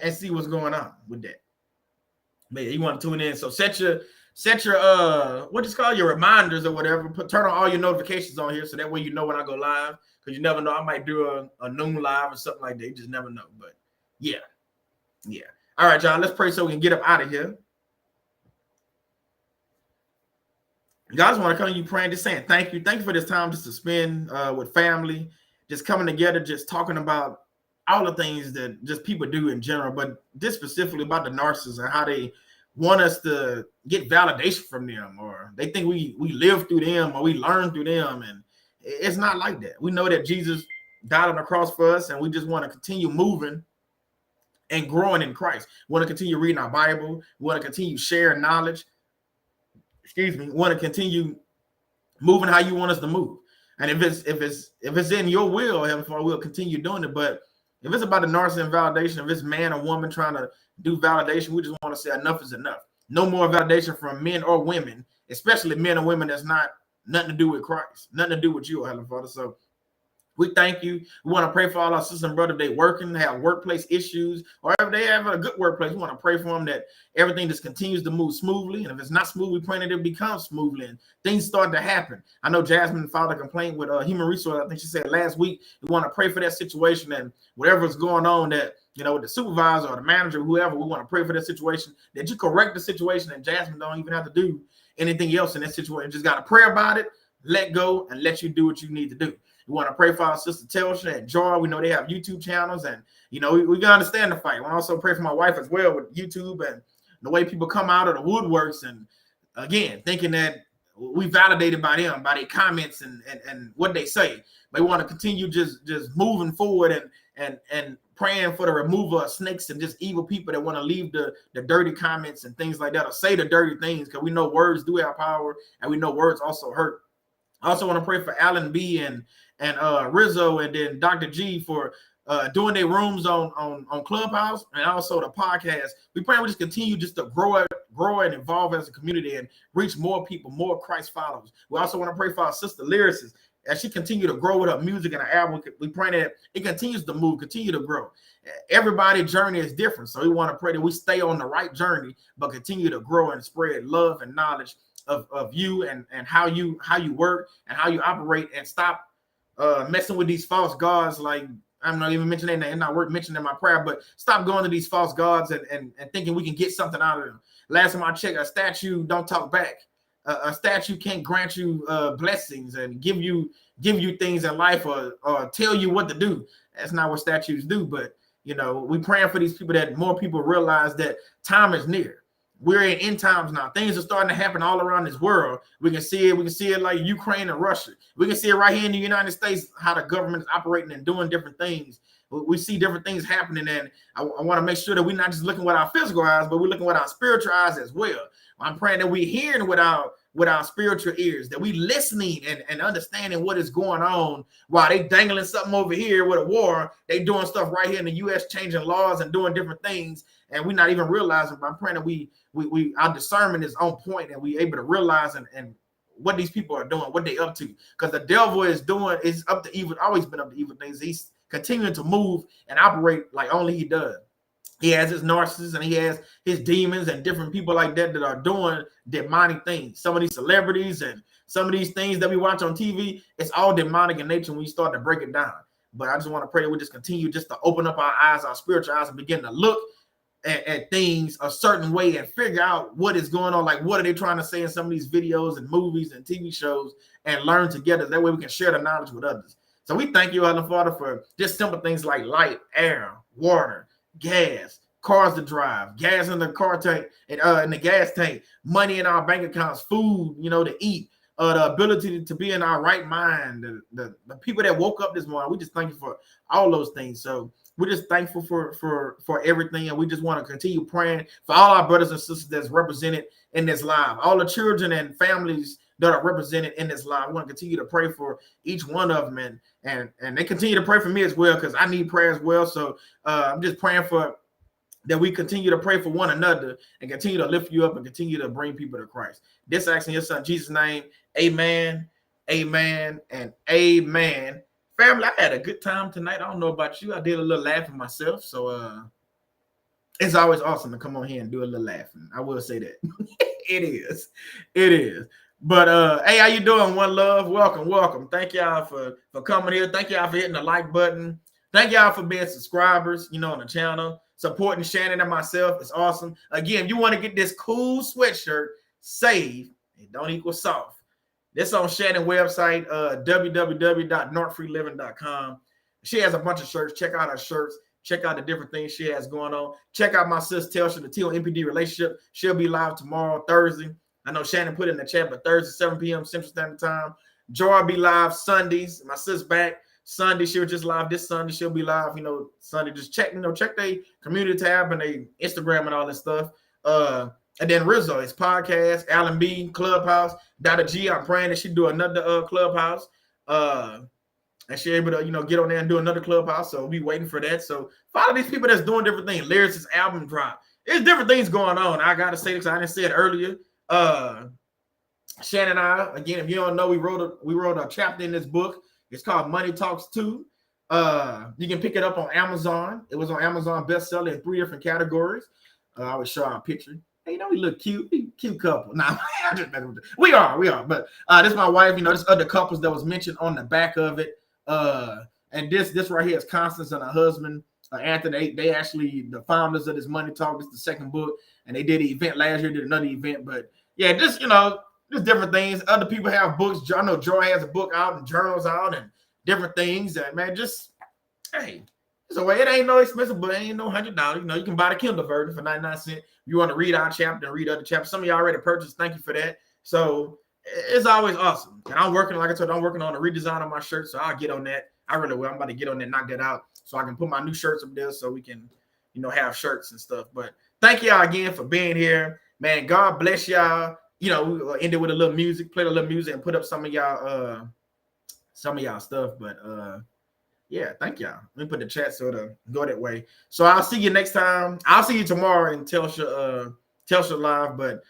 and see what's going on with that. But yeah, you want to tune in. So set your what is called your reminders or whatever. Turn on all your notifications on here so that way you know when I go live. Because you never know. I might do a noon live or something like that. You just never know. But yeah. All right, y'all. Let's pray so we can get up out of here. You guys want to come to you praying, just saying thank you. Thank you for this time just to spend with family, just coming together, just talking about all the things that just people do in general, but this specifically about the narcissists and how they want us to get validation from them, or they think we live through them or we learn through them. And it's not like that. We know that Jesus died on the cross for us, and we just want to continue moving and growing in Christ. We want to continue reading our Bible. We want to continue sharing knowledge. We want to continue moving how you want us to move. And if it's in your will, Heavenly Father, we'll continue doing it. But if it's about the narcissist validation, if it's man or woman trying to do validation, we just want to say enough is enough. No more validation from men or women, especially men or women that's not nothing to do with Christ, nothing to do with you, Heavenly Father. So We thank you. We want to pray for all our sisters and brothers. They working, have workplace issues, or if they have a good workplace, we want to pray for them that everything just continues to move smoothly. And if it's not smooth, we pray that it becomes smoothly and things start to happen. I know Jasmine filed a complaint with human resource. I think she said last week. We want to pray for that situation and whatever's going on that, with the supervisor or the manager, whoever, we want to pray for that situation, that you correct the situation and Jasmine don't even have to do anything else in that situation. Just got to pray about it, let go, and let you do what you need to do. We want to pray for our sister Telsha and Joy. We know they have YouTube channels, and we can understand the fight. We also pray for my wife as well with YouTube and the way people come out of the woodworks, and again, thinking that we validated by them, by their comments and what they say. They want to continue just moving forward and praying for the removal of snakes and just evil people that want to leave the dirty comments and things like that, or say the dirty things, because we know words do have power, and we know words also hurt. I also want to pray for Alan B and Rizzo, and then Dr. G for doing their rooms on Clubhouse, and also the podcast. We pray we just continue just to grow and evolve as a community and reach more people, more Christ followers. We also want to pray for our sister Lyricist as she continue to grow with her music and her album. We pray that it continues to move, continue to grow. Everybody's journey is different, so we want to pray that we stay on the right journey, but continue to grow and spread love and knowledge of you and how you work and how you operate, and stop messing with these false gods. Like, I'm not even mentioning that, it's not worth mentioning in my prayer, but stop going to these false gods and thinking we can get something out of them. Last time I checked, a statue don't talk back. A statue can't grant you blessings and give you things in life or tell you what to do. That's not what statues do. But we praying for these people, that more people realize that time is near. We're in end times now. Things are starting to happen all around this world. We can see it. We can see it like Ukraine and Russia. We can see it right here in the United States, how the government is operating and doing different things. We see different things happening, and I want to make sure that we're not just looking with our physical eyes, but we're looking with our spiritual eyes as well. I'm praying that we're hearing with our spiritual ears, that we listening and understanding what is going on while they dangling something over here with a war. They doing stuff right here in the U.S., changing laws and doing different things, and we're not even realizing. But I'm praying that we our discernment is on point, and we able to realize and what these people are doing, what they up to, because the devil is up to evil, always been up to evil things. He's continuing to move and operate like only he does. He has his narcissists and he has his demons and different people like that are doing demonic things. Some of these celebrities and some of these things that we watch on TV, it's all demonic in nature when we start to break it down. But I just want to pray that we just continue just to open up our eyes, our spiritual eyes, and begin to look at things a certain way and figure out what is going on. Like, what are they trying to say in some of these videos and movies and TV shows, and learn together. That way we can share the knowledge with others. So we thank you, Heavenly Father, for just simple things like light, air, water, gas, cars to drive, gas in the car tank and in the gas tank, money in our bank accounts, food, to eat, the ability to be in our right mind, the people that woke up this morning. We just thank you for all those things. So we're just thankful for everything, and we just want to continue praying for all our brothers and sisters that's represented in this live, all the children and families that are represented in this live. We want to continue to pray for each one of them, and they continue to pray for me as well, because I need prayer as well. So I'm just praying for that we continue to pray for one another and continue to lift you up and continue to bring people to Christ. This asking your son Jesus' name, amen, amen, and amen. Family, I had a good time tonight. I don't know about you. I did a little laughing myself. So it's always awesome to come on here and do a little laughing. I will say that. It is. But hey, how you doing? One love. Welcome. Thank y'all for coming here. Thank y'all for hitting the like button. Thank y'all for being subscribers, on the channel, supporting Shannon and myself. It's awesome. Again, if you want to get this cool sweatshirt, save. It don't equal soft. This on Shannon's website, www.northfreeliving.com. She has a bunch of shirts. Check out her shirts. Check out the different things she has going on. Check out my sis Telsha, the T-O-M-P-D relationship. She'll be live tomorrow, Thursday. I know Shannon put it in the chat, but Thursday, 7 p.m. Central Standard Time. Joy will be live Sundays. My sis back Sunday. She'll just live this Sunday. She'll be live, Sunday. Just check their community tab and their Instagram and all this stuff. And then Rizzo, his podcast, Alan B, Clubhouse, Dr. G. I'm praying that she do another Clubhouse. And she able to, get on there and do another Clubhouse. So we'll be waiting for that. So follow these people that's doing different things. Lyricist album drop. There's different things going on. I gotta say this, I didn't say it earlier. Shannon and I, again, if you don't know, we wrote a chapter in this book. It's called Money Talks 2. You can pick it up on Amazon. It was on Amazon bestseller in 3 different categories. I would show our picture. Hey, you know, we look cute, cute couple. Nah, we are. But this is my wife. You know, there's other couples that was mentioned on the back of it. And this right here is Constance and her husband, Anthony. They actually the founders of this Money Talk. This is the second book, and they did an event last year. Did another event, but yeah, just you know, just different things. Other people have books. I know Joy has a book out and journals out and different things. And man, just hey. So it ain't no expensive, but it ain't no $100. You know, you can buy the Kindle version for 99 cents. You want to read our chapter and read other chapters. Some of y'all already purchased. Thank you for that. So it's always awesome. And I'm working, like I told you, I'm working on a redesign of my shirt. So I'll get on that. I really will. I'm about to get on that, knock that out so I can put my new shirts up there so we can, you know, have shirts and stuff. But thank y'all again for being here. Man, God bless y'all. You know, we ended with a little music, played a little music and put up some of y'all stuff. But yeah, thank y'all. Let me put the chat so it'll go that way. So I'll see you next time. I'll see you tomorrow in Telstra Live, but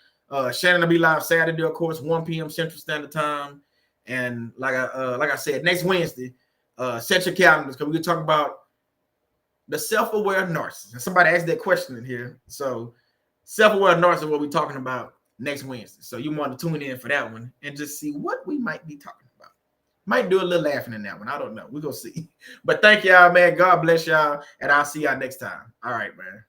Shannon will be live Saturday, of course, 1 p.m. Central Standard Time. And like I said, next Wednesday, set your calendars because we're gonna talk about the self-aware narcissist. And somebody asked that question in here. So self-aware narcissist is what we're talking about next Wednesday. So you want to tune in for that one and just see what we might be talking about. Might do a little laughing in that one. I don't know. We're going to see. But thank y'all, man. God bless y'all. And I'll see y'all next time. All right, man.